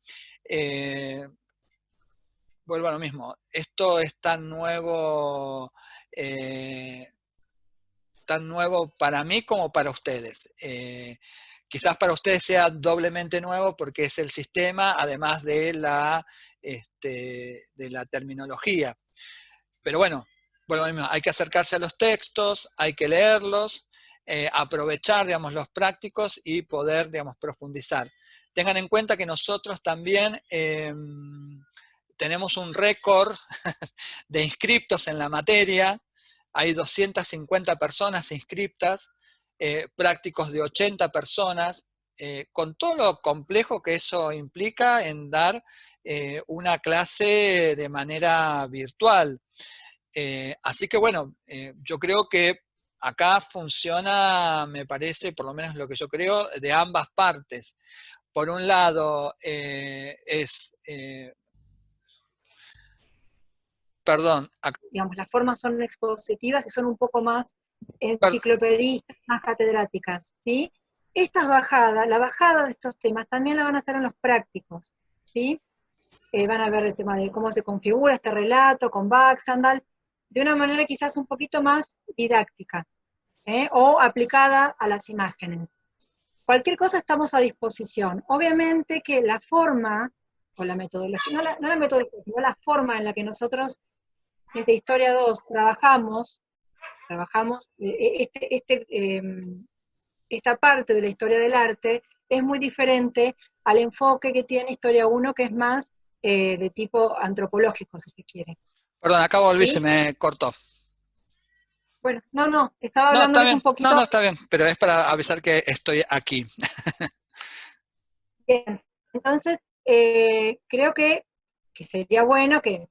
Vuelvo a lo mismo, esto es tan nuevo tan nuevo para mí como para ustedes. Quizás para ustedes sea doblemente nuevo porque es el sistema, además de la terminología. Pero bueno, hay que acercarse a los textos, hay que leerlos, aprovechar, digamos, los prácticos y poder, digamos, profundizar. Tengan en cuenta que nosotros también tenemos un récord de inscriptos en la materia. Hay 250 personas inscriptas, prácticos de 80 personas, con todo lo complejo que eso implica en dar una clase de manera virtual. Así que bueno, yo creo que acá funciona, me parece, por lo menos lo que yo creo, de ambas partes. Por un lado, perdón,
Digamos, las formas son expositivas y son un poco más enciclopedistas, más catedráticas, ¿sí? Estas bajadas, la bajada de estos temas también la van a hacer en los prácticos, ¿sí? Van a ver el tema de cómo se configura este relato con Baxandall, de una manera quizás un poquito más didáctica, o aplicada a las imágenes. Cualquier cosa estamos a disposición. Obviamente que la forma, o la metodología, no la metodología, sino la forma en la que nosotros desde Historia 2 trabajamos esta parte de la historia del arte es muy diferente al enfoque que tiene Historia 1, que es más de tipo antropológico, si se quiere.
perdón, acá volví,
¿Sí?
se me cortó.
Bueno, no, estaba
No, está
hablándoles
bien,
un poquito.
no, está bien, pero es para avisar que estoy aquí.
Bien, entonces creo que sería bueno que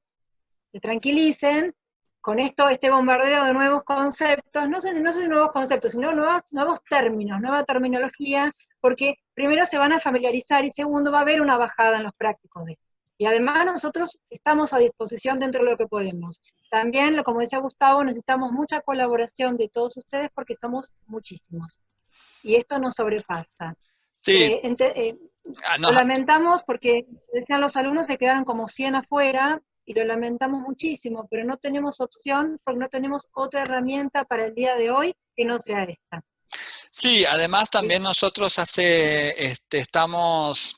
se tranquilicen con esto, este bombardeo de nuevos conceptos, no sé si nuevos conceptos, sino nuevos términos, nueva terminología, porque primero se van a familiarizar y segundo va a haber una bajada en los prácticos de esto. Y además nosotros estamos a disposición dentro de lo que podemos. También, como decía Gustavo, necesitamos mucha colaboración de todos ustedes porque somos muchísimos. Y esto nos sobrepasa.
Sí,
Lo lamentamos porque, decían los alumnos, se quedaron como 100 afuera, y lo lamentamos muchísimo, pero no tenemos opción porque no tenemos otra herramienta para el día de hoy que no sea esta.
sí, además también nosotros estamos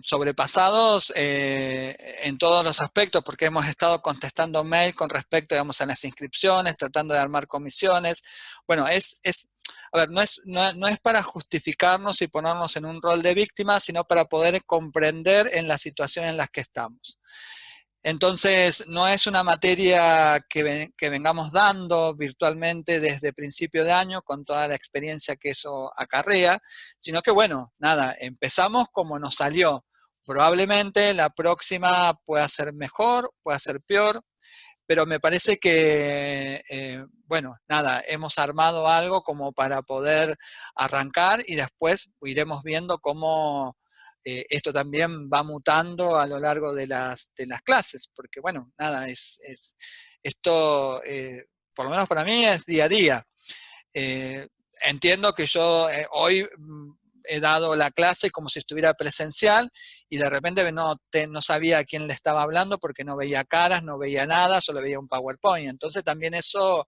sobrepasados en todos los aspectos, porque hemos estado contestando mail con respecto, digamos, a las inscripciones, tratando de armar comisiones. Bueno, a ver, no es para justificarnos y ponernos en un rol de víctima, sino para poder comprender en la situación en la que estamos. Entonces, no es una materia que vengamos dando virtualmente desde principio de año con toda la experiencia que eso acarrea, sino que, bueno, nada, empezamos como nos salió. Probablemente la próxima pueda ser mejor, pueda ser peor, pero me parece que, bueno, nada, hemos armado algo como para poder arrancar y después iremos viendo cómo esto también va mutando a lo largo de las clases, porque bueno, nada, esto, por lo menos para mí, es día a día. Entiendo que yo hoy he dado la clase como si estuviera presencial y de repente no sabía a quién le estaba hablando porque no veía caras, no veía nada, solo veía un PowerPoint. Entonces también eso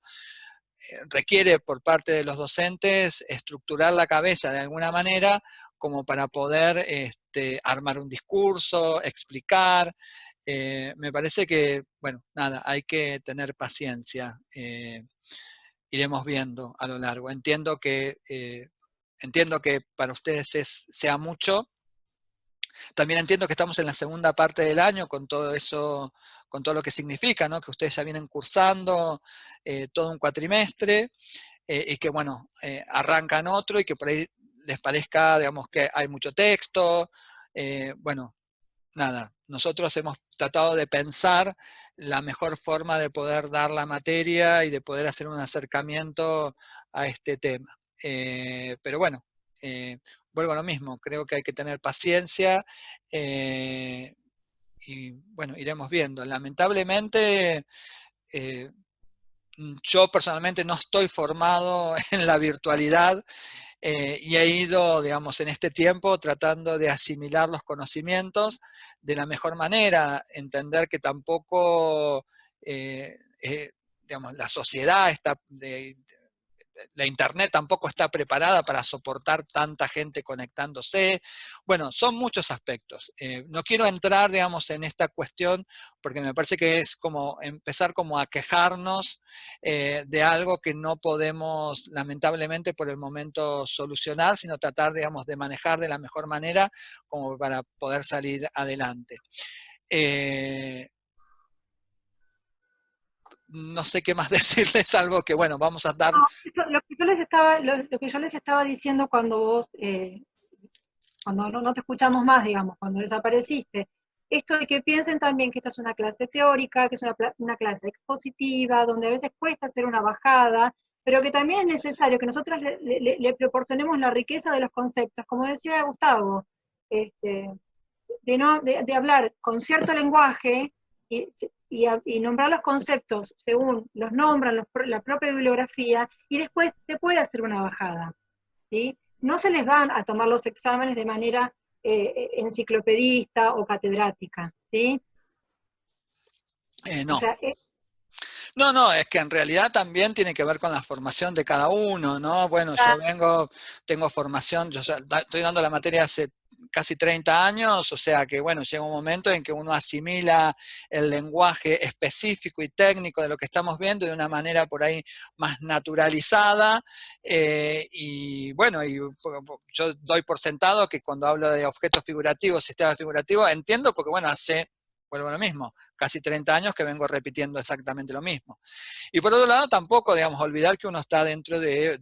requiere por parte de los docentes estructurar la cabeza de alguna manera como para poder armar un discurso, explicar. Me parece que, bueno, nada, hay que tener paciencia. Iremos viendo a lo largo. Entiendo que para ustedes sea mucho. También entiendo que estamos en la segunda parte del año con todo eso, con todo lo que significa, ¿no? Que ustedes ya vienen cursando todo un cuatrimestre y que, bueno, arrancan otro y que por ahí les parezca, digamos, que hay mucho texto. Bueno, nada, nosotros hemos tratado de pensar la mejor forma de poder dar la materia y de poder hacer un acercamiento a este tema. Pero bueno, vuelvo a lo mismo, creo que hay que tener paciencia y bueno, iremos viendo. Lamentablemente, yo personalmente no estoy formado en la virtualidad y he ido, digamos, en este tiempo tratando de asimilar los conocimientos de la mejor manera, entender que tampoco, digamos, la sociedad la internet tampoco está preparada para soportar tanta gente conectándose. Bueno, son muchos aspectos. No quiero entrar, digamos, en esta cuestión porque me parece que es como empezar como a quejarnos de algo que no podemos, lamentablemente, por el momento solucionar, sino tratar, digamos, de manejar de la mejor manera como para poder salir adelante. No sé qué más decirles, algo que, bueno, vamos a dar...
No, lo que yo les estaba diciendo cuando vos, cuando no te escuchamos más, digamos, cuando desapareciste, esto de que piensen también que esta es una clase teórica, que es una clase expositiva, donde a veces cuesta hacer una bajada, pero que también es necesario que nosotros le proporcionemos la riqueza de los conceptos, como decía Gustavo, este, de hablar con cierto lenguaje y nombrar los conceptos según los nombran la propia bibliografía, y después se puede hacer una bajada, ¿sí? No se les van a tomar los exámenes de manera enciclopedista o catedrática, ¿sí? O
no.
sea,
No, no, es que en realidad también tiene que ver con la formación de cada uno, ¿no? Bueno, yo tengo formación, yo estoy dando la materia hace casi 30 años, o sea que, bueno, llega un momento en que uno asimila el lenguaje específico y técnico de lo que estamos viendo de una manera por ahí más naturalizada, y bueno, yo doy por sentado que cuando hablo de objetos figurativos, sistemas figurativos, entiendo porque, bueno, vuelvo a lo mismo, casi 30 años que vengo repitiendo exactamente lo mismo. Y por otro lado, tampoco, digamos, olvidar que uno está dentro de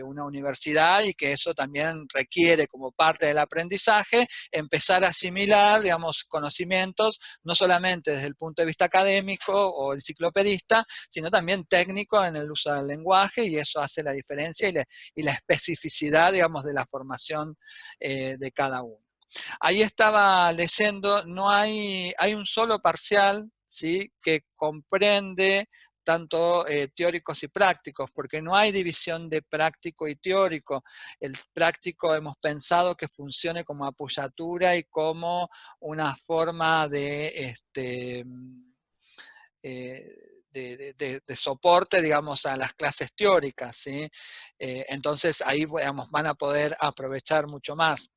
una universidad y que eso también requiere, como parte del aprendizaje, empezar a asimilar, digamos, conocimientos, no solamente desde el punto de vista académico o enciclopedista, sino también técnico en el uso del lenguaje, y eso hace la diferencia y la especificidad, digamos, de la formación de cada uno. Ahí estaba leyendo, no hay un solo parcial, ¿sí?, que comprende tanto teóricos y prácticos, porque no hay división de práctico y teórico. El práctico hemos pensado que funcione como apoyatura y como una forma de soporte, digamos, a las clases teóricas, ¿sí? Entonces ahí, digamos, van a poder aprovechar mucho más.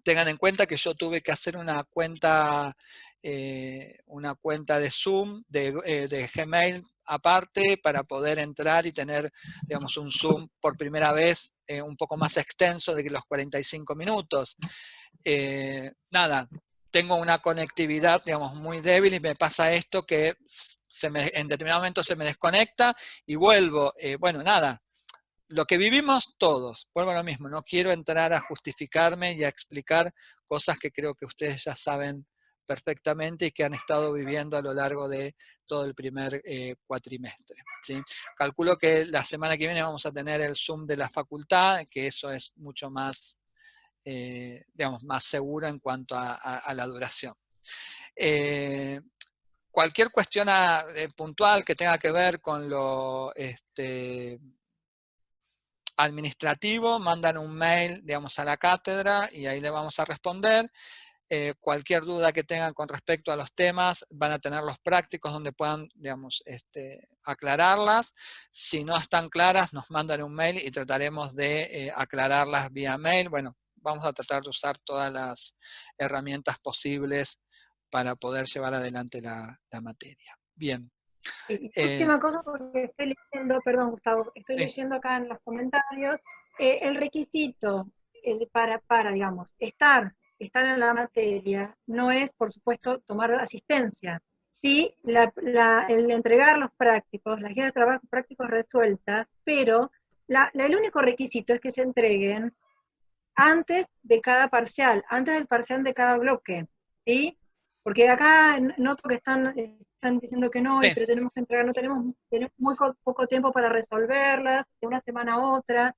Tengan en cuenta que yo tuve que hacer una cuenta de Zoom, de Gmail aparte, para poder entrar y tener, digamos, un Zoom por primera vez un poco más extenso de los 45 minutos. Nada, tengo una conectividad, digamos, muy débil y me pasa esto que en determinado momento se me desconecta y vuelvo. Bueno, nada. Lo que vivimos todos, vuelvo a lo mismo, no quiero entrar a justificarme y a explicar cosas que creo que ustedes ya saben perfectamente y que han estado viviendo a lo largo de todo el primer cuatrimestre, ¿sí? Calculo que la semana que viene vamos a tener el Zoom de la facultad, que eso es mucho más, digamos, más seguro en cuanto a la duración. Cualquier cuestión puntual que tenga que ver con lo administrativo, mandan un mail, digamos, a la cátedra y ahí le vamos a responder. Cualquier duda que tengan con respecto a los temas, van a tener los prácticos donde puedan, digamos, aclararlas. Si no están claras, nos mandan un mail y trataremos de aclararlas vía mail. Bueno, vamos a tratar de usar todas las herramientas posibles para poder llevar adelante la materia. Bien.
Y última cosa, porque estoy leyendo, perdón Gustavo, estoy
Sí.
leyendo acá en los comentarios, el requisito digamos, estar en la materia no es, por supuesto, tomar asistencia. Sí, el entregar los prácticos, las guías de trabajo prácticos resueltas, pero el único requisito es que se entreguen antes de cada parcial, antes del parcial de cada bloque, ¿sí? Porque acá noto que están diciendo que no,
Sí.
pero tenemos que entregar, tenemos muy poco tiempo para resolverlas, de una semana a otra,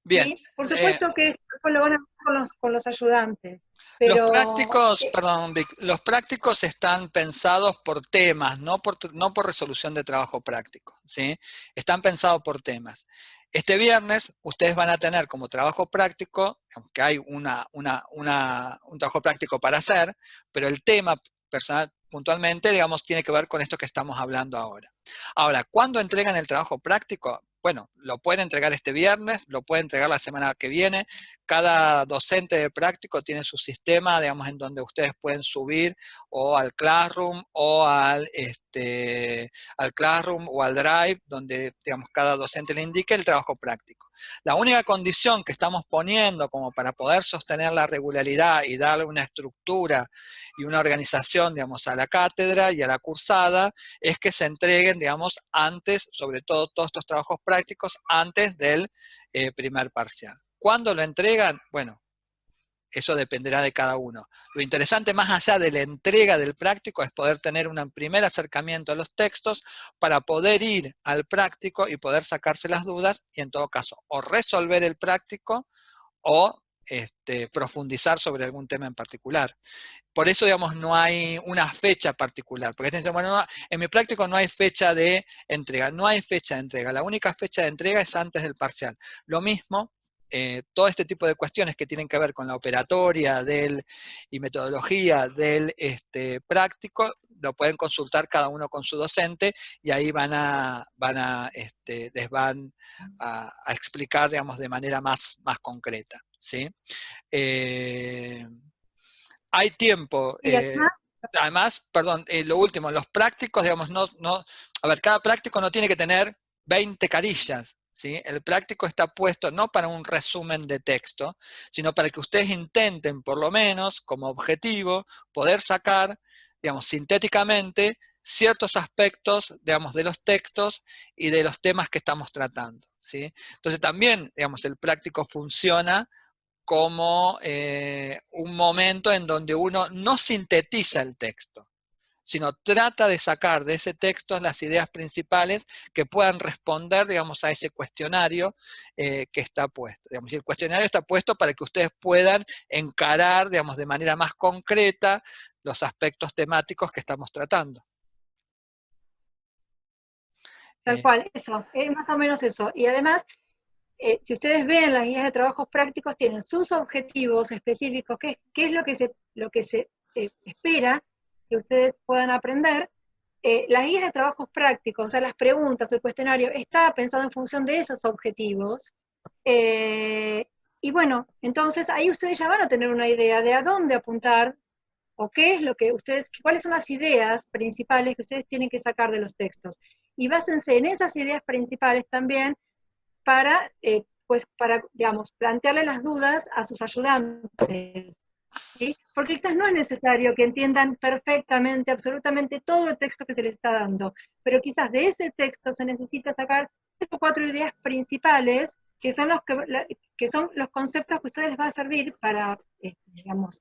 Bien.
¿sí? Por supuesto que esto lo van a hacer con los ayudantes,
Los
pero
prácticos, perdón, Vic, los prácticos están pensados por temas, no por resolución de trabajo práctico, ¿sí? Están pensados por temas. Este viernes ustedes van a tener como trabajo práctico, aunque hay un trabajo práctico para hacer, pero el tema personal, puntualmente, digamos, tiene que ver con esto que estamos hablando ahora. Ahora, ¿cuándo entregan el trabajo práctico? Bueno, lo pueden entregar este viernes, lo pueden entregar la semana que viene. Cada docente de práctico tiene su sistema, digamos, en donde ustedes pueden subir o al Classroom o al Classroom o al Drive, donde, digamos, cada docente le indique el trabajo práctico. La única condición que estamos poniendo como para poder sostener la regularidad y darle una estructura y una organización, digamos, a la cátedra y a la cursada, es que se entreguen, digamos, antes, sobre todo todos estos trabajos prácticos, antes del primer parcial. ¿Cuándo lo entregan? Bueno, eso dependerá de cada uno. Lo interesante, más allá de la entrega del práctico, es poder tener un primer acercamiento a los textos para poder ir al práctico y poder sacarse las dudas y, en todo caso, o resolver el práctico o profundizar sobre algún tema en particular. Por eso, digamos, no hay una fecha particular. Porque dicen, bueno, no, en mi práctico no hay fecha de entrega. No hay fecha de entrega. La única fecha de entrega es antes del parcial. Lo mismo, todo este tipo de cuestiones que tienen que ver con la operatoria y metodología del práctico, lo pueden consultar cada uno con su docente y ahí les van a explicar, digamos, de manera más concreta, ¿sí? Hay tiempo.
Y además,
Además, perdón, lo último, los prácticos, digamos, a ver, cada práctico no tiene que tener 20 carillas, ¿sí? El práctico está puesto no para un resumen de texto, sino para que ustedes intenten, por lo menos, como objetivo, poder sacar, digamos, sintéticamente, ciertos aspectos, digamos, de los textos y de los temas que estamos tratando, ¿sí? Entonces también, digamos, el práctico funciona como un momento en donde uno no sintetiza el texto, sino trata de sacar de ese texto las ideas principales que puedan responder, digamos, a ese cuestionario que está puesto. Digamos, y el cuestionario está puesto para que ustedes puedan encarar, digamos, de manera más concreta los aspectos temáticos que estamos tratando.
tal cual, eso, es más o menos eso. Y además, si ustedes ven las guías de trabajos prácticos, tienen sus objetivos específicos, qué es lo que se espera que ustedes puedan aprender. Las guías de trabajos prácticos, o sea, las preguntas, el cuestionario, está pensado en función de esos objetivos. Y bueno, entonces ahí ustedes ya van a tener una idea de a dónde apuntar, o qué es lo que cuáles son las ideas principales que ustedes tienen que sacar de los textos. Y básense en esas ideas principales también para, digamos, plantearle las dudas a sus ayudantes, ¿sí? Porque quizás no es necesario que entiendan perfectamente, absolutamente todo el texto que se les está dando, pero quizás de ese texto se necesita sacar 3 o 4 ideas principales que son que son los conceptos que a ustedes les va a servir para, digamos,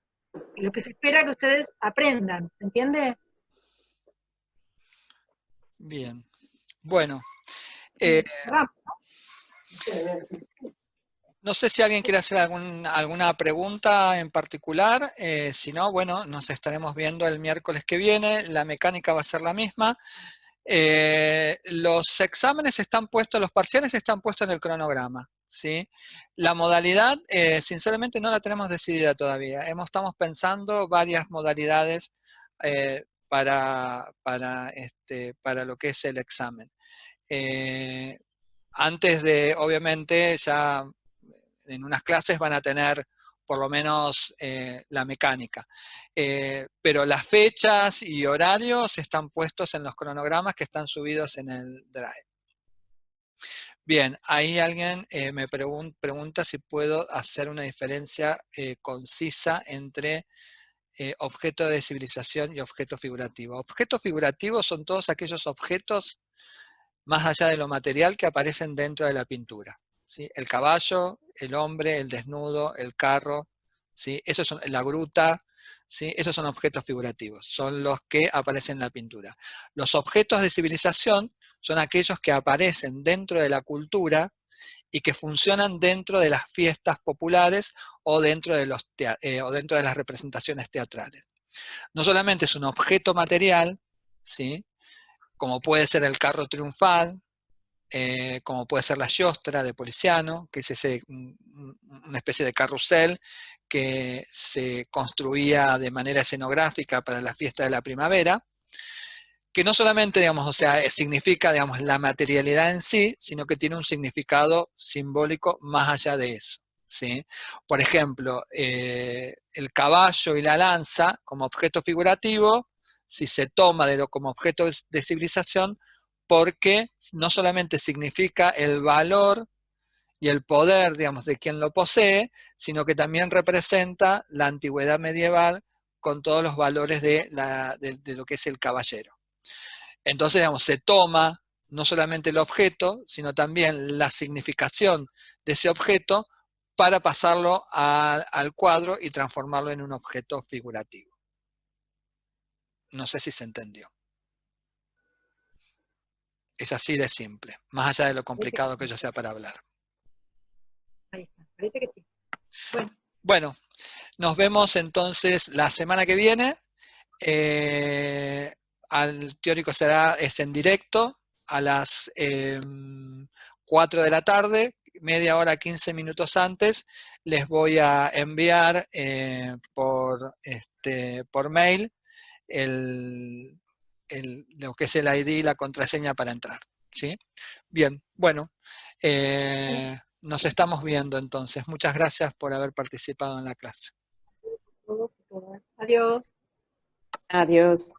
lo que se espera que ustedes aprendan, ¿se entiende?
Bien. Bueno. No sé si alguien quiere hacer alguna pregunta en particular. Si no, bueno, nos estaremos viendo el miércoles que viene. La mecánica va a ser la misma. Los exámenes están puestos, los parciales están puestos en el cronograma, ¿sí? La modalidad, sinceramente, no la tenemos decidida todavía. Estamos pensando varias modalidades para lo que es el examen. Antes de, obviamente, ya en unas clases van a tener por lo menos la mecánica. Pero las fechas y horarios están puestos en los cronogramas que están subidos en el Drive. Bien, ahí alguien me pregunta si puedo hacer una diferencia concisa entre objeto de civilización y objeto figurativo. Objetos figurativos son todos aquellos objetos más allá de lo material que aparecen dentro de la pintura, ¿sí? El caballo, el hombre, el desnudo, el carro, ¿sí? Esos son, la gruta, ¿sí? Esos son objetos figurativos, son los que aparecen en la pintura. Los objetos de civilización son aquellos que aparecen dentro de la cultura y que funcionan dentro de las fiestas populares o dentro de las representaciones teatrales. No solamente es un objeto material, ¿sí? Como puede ser el carro triunfal, como puede ser la giostra de Poliziano, que es una especie de carrusel que se construía de manera escenográfica para la fiesta de la primavera, que no solamente, digamos, o sea, significa, digamos, la materialidad en sí, sino que tiene un significado simbólico más allá de eso, ¿sí? Por ejemplo, el caballo y la lanza como objeto figurativo, si se toma como objeto de civilización, porque no solamente significa el valor y el poder, digamos, de quien lo posee, sino que también representa la antigüedad medieval con todos los valores de lo que es el caballero. Entonces, digamos, se toma no solamente el objeto, sino también la significación de ese objeto para pasarlo al cuadro y transformarlo en un objeto figurativo. No sé si se entendió. Es así de simple, más allá de lo complicado que yo sea para hablar.
Ahí está, parece que sí. Bueno.
Bueno, nos vemos entonces la semana que viene. Al teórico es en directo a las 4 de la tarde, media hora, 15 minutos antes. Les voy a enviar por mail lo que es el ID y la contraseña para entrar, ¿sí? Bien, bueno, nos estamos viendo entonces. Muchas gracias por haber participado en la clase.
Adiós.
Adiós.